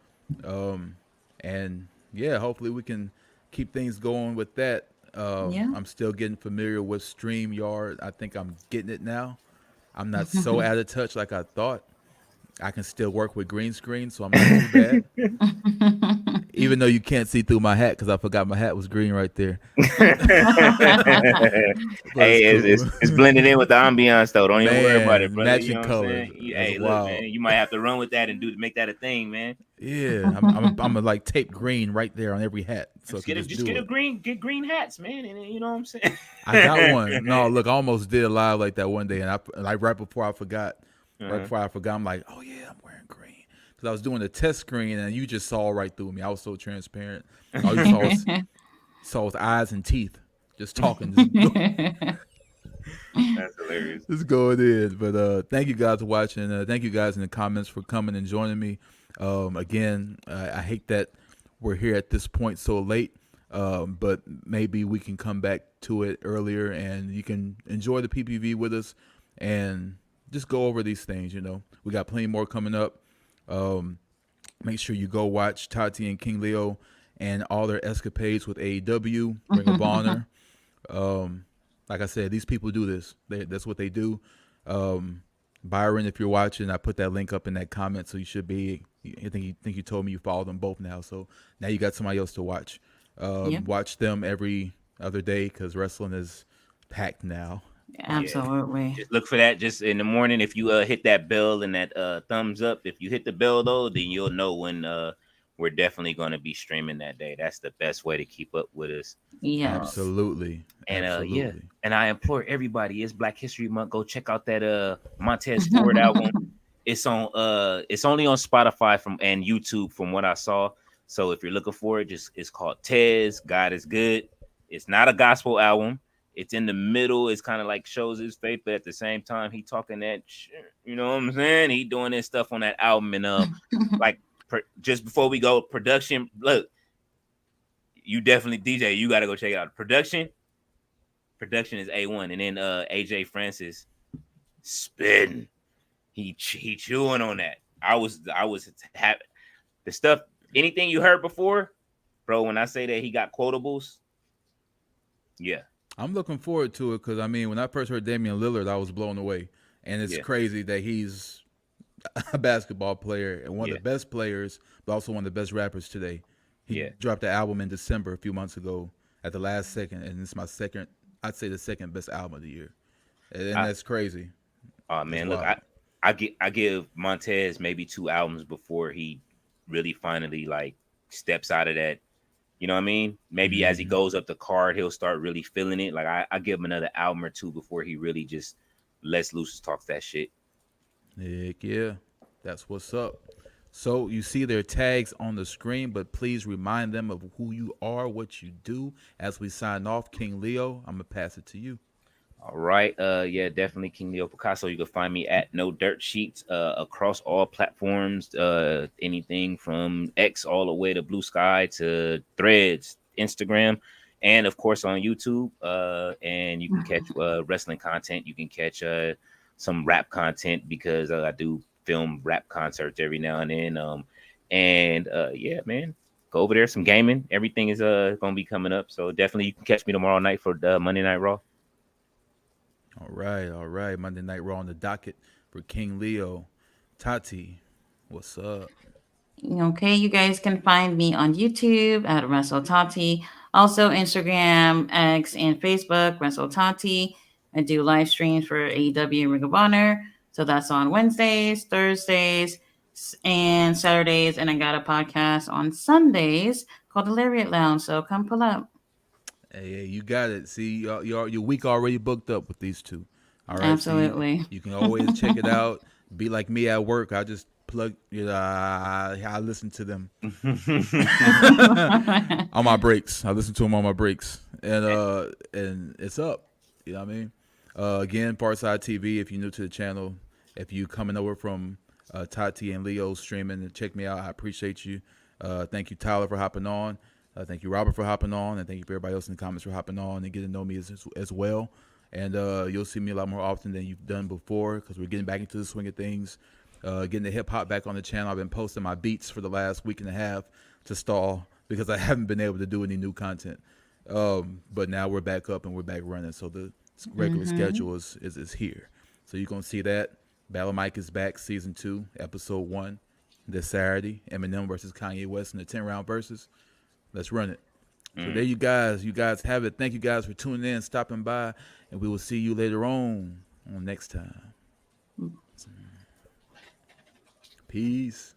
And yeah, hopefully we can keep things going with that. Yeah. I'm still getting familiar with StreamYard. I think I'm getting it now. I'm not so out of touch like I thought. I can still work with green screen, so I'm not too bad. Even though you can't see through my hat because I forgot my hat was green right there. Hey, it's blended in with the ambiance though. Don't even worry about it, Man, brother. You matching know what I'm colors. saying? That's Hey, look, wild. man, you might have to run with that and make that a thing, man. Yeah, I'm gonna like tape green right there on every hat. So Just I can get do a it. get green hats, man, and you know what I'm saying. I got one. No, look, I almost did live like that one day, and I like right before I forgot. Right before I forgot, I'm like, oh yeah, I'm wearing green because I was doing a test screen, and you just saw right through me. I was so transparent. All you saw was eyes and teeth, just talking, That's hilarious. just going in. But thank you guys for watching. Thank you guys in the comments for coming and joining me. Again, I hate that we're here at this point so late. But maybe we can come back to it earlier and you can enjoy the PPV with us. And just go over these things. We got plenty more coming up. Um, Make sure you go watch Tati and King Leo and all their escapades with AEW, Ring of Honor. Um, like I said, these people do this. That's what they do. Byron, if you're watching, I put that link up in that comment, so you should be. I think you told me you follow them both now, so now you got somebody else to watch. Yep. Watch them every other day because wrestling is packed now. Yeah. Absolutely. Just look for that just in the morning. If you hit that bell and that thumbs up, if you hit the bell though, then you'll know when we're definitely going to be streaming that day. That's the best way to keep up with us. Yes. Absolutely, And yeah, absolutely. and I implore everybody, it's Black History Month. Go check out that Montez Ford album. It's only on Spotify and YouTube from what I saw. So if you're looking for it, just it's called Tez. God is Good. It's not a gospel album. It's in the middle. It's kind of like shows his faith, but at the same time, he talking that shit. You know what I'm saying? He doing this stuff on that album, and like just before we go, production. Look, you definitely DJ. You got to go check it out. Production is A1, and then AJ Francis spitting. He chewing on that. I was happy. The stuff. Anything you heard before, bro? When I say that he got quotables, yeah. I'm looking forward to it because when I first heard Damian Lillard, I was blown away, and it's crazy that he's a basketball player and one of the best players, but also one of the best rappers today. He dropped the album in December a few months ago at the last second, and it's I'd say the second best album of the year, and that's crazy. Oh man, look, I give Montez maybe 2 albums before he really finally like steps out of that. You know what I mean? Maybe as he goes up the card, he'll start really feeling it. Like I give him another album or 2 before he really just lets loose, talks that shit. Heck yeah, that's what's up. So you see their tags on the screen, but please remind them of who you are, what you do. As we sign off, King Leo, I'm gonna pass it to you. All right. Yeah, definitely King Leo Picasso. You can find me at No Dirt Sheets across all platforms. Anything from X all the way to Blue Sky to Threads, Instagram, and of course on YouTube. And you can catch wrestling content. You can catch some rap content because I do film rap concerts every now and then. Yeah, man. Go over there, some gaming. Everything is gonna be coming up. So definitely you can catch me tomorrow night for Monday Night Raw. All right. Monday Night Raw on the docket for King Leo. Tati, what's up? Okay, you guys can find me on YouTube at Russell Tati. Also Instagram, X, and Facebook, Russell Tati. I do live streams for AEW and Ring of Honor. So that's on Wednesdays, Thursdays, and Saturdays. And I got a podcast on Sundays called the Lariat Lounge. So come pull up. Hey, you got it. See, your week already booked up with these two. All right, so Absolutely. you can always check it out. Be like me at work. I just plug. I listen to them on my breaks. I listen to them on my breaks, and it's up. You know what I mean? Again, Farside TV. If you're new to the channel, if you coming over from Tati and Leo streaming, check me out. I appreciate you. Thank you, Tyler, for hopping on. Thank you, Robert, for hopping on, and thank you for everybody else in the comments for hopping on and getting to know me as well. And you'll see me a lot more often than you've done before because we're getting back into the swing of things, getting the hip hop back on the channel. I've been posting my beats for the last week and a half to stall because I haven't been able to do any new content. But now we're back up and we're back running, so the regular schedule is here. So you're gonna see that Battle Mike is back, season 2, episode 1, this Saturday. Eminem versus Kanye West in the 10-round versus. Let's run it. So there you guys have it. Thank you guys for tuning in, stopping by, and we will see you later on next time. Peace.